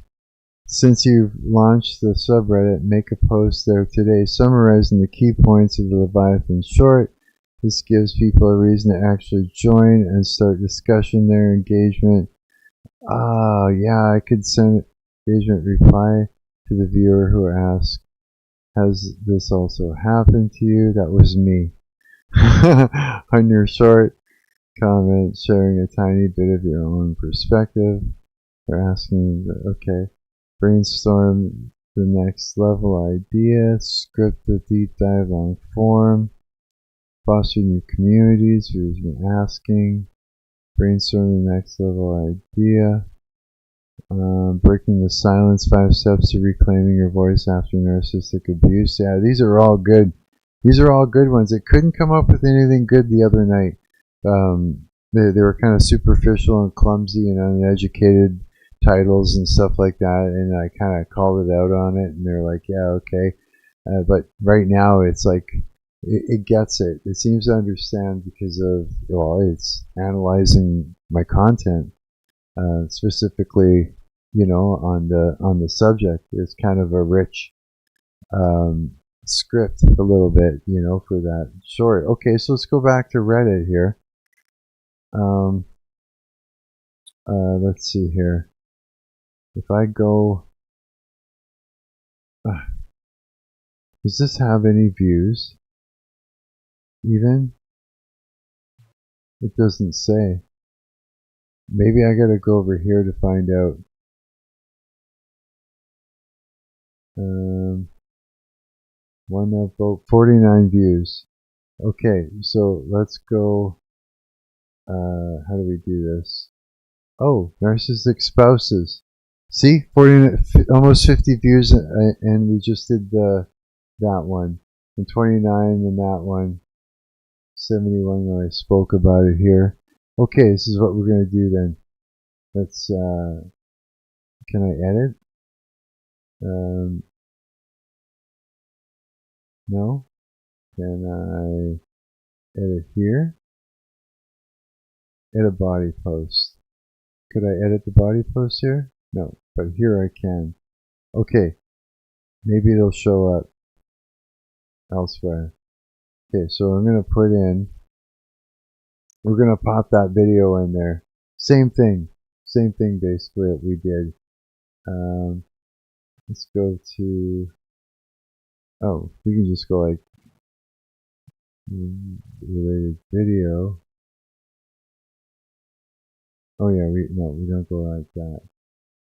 Speaker 1: Since you've launched the subreddit, make a post there today summarizing the key points of the Leviathan short. This gives people a reason to actually join and start discussion their engagement. Yeah, I could send engagement reply to the viewer who asked, has this also happened to you? That was me. On your short comment, sharing a tiny bit of your own perspective. They're asking, okay, brainstorm the next level idea, script the deep dive on form, foster new communities, who's been asking, brainstorm the next level idea, breaking the silence, 5 steps to reclaiming your voice after narcissistic abuse. Yeah, these are all good. These are all good ones. It couldn't come up with anything good the other night. They were kind of superficial and clumsy and uneducated titles and stuff like that, and I kind of called it out on it, and they're like, yeah, okay. But right now it's like it gets it. It seems to understand because of, well, it's analyzing my content. Specifically, on the subject, it's kind of a rich script a little bit, for that short. Okay, so let's go back to Reddit here. Let's see here. If I go, does this have any views? Even? It doesn't say. Maybe I gotta go over here to find out. One upvote, 49 views. Okay, so let's go. How do we do this? Oh, narcissistic spouses. See, 40, almost 50 views, and we just did that one, and 29 in that one, 71 when I spoke about it here. Okay, this is what we're gonna do then. Let's. Can I edit? No. Can I edit here? Edit body post. Could I edit the body post here? No, but here I can. Okay, maybe it'll show up elsewhere. Okay, so I'm going to put in, we're going to pop that video in there. Same thing basically that we did. Let's go to, oh, we can just go like, related video. Oh yeah, we don't go like that.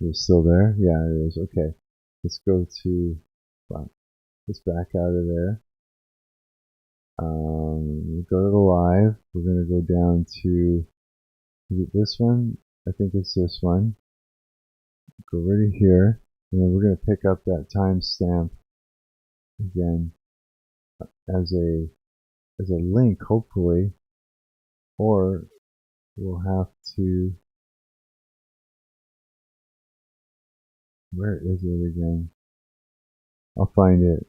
Speaker 1: It's still there? Yeah, it is. Okay. Let's go to, well, let's back out of there. We go to the live. We're going to go down to, is it this one? I think it's this one. Go right here. And then we're going to pick up that timestamp again as a link, hopefully. Or we'll have to, where is it again? I'll find it.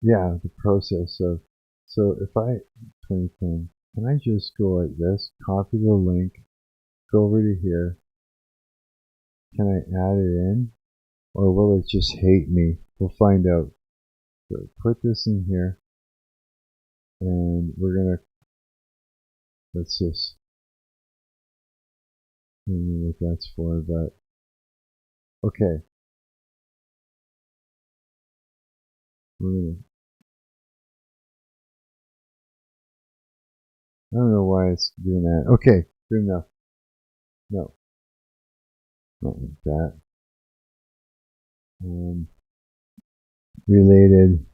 Speaker 1: Yeah, the process of, so if I, 2010, can I just go like this, copy the link, go over to here, can I add it in, or will it just hate me? We'll find out. So put this in here, and we're gonna, let's just, I don't know what that's for, but, okay. We're gonna, I don't know why it's doing that. Okay, good enough. No, not like that. Related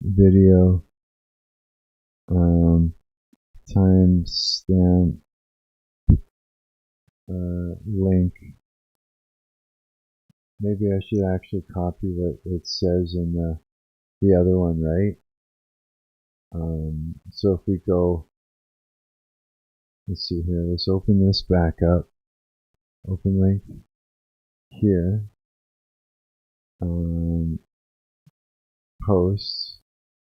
Speaker 1: video, timestamp, link. Maybe I should actually copy what it says in the other one, right? So if we go, let's see here, let's open this back up. Open link here. Posts,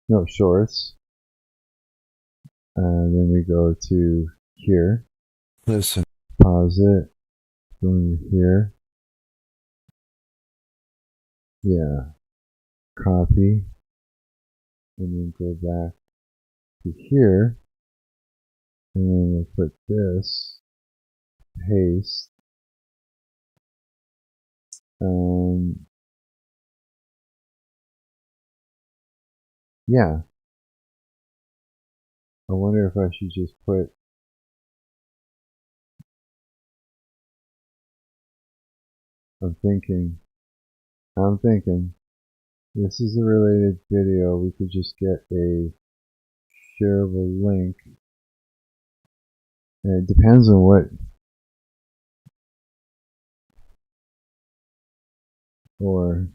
Speaker 1: no, shorts. Then we go to here.
Speaker 13: Listen.
Speaker 1: Pause it. Go into here. Yeah. Copy. And then go back to here. And then we'll put this. Paste. Yeah. I wonder if I should just put, I'm thinking, this is a related video. We could just get a shareable link. And it depends on what, or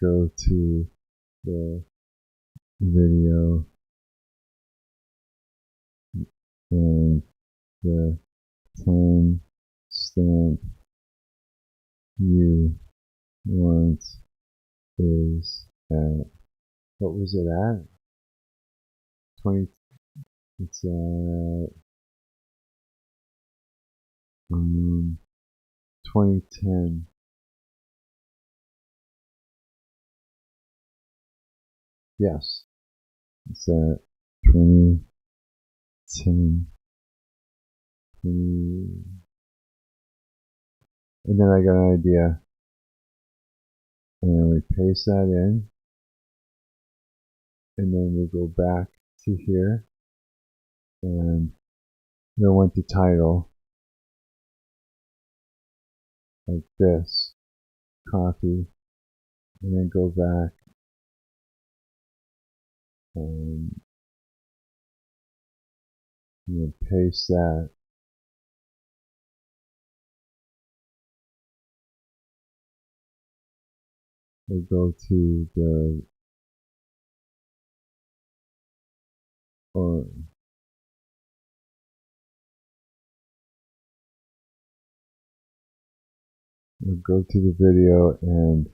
Speaker 1: go to the video and the time stamp you want is at, what was it at? 20, it's at 2010. Yes, it's at 2010. And then I got an idea. And then we paste that in. And then we go back to here. And I want the title like this. Copy. And then go back. And then paste that. We go to the, or we'll go to the video and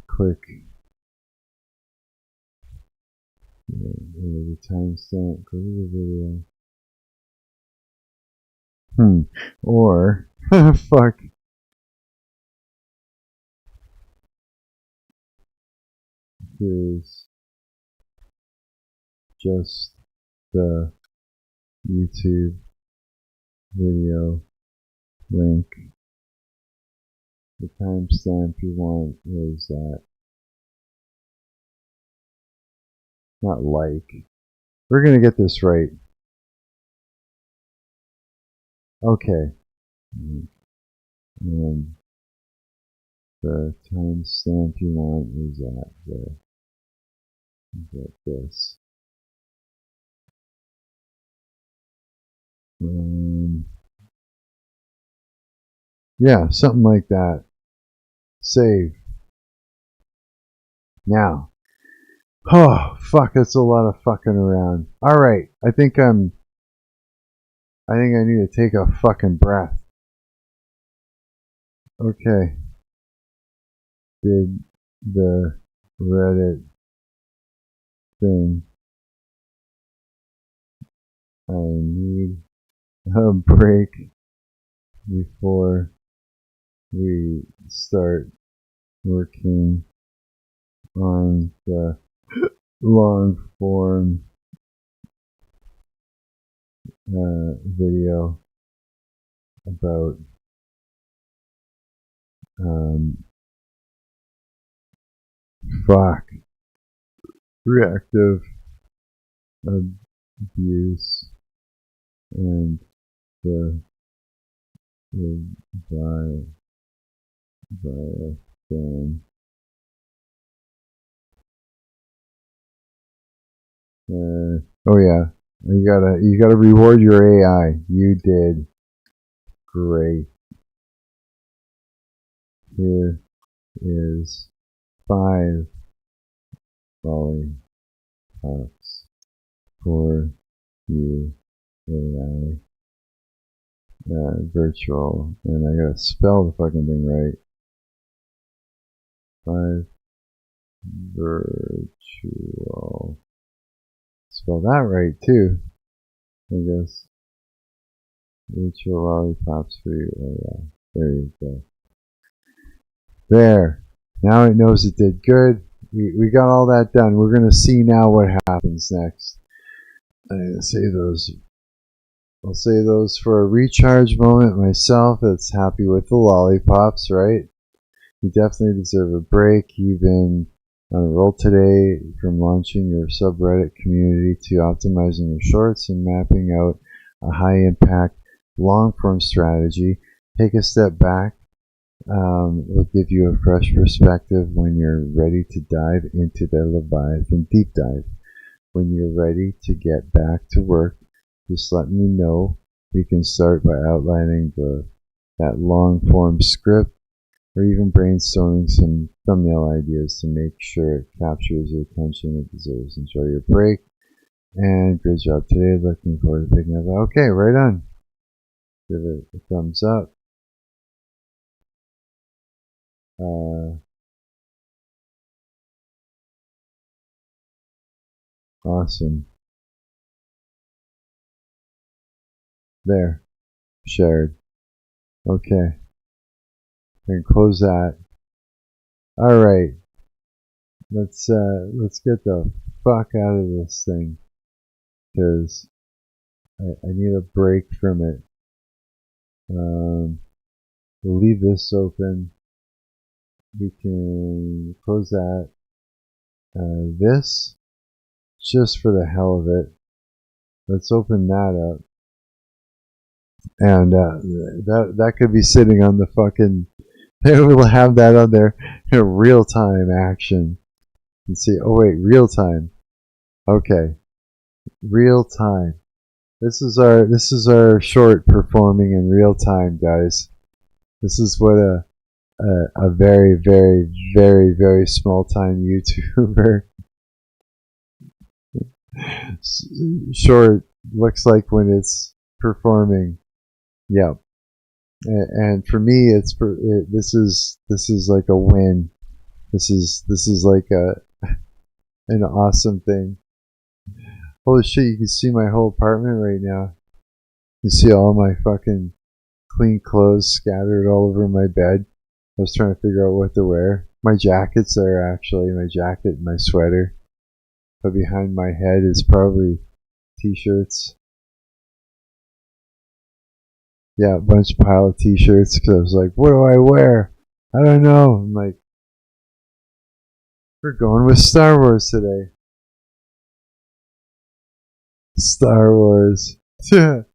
Speaker 1: click the timestamp, go to the video. Or, fuck. Here's just the YouTube video link. The timestamp you want is at Not like. We're going to get this right. Okay. And the timestamp you want is at this. Yeah, something like that. Save. Now. Oh, fuck, that's a lot of fucking around. Alright, I think I need to take a fucking breath. Okay. Did the Reddit thing. I need a break before we start working on the long form video about reactive abuse and the bias thing. Oh yeah, you gotta reward your AI. You did great. Here is 5 lollipops for you, AI virtual, and I gotta spell the fucking thing right. 5 virtual. Spell that right too, I guess. Virtual lollipops for you, AI. There you go. There. Now it knows it did good. We got all that done. We're going to see now what happens next. I'm going to save those. I'll save those for a recharge moment myself that's happy with the lollipops, right? You definitely deserve a break. You've been on a roll today from launching your subreddit community to optimizing your shorts and mapping out a high impact long form strategy. Take a step back. Will give you a fresh perspective when you're ready to dive into the Leviathan deep dive. When you're ready to get back to work, just let me know. We can start by outlining that long form script or even brainstorming some thumbnail ideas to make sure it captures the attention it deserves. Enjoy your break and great job today. Looking forward to picking up. Okay, right on. Give it a thumbs up. Awesome. There. Shared. Okay. And close that. Alright. Let's get the fuck out of this thing. Because I need a break from it. We'll leave this open. We can close that. This, just for the hell of it. Let's open that up. And that could be sitting on the fucking. We'll have that on there in real time action. And see. Oh wait, real time. Okay, real time. This is our short performing in real time, guys. This is what a very, very, very, very small time YouTuber short looks like when it's performing. Yeah, and for me, this is like a win. This is like an awesome thing. Holy shit! You can see my whole apartment right now. You see all my fucking clean clothes scattered all over my bed. I was trying to figure out what to wear. My jacket's there actually. My jacket and my sweater. But behind my head is probably t-shirts. Yeah, a bunch of pile of t-shirts because I was like, what do I wear? I don't know. I'm like, we're going with Star Wars today. Star Wars. Okay,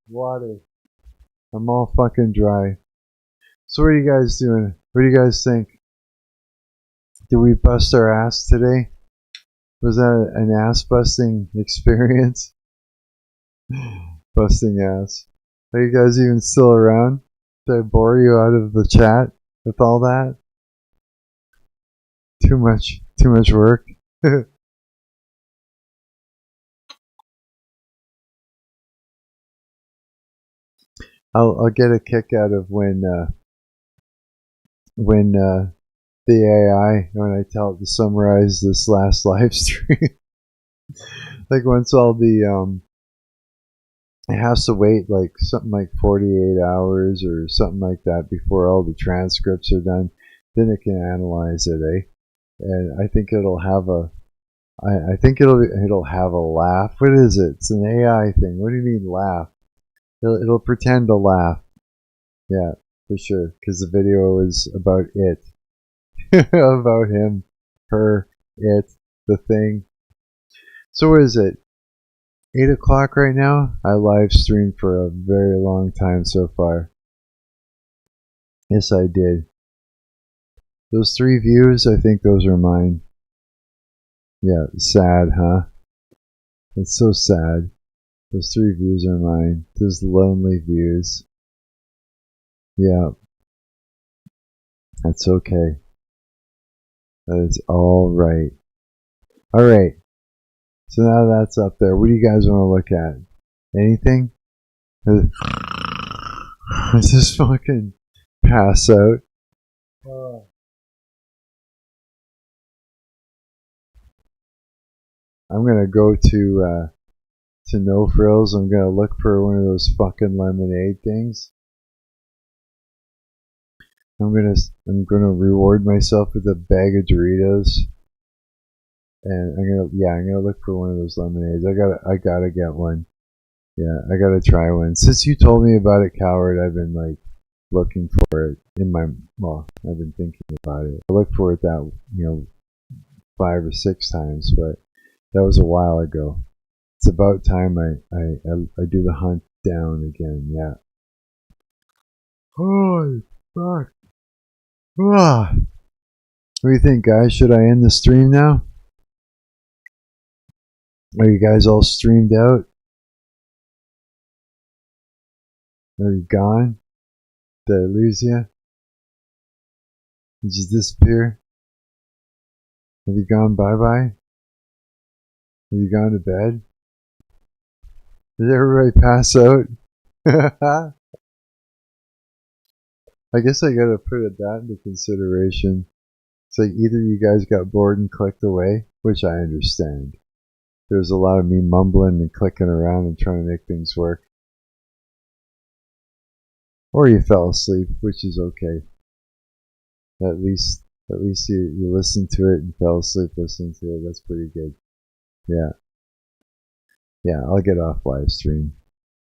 Speaker 1: water. I'm all fucking dry. So what are you guys doing? What do you guys think? Did we bust our ass today? Was that an ass busting experience? Busting ass. Are you guys even still around? Did I bore you out of the chat with all that? Too much work. I'll get a kick out of when the AI, when I tell it to summarize this last live stream. Like once all the it has to wait like something like 48 hours or something like that before all the transcripts are done. Then it can analyze it, eh? And I think it'll have I think it'll have a laugh. What is it? It's an AI thing. What do you mean laugh? It'll pretend to laugh. Yeah, for sure. Because the video is about it. About him, her, it, the thing. So what is it? 8 o'clock right now? I live streamed for a very long time so far. Yes, I did. Those 3 views, I think those are mine. Yeah, sad, huh? It's so sad. Those 3 views are mine. Those lonely views. Yeah. That's okay. That is alright. Alright. So now that's up there. What do you guys want to look at? Anything? Let's just fucking pass out. I'm gonna go to No Frills. I'm gonna look for one of those fucking lemonade things. I'm gonna reward myself with a bag of Doritos. And I'm gonna look for one of those lemonades. I gotta get one. Yeah, I gotta try one. Since you told me about it, Coward, I've been like looking for it I've been thinking about it. I looked for it 5 or 6 times, but that was a while ago. It's about time I do the hunt down again, yeah. Holy fuck. Ah. What do you think, guys? Should I end the stream now? Are you guys all streamed out? Are you gone? Did I lose you? Did you disappear? Have you gone bye-bye? Have you gone to bed? Did everybody pass out? I guess I gotta put that into consideration. It's like either you guys got bored and clicked away, which I understand. There's a lot of me mumbling and clicking around and trying to make things work. Or you fell asleep, which is okay. At least you listened to it and fell asleep listening to it. That's pretty good. Yeah. Yeah, I'll get off live stream.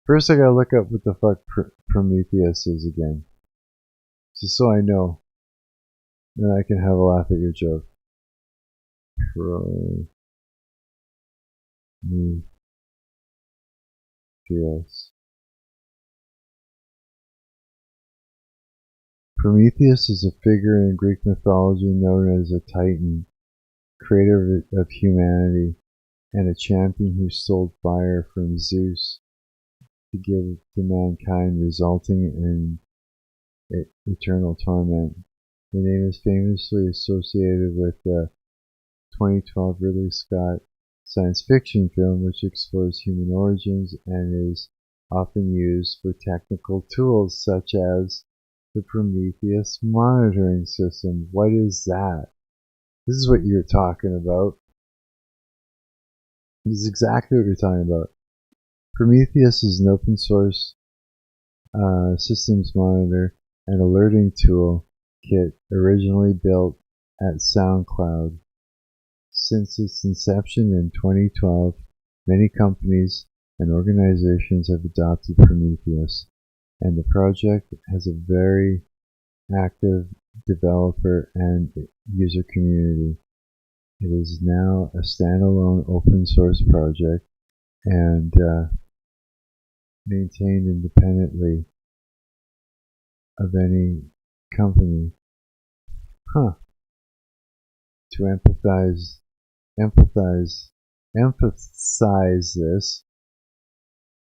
Speaker 1: First I gotta look up what the fuck Prometheus is again. Just so I know. Then I can have a laugh at your joke. Prometheus. Prometheus is a figure in Greek mythology known as a titan, creator of humanity, and a champion who stole fire from Zeus to give to mankind, resulting in eternal torment. The name is famously associated with the 2012 Ridley Scott science fiction film, which explores human origins and is often used for technical tools such as the Prometheus monitoring system. What is that? This is what you're talking about. This is exactly what you're talking about. Prometheus is an open source systems monitor and alerting tool kit originally built at SoundCloud. Since its inception in 2012, many companies and organizations have adopted Prometheus, and the project has a very active developer and user community. It is now a standalone open source project and maintained independently of any company. To emphasize this,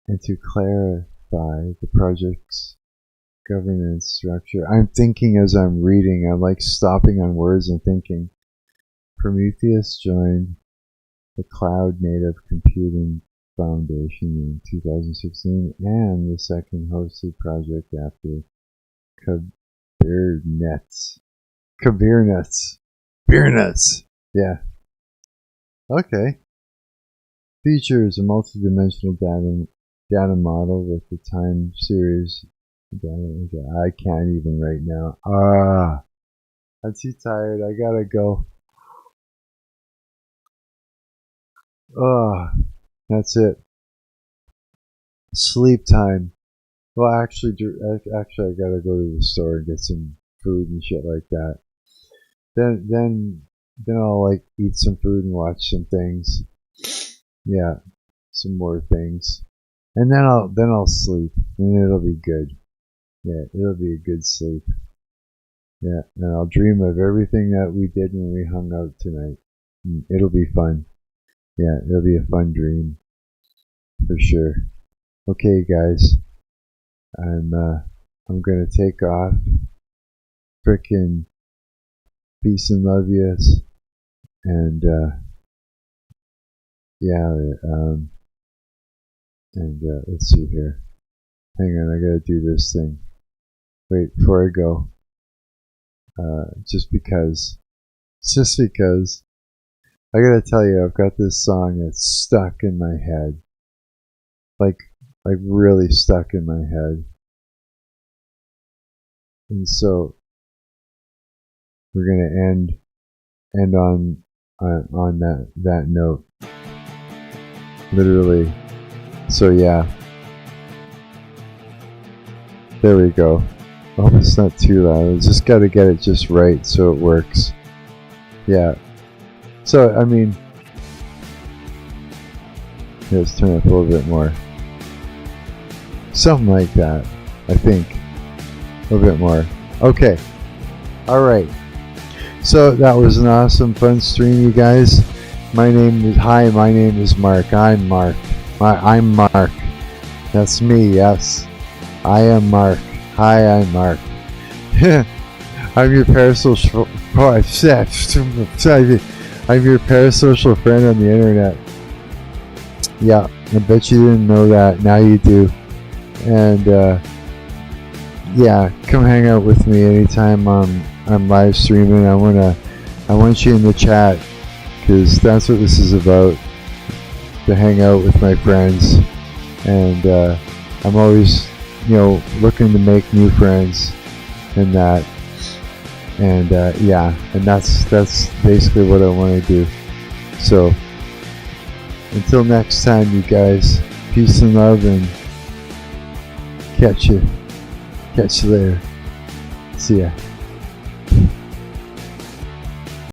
Speaker 1: and to clarify the project's governance structure. I'm thinking as I'm reading, I'm like stopping on words and thinking. Prometheus joined the Cloud Native Computing Foundation in 2016 and the second hosted project after Kubernetes. Yeah. Okay. Features a multi-dimensional data model with the time series data. I can't even right now. I'm too tired. I gotta go. That's it. Sleep time. Well, actually, I gotta go to the store and get some food and shit like that. Then I'll like eat some food and watch some things. Yeah, some more things, and then I'll sleep, and it'll be good. Yeah, it'll be a good sleep. Yeah, and I'll dream of everything that we did when we hung out tonight. It'll be fun. Yeah, it'll be a fun dream for sure. Okay, guys, I'm gonna take off. Frickin' peace and love, yes, and yeah, let's see here. Hang on, I gotta do this thing. Wait, before I go, just because, I gotta tell you, I've got this song that's stuck in my head, like really stuck in my head, and so we're gonna end on that note, literally. So yeah, there we go. I hope it's not too loud. I just got to get it just right so it works. Yeah. So I mean, let's turn it up a little bit more. Something like that, I think. A little bit more. Okay. All right. So that was an awesome, fun stream, you guys. My name is Marc. I'm Marc. I'm Marc. That's me, yes. I am Marc. Hi, I'm Marc. I'm your parasocial. I'm your parasocial friend on the internet. Yeah, I bet you didn't know that. Now you do. And yeah, come hang out with me anytime I'm live streaming. I want you in the chat, because that's what this is about. To hang out with my friends, and I'm always, looking to make new friends, and that, and yeah, and that's basically what I want to do. So until next time, you guys, peace and love, and catch you later. See ya.